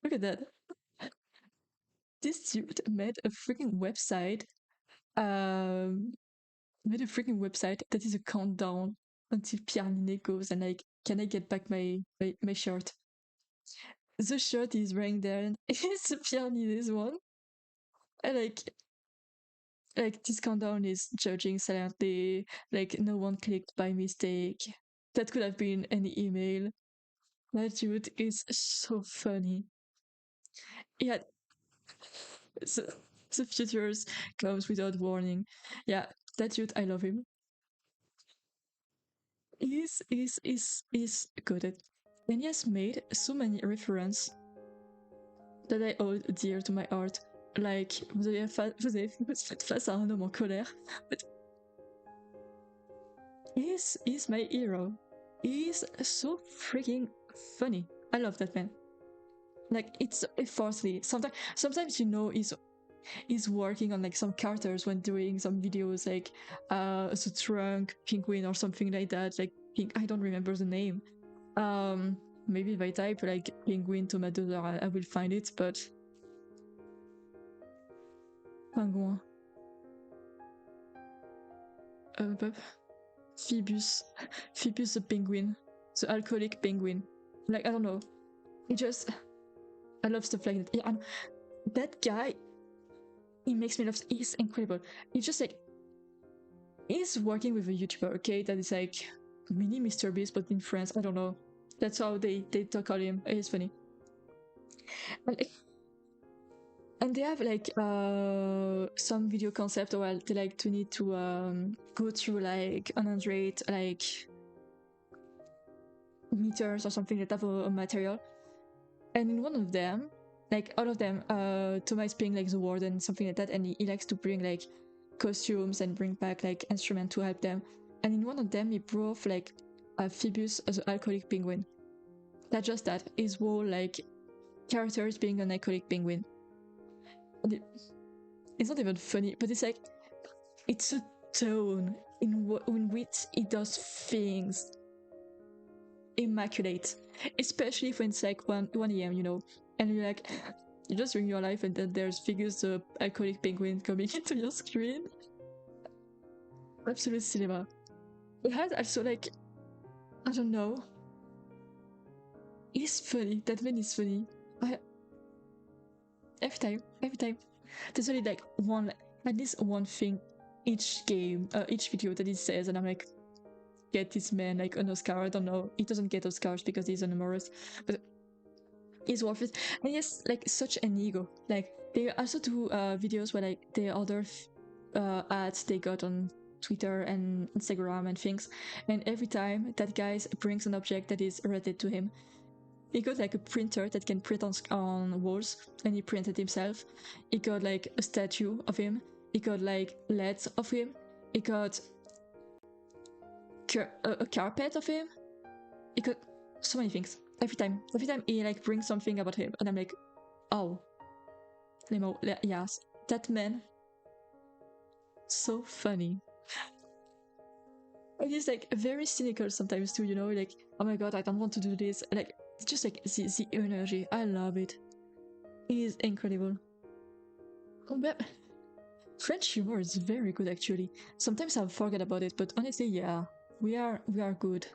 Look at that. This dude made a freaking website. Made a freaking website that is a countdown until Pierre Ninet goes and like, can I get back my shirt? The shirt he's wearing there is Pierre Ninet's one. And like this countdown is judging silently, like no one clicked by mistake. That could have been any email. That dude is so funny. Yeah, so the futures comes without warning. Yeah, that dude, I love him. He's good at, and he has made so many references that I hold dear to my heart. Like, vous avez fait face à un homme en colère. But he's my hero. He's so freaking funny. I love that man. Like, it's effortlessly. Sometimes you know he's working on like some characters when doing some videos, like the trunk penguin or something like that. Like, I don't remember the name. Maybe if I type like penguin tomato, I will find it. But pingouin. Phoebus. Phoebus the penguin. The alcoholic penguin. Like, I don't know. It just. I love stuff like that. Yeah, that guy, he makes me laugh. He's incredible. He's just like. He's working with a YouTuber, okay? That is like mini Mr. Beast, but in France. I don't know. That's how they call him. It's funny. And they have like some video concept where they like to need to go through like 100 like meters or something that have a material, and in one of them, like all of them, Thomas being like the warden, something like that, and he likes to bring like costumes and bring back like instruments to help them, and in one of them he brought like Phoebus as an alcoholic penguin. That's just that his whole like characters being an alcoholic penguin. It's not even funny, but it's like, it's a tone in which it does things immaculate, especially when it's like 1 a.m, you know, and you're like, you're just doing your life, and then there's figures the alcoholic penguin coming into your screen. Absolute cinema. It has also like, I don't know, it's funny. That man is funny. Every time. There's only like one, at least one thing each game, each video that he says, and I'm like, get this man like an Oscar. I don't know. He doesn't get Oscars because he's an humorist, but he's worth it. And he has like such an ego. Like, they also do videos where like the other ads they got on Twitter and Instagram and things, and every time that guy brings an object that is related to him. He got like a printer that can print on walls, and he printed himself. He got like a statue of him. He got like LEDs of him. He got a carpet of him. He got so many things. Every time he like brings something about him, and I'm like, oh, yes, that man, so funny. And he's like very cynical sometimes too, you know, like, oh my god, I don't want to do this. Like, it's just like the energy. I love it. It is incredible. But French humor is very good actually. Sometimes I forget about it, but honestly, yeah, we are good.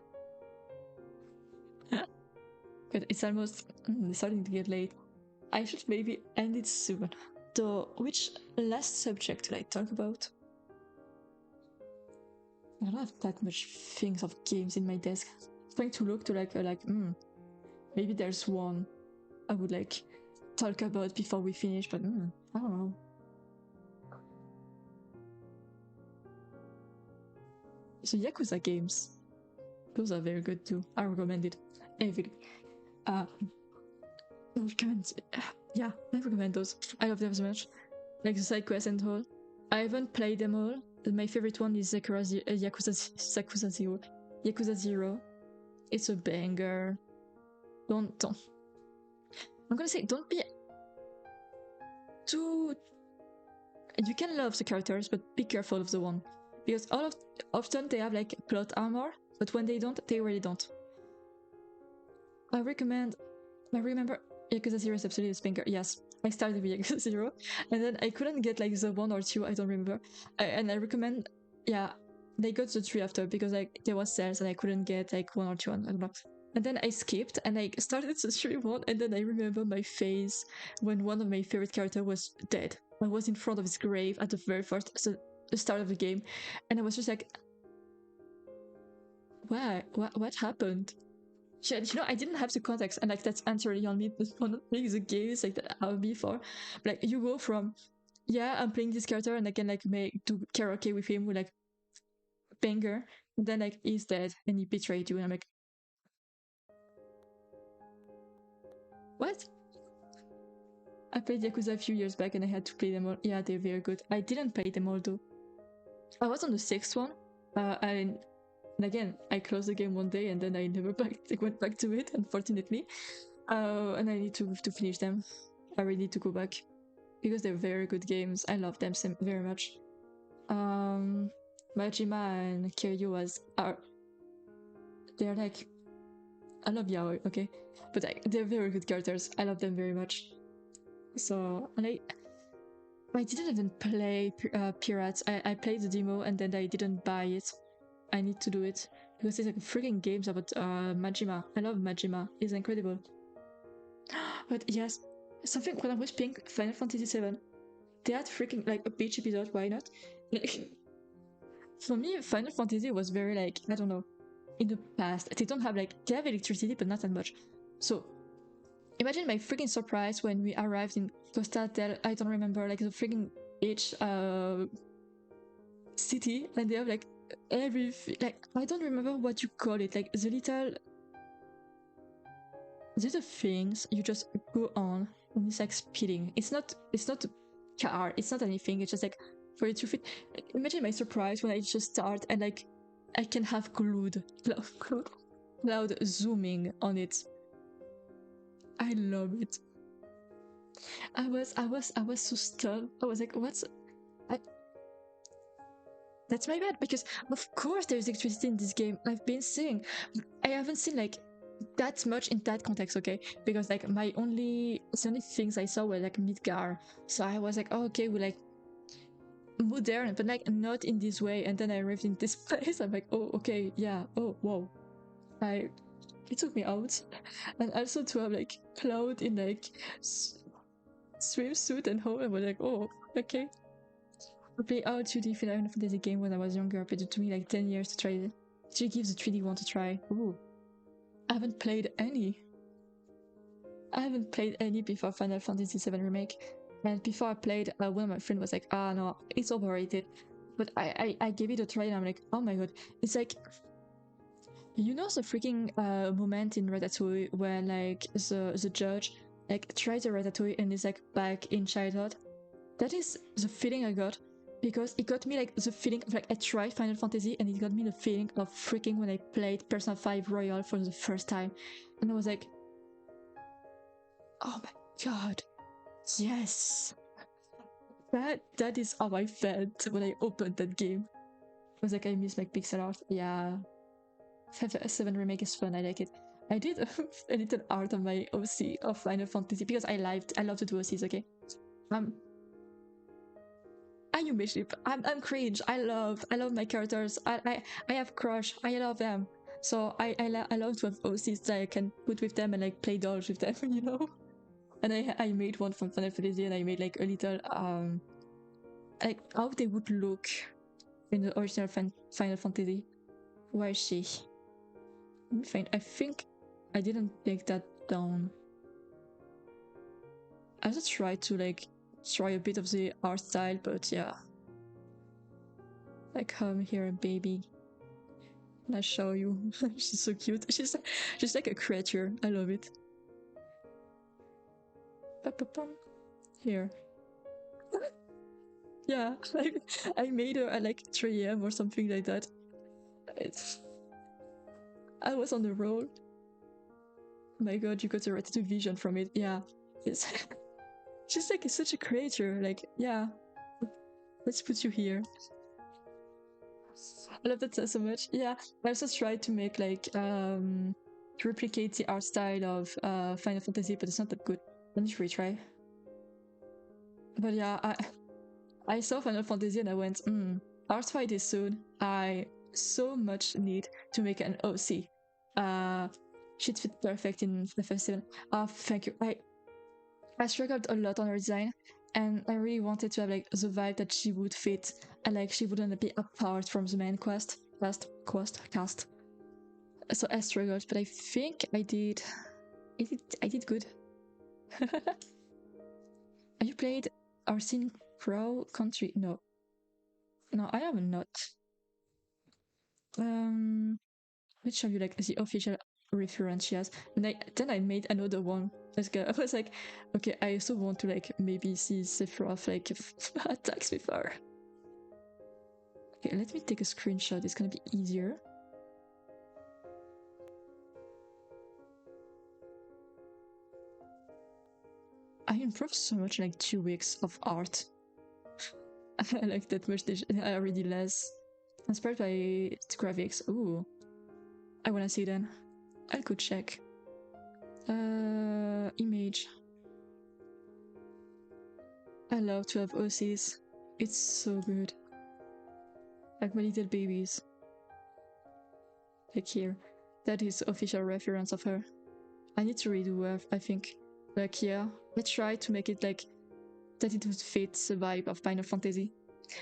But it's almost starting to get late. I should maybe end it soon. So, which last subject did I talk about? I don't have that much things of games in my desk. I'm trying to look to maybe there's one I would like talk about before we finish, but I don't know. So Yakuza games, those are very good too. I recommend it heavily. I recommend, yeah, I recommend those. I love them so much. Like the side quests and all. I haven't played them all. My favorite one is Yakuza Zero. Yakuza Zero. It's a banger. Don't. I'm gonna say don't be too. You can love the characters, but be careful of the one, because often they have like plot armor, but when they don't, they really don't. I remember Yakuza Zero is absolutely a spanker. Yes, I started with Yakuza Zero, and then I couldn't get like the 1 or 2, I don't remember. And I recommend, yeah, they got the 3 after because like there was sales and I couldn't get like 1 or 2, I don't know. And then I skipped and I started the 3 one, and then I remember my face when one of my favorite characters was dead. I was in front of his grave at the very first, so the start of the game, and I was just like, what happened? You know, I didn't have the context, and like that's entirely on me. One of the games like that I've before. Like you go from, yeah, I'm playing this character and I can like do karaoke with him with like banger, and then like he's dead and he betrayed you, and I'm like, what? I played Yakuza a few years back and I had to play them all. Yeah, they're very good. I didn't play them all though. I was on the 6th one. And again, I closed the game one day and then I never went back to it, unfortunately. And I need to finish them. I really need to go back because they're very good games. I love them very much. Majima and Kiryu are they're like, I love Yaoi, okay, but like, they're very good characters. I love them very much. So, and I didn't even play Pirates. I played the demo and then I didn't buy it. I need to do it because it's like freaking games about Majima. I love Majima. It's incredible. But yes, something when I was playing Final Fantasy VII, they had freaking like a beach episode. Why not? Like, for me, Final Fantasy was very like, I don't know, in the past. They don't have like, they have electricity, but not that much. So imagine my freaking surprise when we arrived in Costa del, I don't remember, like the freaking beach city, and they have like everything, like I don't remember what you call it, like the little things you just go on and it's like speeding. It's not a car, it's not anything, it's just like for you to fit. Imagine my surprise when I just start and like I can have cloud zooming on it. I love it. I was so stunned. I was like, what's that's my bad, because of course there's electricity in this game. I've been seeing, I haven't seen like that much in that context, okay? Because like the only things I saw were like Midgar, so I was like, oh, okay, we like modern, but like not in this way. And then I arrived in this place. I'm like, oh, okay, yeah, oh, wow. It took me out, and also to have like Cloud in like swimsuit and all. I was like, oh, okay. I played R2D Final Fantasy game when I was younger, but it took me like 10 years to try it. She gives the 3D one to try. Ooh. I haven't played any. Before Final Fantasy VII Remake. And before I played, one of my friends was like, ah, no, it's overrated. But I gave it a try and I'm like, oh my god. It's like, you know the freaking moment in Ratatouille where like the judge like tries a Ratatouille and is like back in childhood? That is the feeling I got, because it got me like the feeling of like I tried Final Fantasy and it got me the feeling of freaking when I played Persona 5 Royal for the first time, and I was like, oh my god, yes, that is how I felt when I opened that game. I was like, I miss like pixel art. Yeah, 7 Remake is fun. I like it. I did a little art of my OC of Final Fantasy because I love to do OCs. Okay, you ship. I'm cringe. I love my characters. I have crush. I love them. So I love to have OCs that I can put with them and like play dolls with them, you know. And I made one from Final Fantasy, and I made like a little like how they would look in the original Final Fantasy. Where is she? Let me find. I think I didn't take that down. I just tried to like try a bit of the art style, but yeah. Like, come here, baby. I show you. She's so cute. She's like a creature. I love it. Here. Yeah, I made her at like 3 a.m. or something like that. I was on the road. Oh my god, you got a Ratatouille vision from it. Yeah, it's she's like such a creature. Like, yeah, let's put you here. I love that so much. Yeah, I also tried to make like to replicate the art style of Final Fantasy, but it's not that good. Let me retry. But yeah, I saw Final Fantasy and I went, art fight is soon. I so much need to make an OC. She'd fit perfect in the festival. Thank you. I struggled a lot on her design, and I really wanted to have like the vibe that she would fit, and like she wouldn't be apart from the main cast. So I struggled, but I think I did good. Have you played our Synchro Country? No, I have not. Let's show you like the official reference she has. And then I made another one. I was like, okay, I also want to like maybe see Sephiroth like attacks with her. Okay, let me take a screenshot. It's gonna be easier. I improved so much in like 2 weeks of art. I like that much. I already less inspired by graphics. Ooh, I wanna see then. I'll go check. Image. I love to have OCs. It's so good. Like my little babies. Like here. That is official reference of her. I need to redo her, I think. Like, yeah. I try to make it like that it would fit the vibe of Final Fantasy.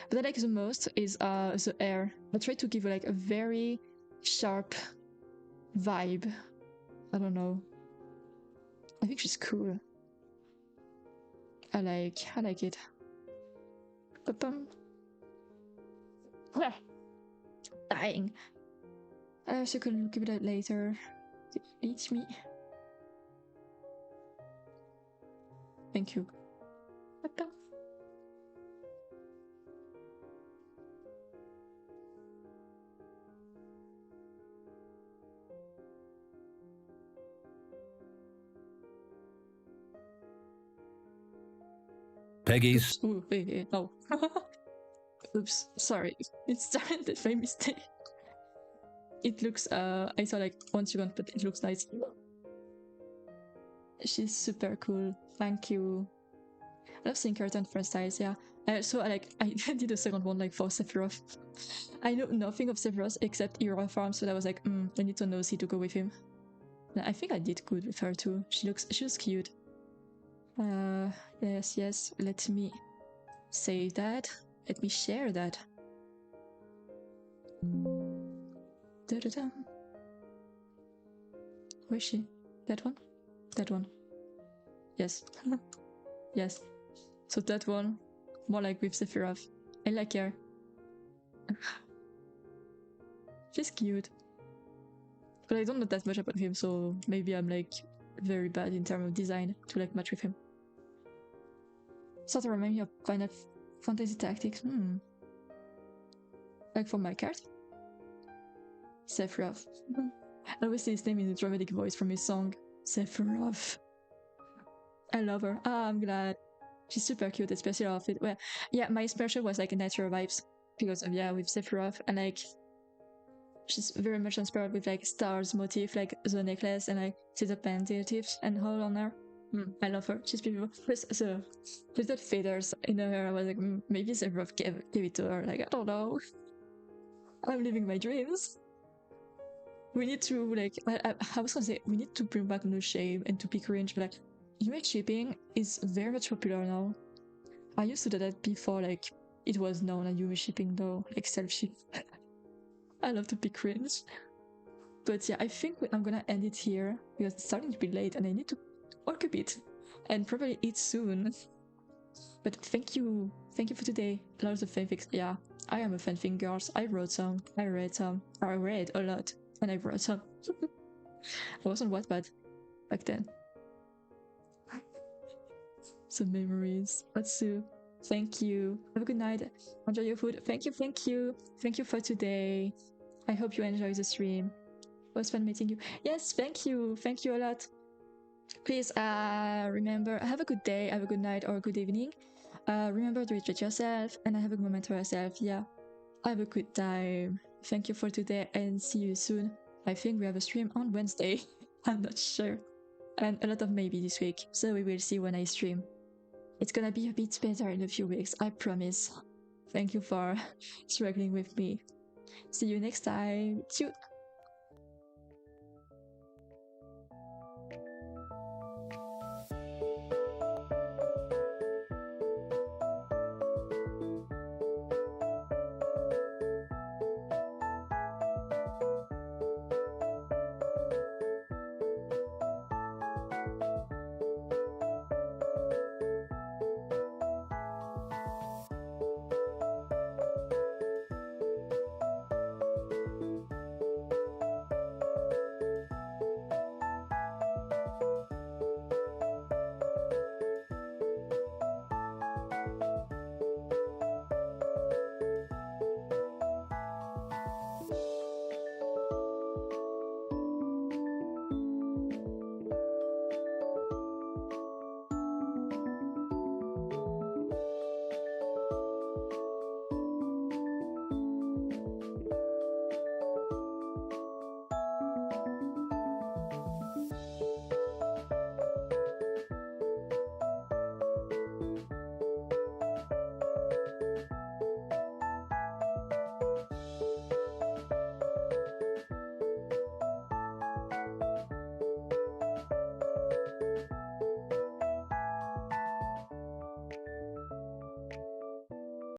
But I like the most is the hair. I try to give like a very sharp vibe. I don't know. I think she's cool. I like it. Ba-bum. Dying. So you can give it out later. It eats me. Thank you. Ba-bum. Peggy's. Oops. Ooh, wait, no. Oops, sorry. It's started by mistake. It looks, I saw like 1 second, but it looks nice. She's super cool. Thank you. I love seeing her turn different styles, yeah. So I did a second one like for Sephiroth. I know nothing of Sephiroth except Hero Farm, so I was like, I need to know C to go with him. And I think I did good with her too. She looks cute. Yes, let me save that. Let me share that. Da-da-da. Where is she? That one? That one. Yes. Yes. So that one, more like with Sephiroth. I like her. She's cute. But I don't know that much about him, so maybe I'm like very bad in terms of design to like match with him. Sort of remind me of Final Fantasy Tactics. Like for my card? Sephiroth. I always say his name in a dramatic voice from his song, Sephiroth. I love her. I'm glad. She's super cute, especially her outfit. Well, yeah, my inspiration was like natural vibes because of, with Sephiroth, and like she's very much inspired with like stars motif, like the necklace and like the pentattives and all on her. I love her. She's beautiful. Plus the little feathers in her hair. I was like, maybe Sephiroth gave it to her. Like, I don't know. I'm living my dreams. We need to like, I was gonna say, we need to bring back no shame and to be cringe, but like, image shipping is very much popular now. I used to do that before, like, it was known as image shipping though, like self-ship. I love to be cringe. But yeah, I think I'm gonna end it here because it's starting to be late and I need to work a bit and probably eat soon. But thank you for today. Lots of fanfics. Yeah, I am a fanfic girls. I wrote some. I read some. I read a lot. And I wrote some. I was on Wattpad back then. Some memories. Atsu, thank you. Have a good night. Enjoy your food. Thank you, thank you. Thank you for today. I hope you enjoy the stream. It was fun meeting you. Yes, thank you. Thank you a lot. Please remember, have a good day, have a good night, or a good evening. Remember to treat yourself and have a good moment for yourself. Yeah. Have a good time. Thank you for today and see you soon. I think we have a stream on Wednesday. I'm not sure. And a lot of maybe this week. So we will see when I stream. It's gonna be a bit better in a few weeks, I promise. Thank you for struggling with me. See you next time. Tschüss.